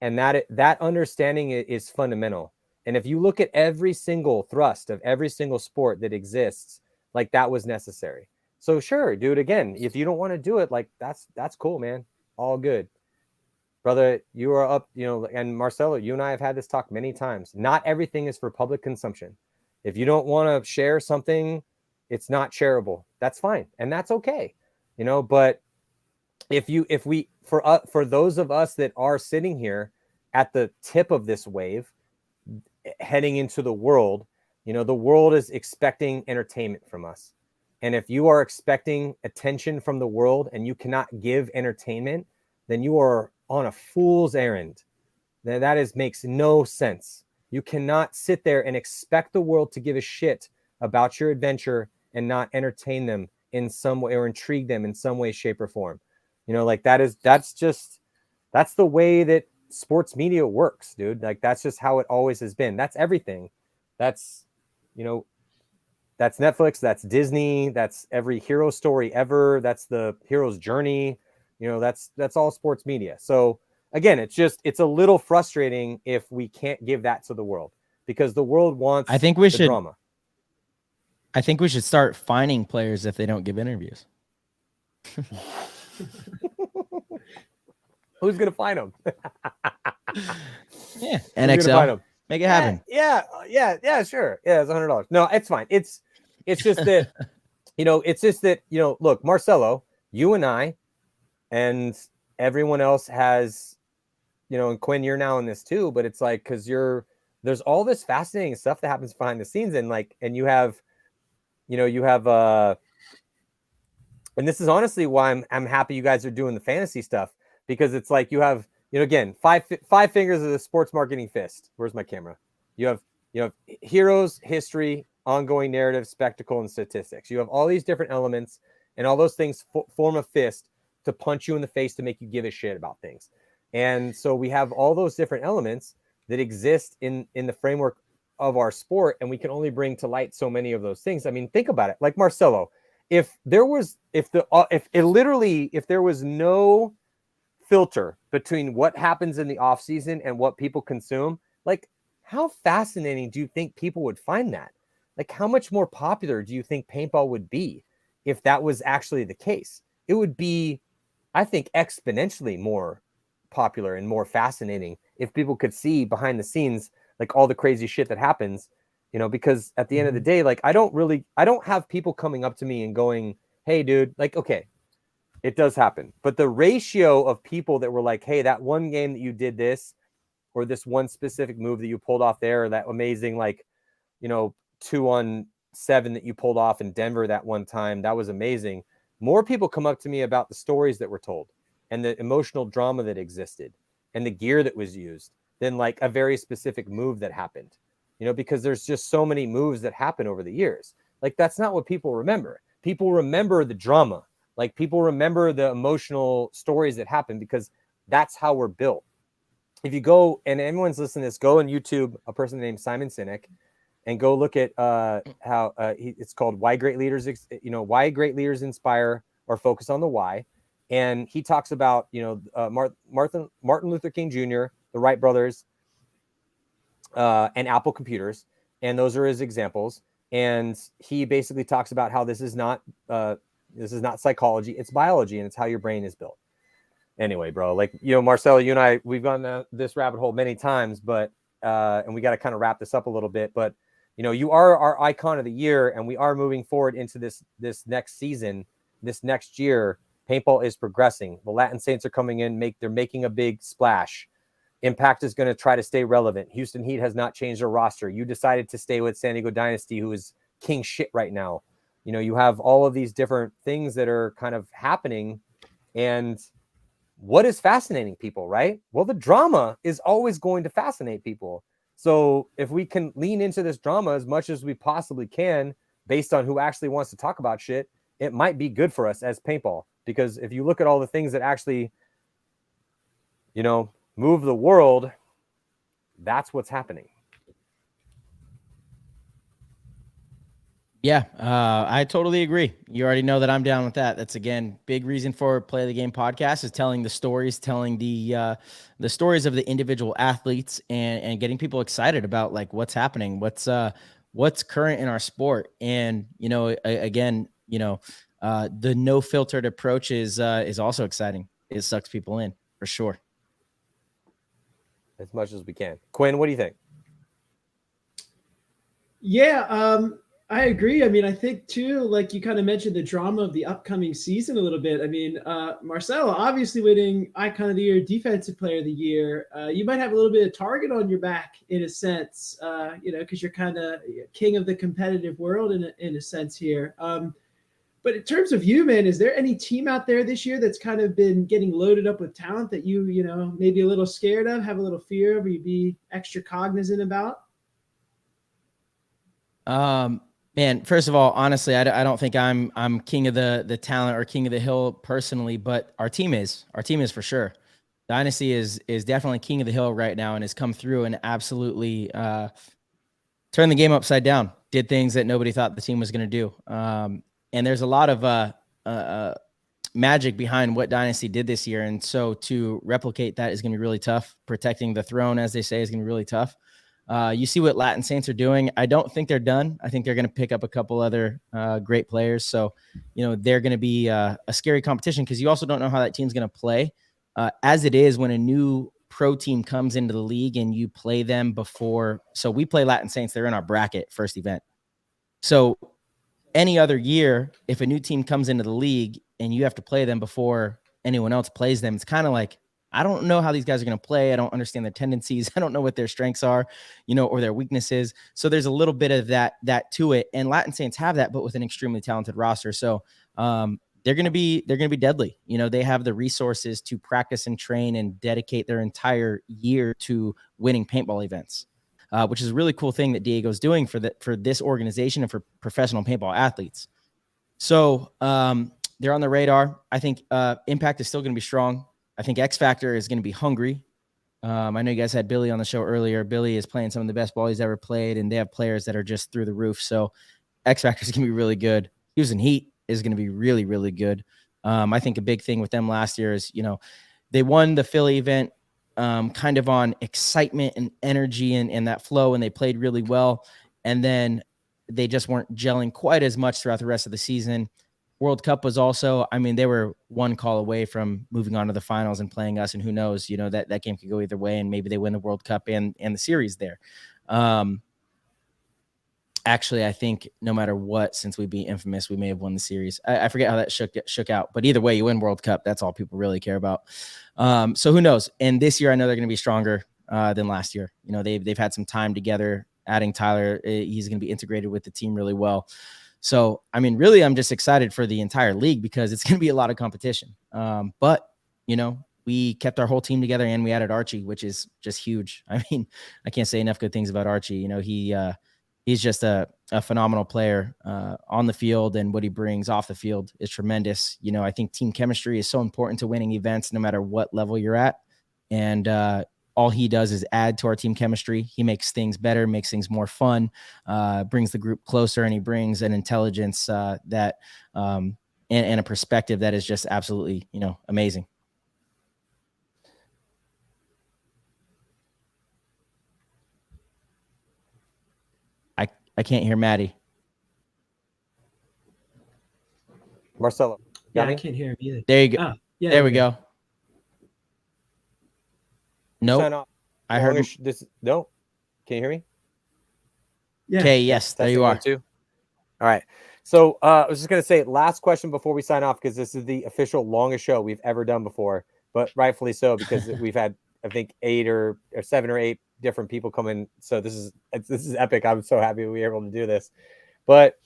[SPEAKER 6] that understanding is fundamental. And if you look at every single thrust of every single sport that exists, like, that was necessary. So sure, dude, again, if you don't want to do it, like, that's cool, man. All good. Brother, you are up, and Marcello, you and I have had this talk many times. Not everything is for public consumption. If you don't want to share something, it's not shareable. That's fine. And that's okay. But for those of us that are sitting here at the tip of this wave, heading into the world, the world is expecting entertainment from us. And if you are expecting attention from the world and you cannot give entertainment, then you are on a fool's errand. That makes no sense. You cannot sit there and expect the world to give a shit about your adventure and not entertain them in some way or intrigue them in some way, shape, or form. That's the way that sports media works, dude. Like, that's just how it always has been. That's everything. That's Netflix, that's Disney, that's every hero story ever, that's the hero's journey, that's all sports media. So again, it's a little frustrating if we can't give that to the world, because the world wants drama.
[SPEAKER 14] I think we should start fining players if they don't give interviews.
[SPEAKER 6] Who's gonna fine them?
[SPEAKER 14] Yeah, NXL. Make it happen.
[SPEAKER 6] Yeah, sure. Yeah, it's $100. No, it's fine. It's just that, look, Marcello, you and I, and everyone else has, and Quinn, you're now in this too, but it's like, because there's all this fascinating stuff that happens behind the scenes, and you have, and this is honestly why I'm happy you guys are doing the fantasy stuff, because it's like you have, again, five fingers of the sports marketing fist. Where's my camera? You have heroes, history, ongoing narrative, spectacle, and statistics. You have all these different elements, and all those things form a fist to punch you in the face to make you give a shit about things. And so we have all those different elements that exist in the framework of our sport, and we can only bring to light so many of those things. I mean, think about it. Like, Marcello, if there was no filter between what happens in the off season and what people consume, like, how fascinating do you think people would find that? Like, how much more popular do you think paintball would be if that was actually the case? It would be, I think, exponentially more popular and more fascinating if people could see behind the scenes, like, all the crazy shit that happens, because at the end of the day, like, I don't have people coming up to me and going, hey, dude, like, okay, it does happen. But the ratio of people that were like, hey, that one game that you did this, or this one specific move that you pulled off there, or that amazing, 2-on-7 that you pulled off in Denver that one time, that was amazing. More people come up to me about the stories that were told and the emotional drama that existed and the gear that was used than like a very specific move that happened, because there's just so many moves that happen over the years. Like, that's not what people remember. People remember the drama. Like, people remember the emotional stories that happen, because that's how we're built. If you go, and anyone's listening to this, go on YouTube, a person named Simon Sinek, and go look at how it's called Why Great Leaders, Why Great Leaders Inspire or Focus on the Why. And he talks about, Martin Luther King Jr., the Wright brothers, and Apple computers. And those are his examples. And he basically talks about how this is not psychology, it's biology, and it's how your brain is built. Anyway, bro, like, Marcello, you and I, we've gone down this rabbit hole many times, but and we got to kind of wrap this up a little bit. But you are our icon of the year, and we are moving forward into this next season, this next year. Paintball is progressing. The Latin Saints are coming in, they're making a big splash. Impact is going to try to stay relevant. Houston Heat has not changed their roster. You decided to stay with San Diego Dynasty, who is king shit right now. You have all of these different things that are kind of happening. And what is fascinating people, right? Well, the drama is always going to fascinate people. So if we can lean into this drama as much as we possibly can, based on who actually wants to talk about shit, it might be good for us as paintball. Because if you look at all the things that actually, move the world, that's what's happening.
[SPEAKER 14] Yeah, I totally agree. You already know that I'm down with that. That's, again, big reason for Play the Game podcast is telling the stories, telling the stories of the individual athletes, and getting people excited about like what's happening, what's current in our sport. And the no filtered approach is also exciting. It sucks people in for sure.
[SPEAKER 6] As much as we can. Quinn, what do you think?
[SPEAKER 7] Yeah, I agree. I mean, I think too, like you kind of mentioned the drama of the upcoming season a little bit. I mean, Marcello obviously winning Icon of the Year, Defensive Player of the Year. You might have a little bit of target on your back in a sense, because you're kind of king of the competitive world in a sense here. But in terms of you, man, is there any team out there this year that's kind of been getting loaded up with talent that you maybe a little scared of, have a little fear of, or you be extra cognizant about?
[SPEAKER 14] Man, first of all, honestly, I don't think I'm king of the talent or king of the hill personally, but our team is for sure. Dynasty is definitely king of the hill right now and has come through and absolutely turned the game upside down. Did things that nobody thought the team was going to do. And there's a lot of magic behind what Dynasty did this year, and so to replicate that is going to be really tough. Protecting the throne, as they say, is going to be really tough. You see what Latin Saints are doing. I don't think they're done. I think they're going to pick up a couple other great players. So, they're going to be a scary competition because you also don't know how that team's going to play. As it is, when a new pro team comes into the league and you play them before. So we play Latin Saints. They're in our bracket first event. So any other year, if a new team comes into the league and you have to play them before anyone else plays them, it's kind of like, I don't know how these guys are going to play. I don't understand their tendencies. I don't know what their strengths are, or their weaknesses. So there's a little bit of that to it. And Latin Saints have that, but with an extremely talented roster. So they're going to be deadly. They have the resources to practice and train and dedicate their entire year to winning paintball events, which is a really cool thing that Diego's doing for this organization and for professional paintball athletes. So they're on the radar. I think Impact is still going to be strong. I think X Factor is going to be hungry. I know you guys had Billy on the show earlier. Billy is playing some of the best ball he's ever played, and they have players that are just through the roof. So X Factor is going to be really good. Houston Heat is going to be really, really good. I think a big thing with them last year is, they won the Philly event kind of on excitement and energy and that flow, and they played really well. And then they just weren't gelling quite as much throughout the rest of the season. World Cup was also, they were one call away from moving on to the finals and playing us. And who knows, that game could go either way, and maybe they win the World Cup and the series there. Actually, I think no matter what, since we beat Infamous, we may have won the series. I forget how that shook out, but either way, you win World Cup. That's all people really care about. So who knows? And this year, I know they're going to be stronger than last year. They've had some time together. Adding Tyler, he's going to be integrated with the team really well. So, really, I'm just excited for the entire league because it's going to be a lot of competition. But, we kept our whole team together and we added Archie, which is just huge. I can't say enough good things about Archie. He's just a phenomenal player on the field, and what he brings off the field is tremendous. I think team chemistry is so important to winning events no matter what level you're at. And all he does is add to our team chemistry. He makes things better, makes things more fun, brings the group closer, and he brings an intelligence that and a perspective that is just absolutely, amazing. I can't hear Matty.
[SPEAKER 6] Marcello.
[SPEAKER 7] Yeah, I can't hear him either.
[SPEAKER 14] There you go.
[SPEAKER 7] Oh, yeah,
[SPEAKER 14] there we go. Nope. I heard
[SPEAKER 6] this. No. Can you hear me?
[SPEAKER 7] Yeah.
[SPEAKER 14] Okay, yes, there you are.
[SPEAKER 6] 1, 2. All right. So I was just going to say, last question before we sign off, because this is the official longest show we've ever done before, but rightfully so, because we've had, I think, 8 or 7 or 8 different people come in. So this is epic. I'm so happy we were able to do this. But,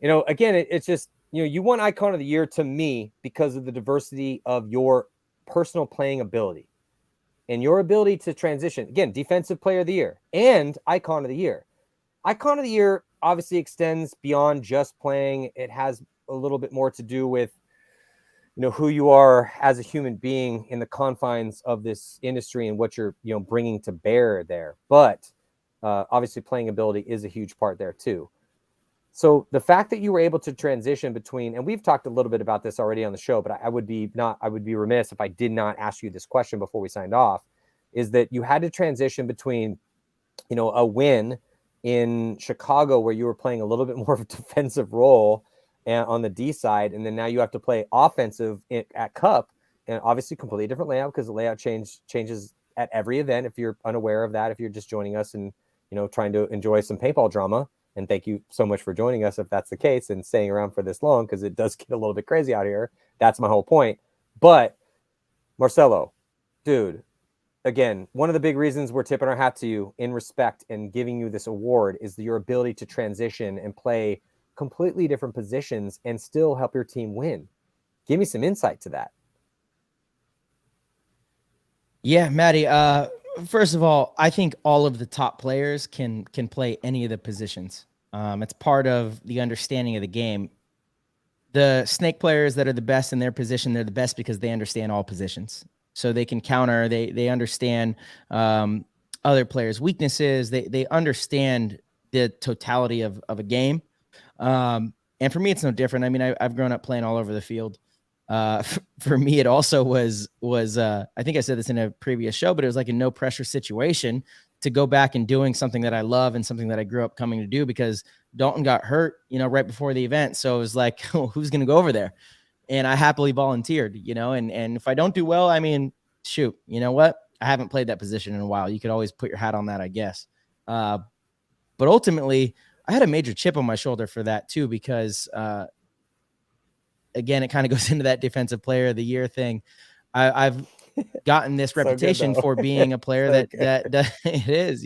[SPEAKER 6] again, it's just, you won Icon of the Year to me because of the diversity of your personal playing ability and your ability to transition. Again, Defensive Player of the Year and Icon of the Year. Icon of the Year obviously extends beyond just playing. It has a little bit more to do with, who you are as a human being in the confines of this industry and what you're, bringing to bear there. But obviously playing ability is a huge part there too. So the fact that you were able to transition between, and we've talked a little bit about this already on the show, but I would be remiss if I did not ask you this question before we signed off, is that you had to transition between, a win in Chicago where you were playing a little bit more of a defensive role and on the D side, and then now you have to play offensive at Cup, and obviously completely different layout because the layout changes at every event. If you're unaware of that, if you're just joining us and trying to enjoy some paintball drama, and thank you so much for joining us if that's the case and staying around for this long, because it does get a little bit crazy out here. That's my whole point. But Marcello, dude, again, one of the big reasons we're tipping our hat to you in respect and giving you this award is your ability to transition and play completely different positions and still help your team win. Give me some insight to that.
[SPEAKER 14] Yeah, Matty. First of all, I think all of the top players can play any of the positions. It's part of the understanding of the game. The snake players that are the best in their position, they're the best because they understand all positions. So they can counter, they understand other players' weaknesses. They understand the totality of a game. And for me, it's no different. I mean, I've grown up playing all over the field. For me, it also was I think I said this in a previous show, but it was like a no pressure situation to go back and doing something that I love and something that I grew up coming to do, because Dalton got hurt, right before the event. So it was like, oh, who's going to go over there? And I happily volunteered, and if I don't do well, I mean, shoot, you know what? I haven't played that position in a while. You could always put your hat on that, I guess. But ultimately, I had a major chip on my shoulder for that too, because, again, it kind of goes into that Defensive Player of the Year thing. I've gotten this reputation for being a player that it is,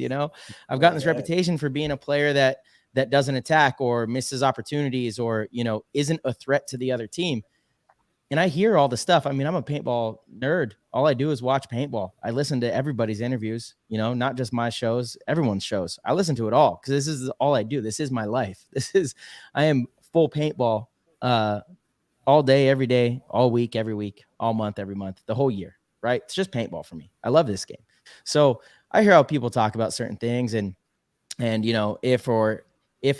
[SPEAKER 14] I've gotten this reputation for being a player that doesn't attack or misses opportunities or, isn't a threat to the other team. And I hear all the stuff. I mean, I'm a paintball nerd. All I do is watch paintball. I listen to everybody's interviews, not just my shows, everyone's shows. I listen to it all because this is all I do. This is my life. I am full paintball all day, every day, all week, every week, all month, every month, the whole year, right? It's just paintball for me. I love this game. So I hear how people talk about certain things and if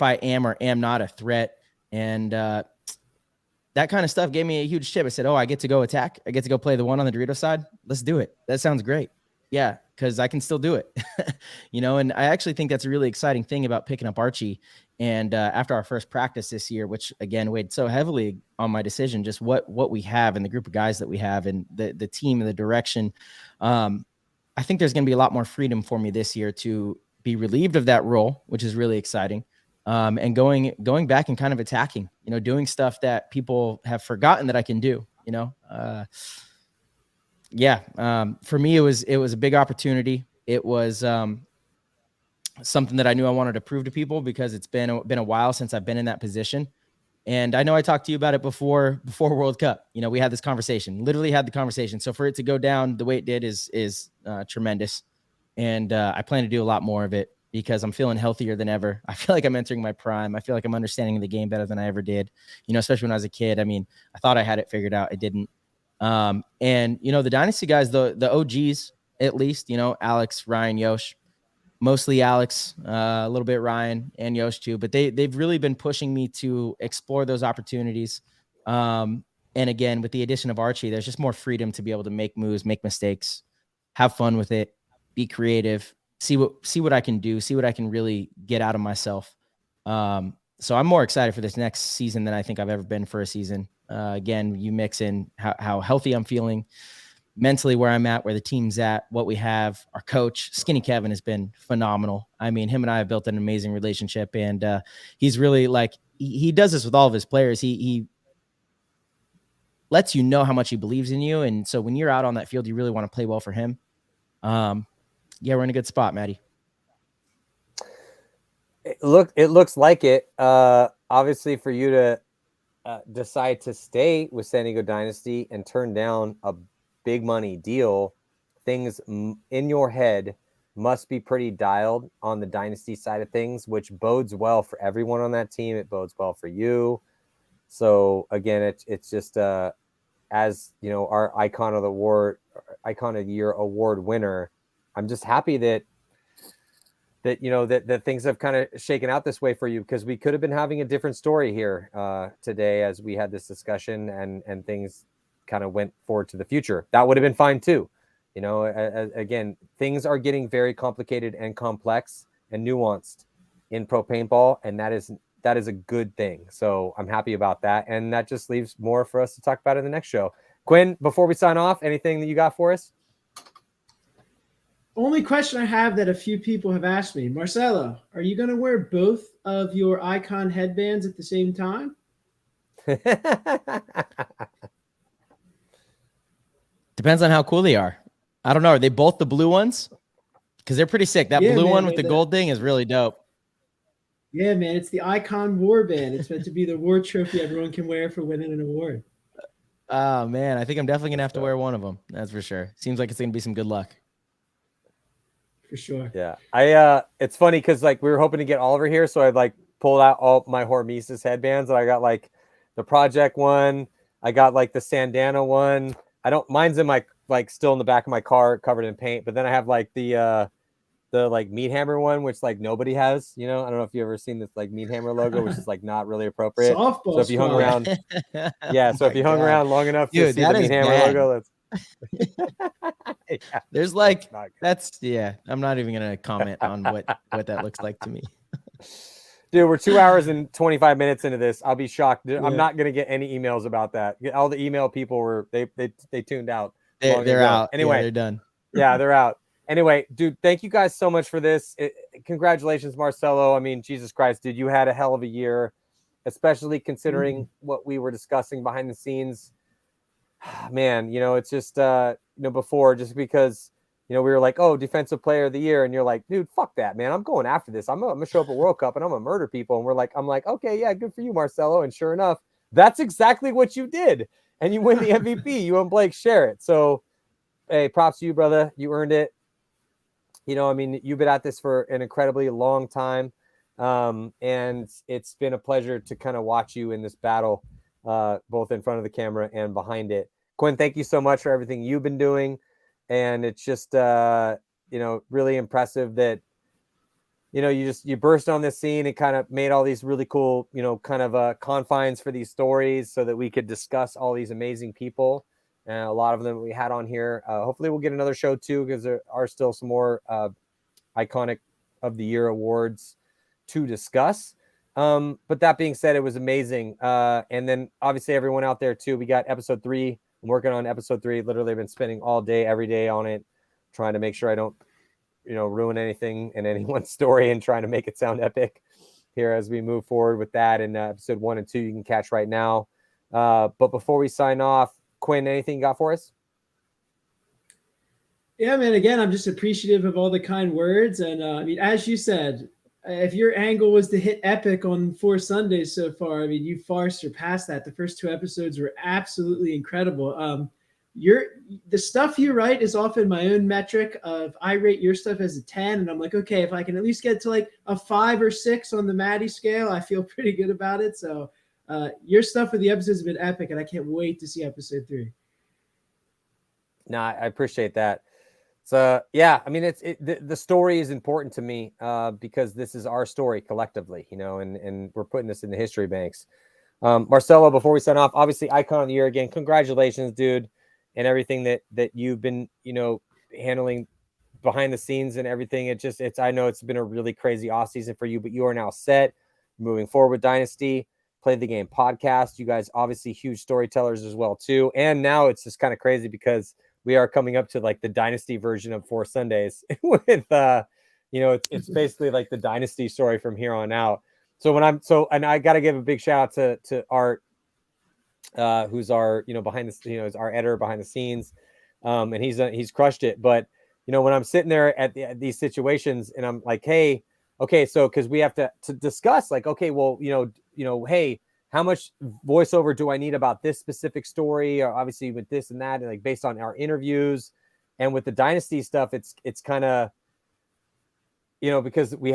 [SPEAKER 14] I am or am not a threat, and that kind of stuff gave me a huge chip. I said, oh, I get to go attack. I get to go play the one on the Dorito side. Let's do it. That sounds great. Yeah, because I can still do it. And I actually think that's a really exciting thing about picking up Archie. And after our first practice this year, which, again, weighed so heavily on my decision, just what we have and the group of guys that we have and the team and the direction, I think there's going to be a lot more freedom for me this year to be relieved of that role, which is really exciting. And going back and kind of attacking, doing stuff that people have forgotten that I can do, for me, it was a big opportunity. It was something that I knew I wanted to prove to people because it's been a while since I've been in that position. And I know I talked to you about it before World Cup. We had this conversation, literally had the conversation. So for it to go down the way it did is tremendous. And I plan to do a lot more of it, because I'm feeling healthier than ever. I feel like I'm entering my prime. I feel like I'm understanding the game better than I ever did, especially when I was a kid. I mean, I thought I had it figured out. I didn't. And, the Dynasty guys, the OGs, at least, Alex, Ryan, Yosh, mostly Alex, a little bit Ryan and Yosh too, but they've really been pushing me to explore those opportunities. And again, with the addition of Archie, there's just more freedom to be able to make moves, make mistakes, have fun with it, be creative, see what I can do, see what I can really get out of myself. So I'm more excited for this next season than I think I've ever been for a season. Again, you mix in how healthy I'm feeling, mentally where I'm at, where the team's at, what we have. Our coach, Skinny Kevin, has been phenomenal. I mean, him and I have built an amazing relationship, and he's really like, he does this with all of his players. He lets you know how much he believes in you. And so when you're out on that field, you really want to play well for him. Yeah, we're in a good spot, Matty.
[SPEAKER 6] It looks like it. Obviously, for you to decide to stay with San Diego Dynasty and turn down a big money deal, things in your head must be pretty dialed on the Dynasty side of things, which bodes well for everyone on that team. It bodes well for you. So again, it's just as you know, our Icon of the Year award winner, I'm just happy that you know that things have kind of shaken out this way for you, because we could have been having a different story here today as we had this discussion and things kind of went forward to the future. That would have been fine too. You know, again, things are getting very complicated and complex and nuanced in pro paintball, and that is a good thing. So I'm happy about that, and that just leaves more for us to talk about in the next show. Quinn, before we sign off, anything that you got for us?
[SPEAKER 7] Only question I have that a few people have asked me, Marcello, are you going to wear both of your Icon headbands at the same time?
[SPEAKER 14] Depends on how cool they are. I don't know. Are they both the blue ones? Because they're pretty sick. That blue one with the gold thing is really dope.
[SPEAKER 7] Yeah, man. It's the Icon Warband. It's meant to be the award trophy everyone can wear for winning an award.
[SPEAKER 14] Oh, man. I think I'm definitely going to have to wear one of them. That's for sure. Seems like it's going to be some good luck.
[SPEAKER 7] For sure.
[SPEAKER 6] Yeah. It's funny because like we were hoping to get Oliver here, so I like pulled out all my Hormesis headbands, and I got like the Project one, I got like the Sandana one. Mine's in my like still in the back of my car covered in paint, but then I have like the like Meat Hammer one, which like nobody has, you know. I don't know if you ever seen this like Meat Hammer logo, which is like not really appropriate.
[SPEAKER 7] Softball
[SPEAKER 6] so if you hung around so if you hung around long enough to see the Meat Hammer logo, that's
[SPEAKER 14] there's like I'm not even gonna comment on what that looks like to me.
[SPEAKER 6] Dude, we're 2 hours and 25 minutes into this. I'll be shocked. I'm not gonna get any emails about that. All the email people were they tuned out.
[SPEAKER 14] They're out.
[SPEAKER 6] Anyway,
[SPEAKER 14] they're done.
[SPEAKER 6] Yeah, they're out. Anyway, dude, thank you guys so much for this. Congratulations, Marcello. I mean, Jesus Christ, dude, you had a hell of a year, especially considering what we were discussing behind the scenes. Man, you know, it's just before, just because we were like, oh, defensive player of the year, and you're like, dude, fuck that, man, I'm going after this. I'm gonna show up at World Cup and I'm gonna murder people. And I'm like, okay, yeah, good for you, Marcello. And sure enough, that's exactly what you did, and you win the MVP. You and Blake share it. So hey, props to you, brother. You earned it. You know, I mean, you've been at this for an incredibly long time, and it's been a pleasure to kind of watch you in this battle, both in front of the camera and behind it. Quinn, thank you so much for everything you've been doing, and it's just really impressive that you burst on this scene and kind of made all these really cool kind of confines for these stories so that we could discuss all these amazing people. And a lot of them we had on here. Hopefully we'll get another show too, because there are still some more Iconic of the Year awards to discuss. But that being said, it was amazing. And then obviously everyone out there too, we got episode 3. I'm working on episode 3. Literally I've been spending all day, every day on it, trying to make sure I don't, ruin anything in anyone's story and trying to make it sound epic here as we move forward with that. And episode 1 and 2 you can catch right now. But before we sign off, Quinn, anything you got for us?
[SPEAKER 7] Yeah, man. Again, I'm just appreciative of all the kind words. And I mean, as you said, if your angle was to hit epic on 4 Sundays so far, I mean, you far surpassed that. The first 2 episodes were absolutely incredible. The stuff you write is often my own metric of I rate your stuff as a 10. And I'm like, okay, if I can at least get to like a 5 or 6 on the Matty scale, I feel pretty good about it. So your stuff with the episodes have been epic, and I can't wait to see episode 3.
[SPEAKER 6] No, I appreciate that. So yeah, I mean, the story is important to me because this is our story collectively, and we're putting this in the history banks. Marcello, before we sign off, obviously Icon of the Year again. Congratulations, dude, and everything that you've been, handling behind the scenes and everything. I know it's been a really crazy off season for you, but you are now set, moving forward with Dynasty. Play the Game podcast. You guys obviously huge storytellers as well too. And now it's just kind of crazy because we are coming up to like the Dynasty version of 4 Sundays with, you know, it's basically like the Dynasty story from here on out. So and I got to give a big shout out to Art, who's our, you know, is our editor behind the scenes. And he's crushed it. But, you know, when I'm sitting there at these situations and I'm like, hey, okay, so because we have to discuss like, okay, well, you know, hey, how much voiceover do I need about this specific story, or obviously with this and that, and like based on our interviews. And with the Dynasty stuff, it's kind of, you know, because we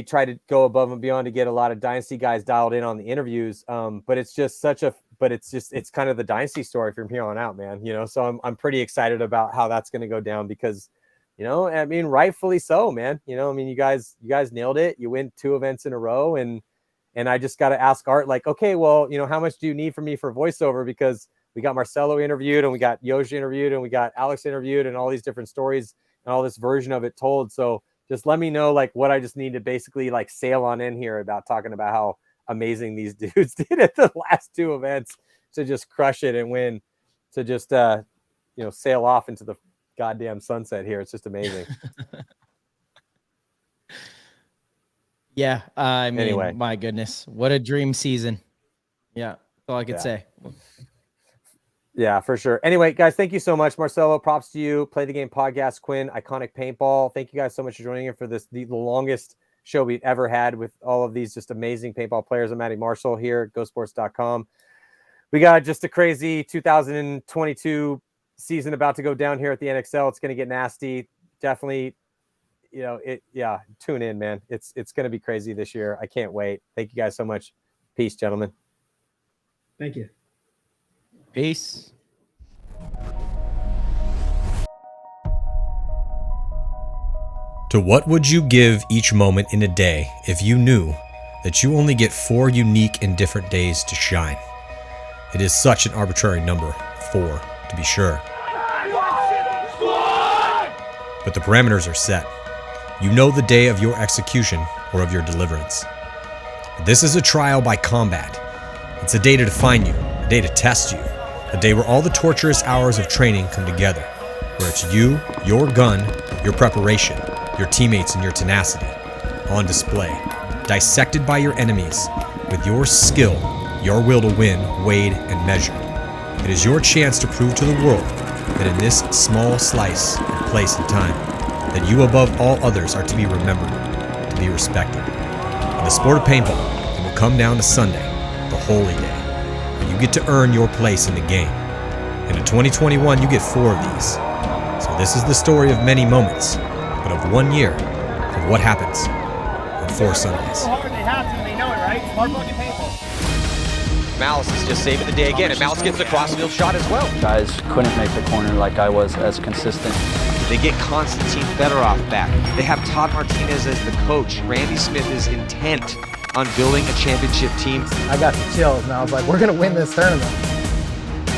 [SPEAKER 6] try to go above and beyond to get a lot of Dynasty guys dialed in on the interviews. But it's just it's kind of the Dynasty story from here on out, man. You know, so I'm pretty excited about how that's going to go down because, you know, I mean, rightfully so, man. You know, I mean, you guys nailed it. You win 2 events in a row, and I just got to ask Art, like, okay, well, you know, how much do you need from me for voiceover? Because we got Marcello interviewed, and we got Yoshi interviewed, and we got Alex interviewed, and all these different stories and all this version of it told. So just let me know, like, what I just need to basically like sail on in here about talking about how amazing these dudes did at the last 2 events to just crush it and win, to just, you know, sail off into the goddamn sunset here. It's just amazing.
[SPEAKER 14] Yeah. I mean,
[SPEAKER 6] anyway,
[SPEAKER 14] my goodness, what a dream season. Yeah. That's all I could say.
[SPEAKER 6] Yeah, for sure. Anyway, guys, thank you so much. Marcello, props to you. Play the Game podcast, Quinn, Iconic Paintball. Thank you guys so much for joining in for this, the longest show we've ever had with all of these just amazing paintball players. I'm Matty Marshall here at GoSports.com. We got just a crazy 2022 season about to go down here at the NXL. It's going to get nasty. Definitely, you know, tune in, man. It's going to be crazy this year. I can't wait. Thank you guys so much. Peace, gentlemen.
[SPEAKER 7] Thank you.
[SPEAKER 14] Peace.
[SPEAKER 1] To what would you give each moment in a day if you knew that you only get 4 unique and different days to shine? It is such an arbitrary number, 4, to be sure. But the parameters are set. You know the day of your execution or of your deliverance. This is a trial by combat. It's a day to define you, a day to test you, a day where all the torturous hours of training come together, where it's you, your gun, your preparation, your teammates, and your tenacity on display, dissected by your enemies, with your skill, your will to win weighed and measured. It is your chance to prove to the world that in this small slice of place and time, that you above all others are to be remembered, to be respected. In the sport of paintball, it will come down to Sunday, the holy day, where you get to earn your place in the game. And in 2021, you get 4 of these. So this is the story of many moments, but of 1 year of what happens on 4 Sundays.
[SPEAKER 2] How hard they have to, they know it, right? Smart fucking paintball.
[SPEAKER 3] Malice is just saving the day again, and Malice gets the crossfield shot as well.
[SPEAKER 4] Guys couldn't make the corner like I was as consistent.
[SPEAKER 3] They get Konstantin Fedorov back. They have Todd Martinez as the coach. Randy Smith is intent on building a championship team.
[SPEAKER 2] I got the chills, and I was like, we're going to win this tournament.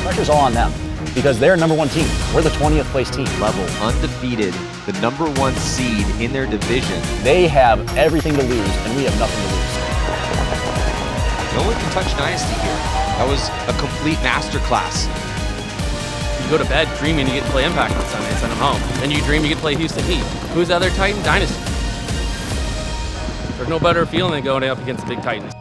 [SPEAKER 4] Pressure's all on them because they're number 1 team. We're the 20th place team.
[SPEAKER 3] Level undefeated, the number 1 seed in their division.
[SPEAKER 4] They have everything to lose, and we have nothing to lose.
[SPEAKER 3] No one can touch Dynasty here. That was a complete masterclass.
[SPEAKER 5] You go to bed dreaming you get to play Impact on Sunday and send them home. Then you dream you get to play Houston Heat. Who's the other Titan? Dynasty. There's no better feeling than going up against the big Titans.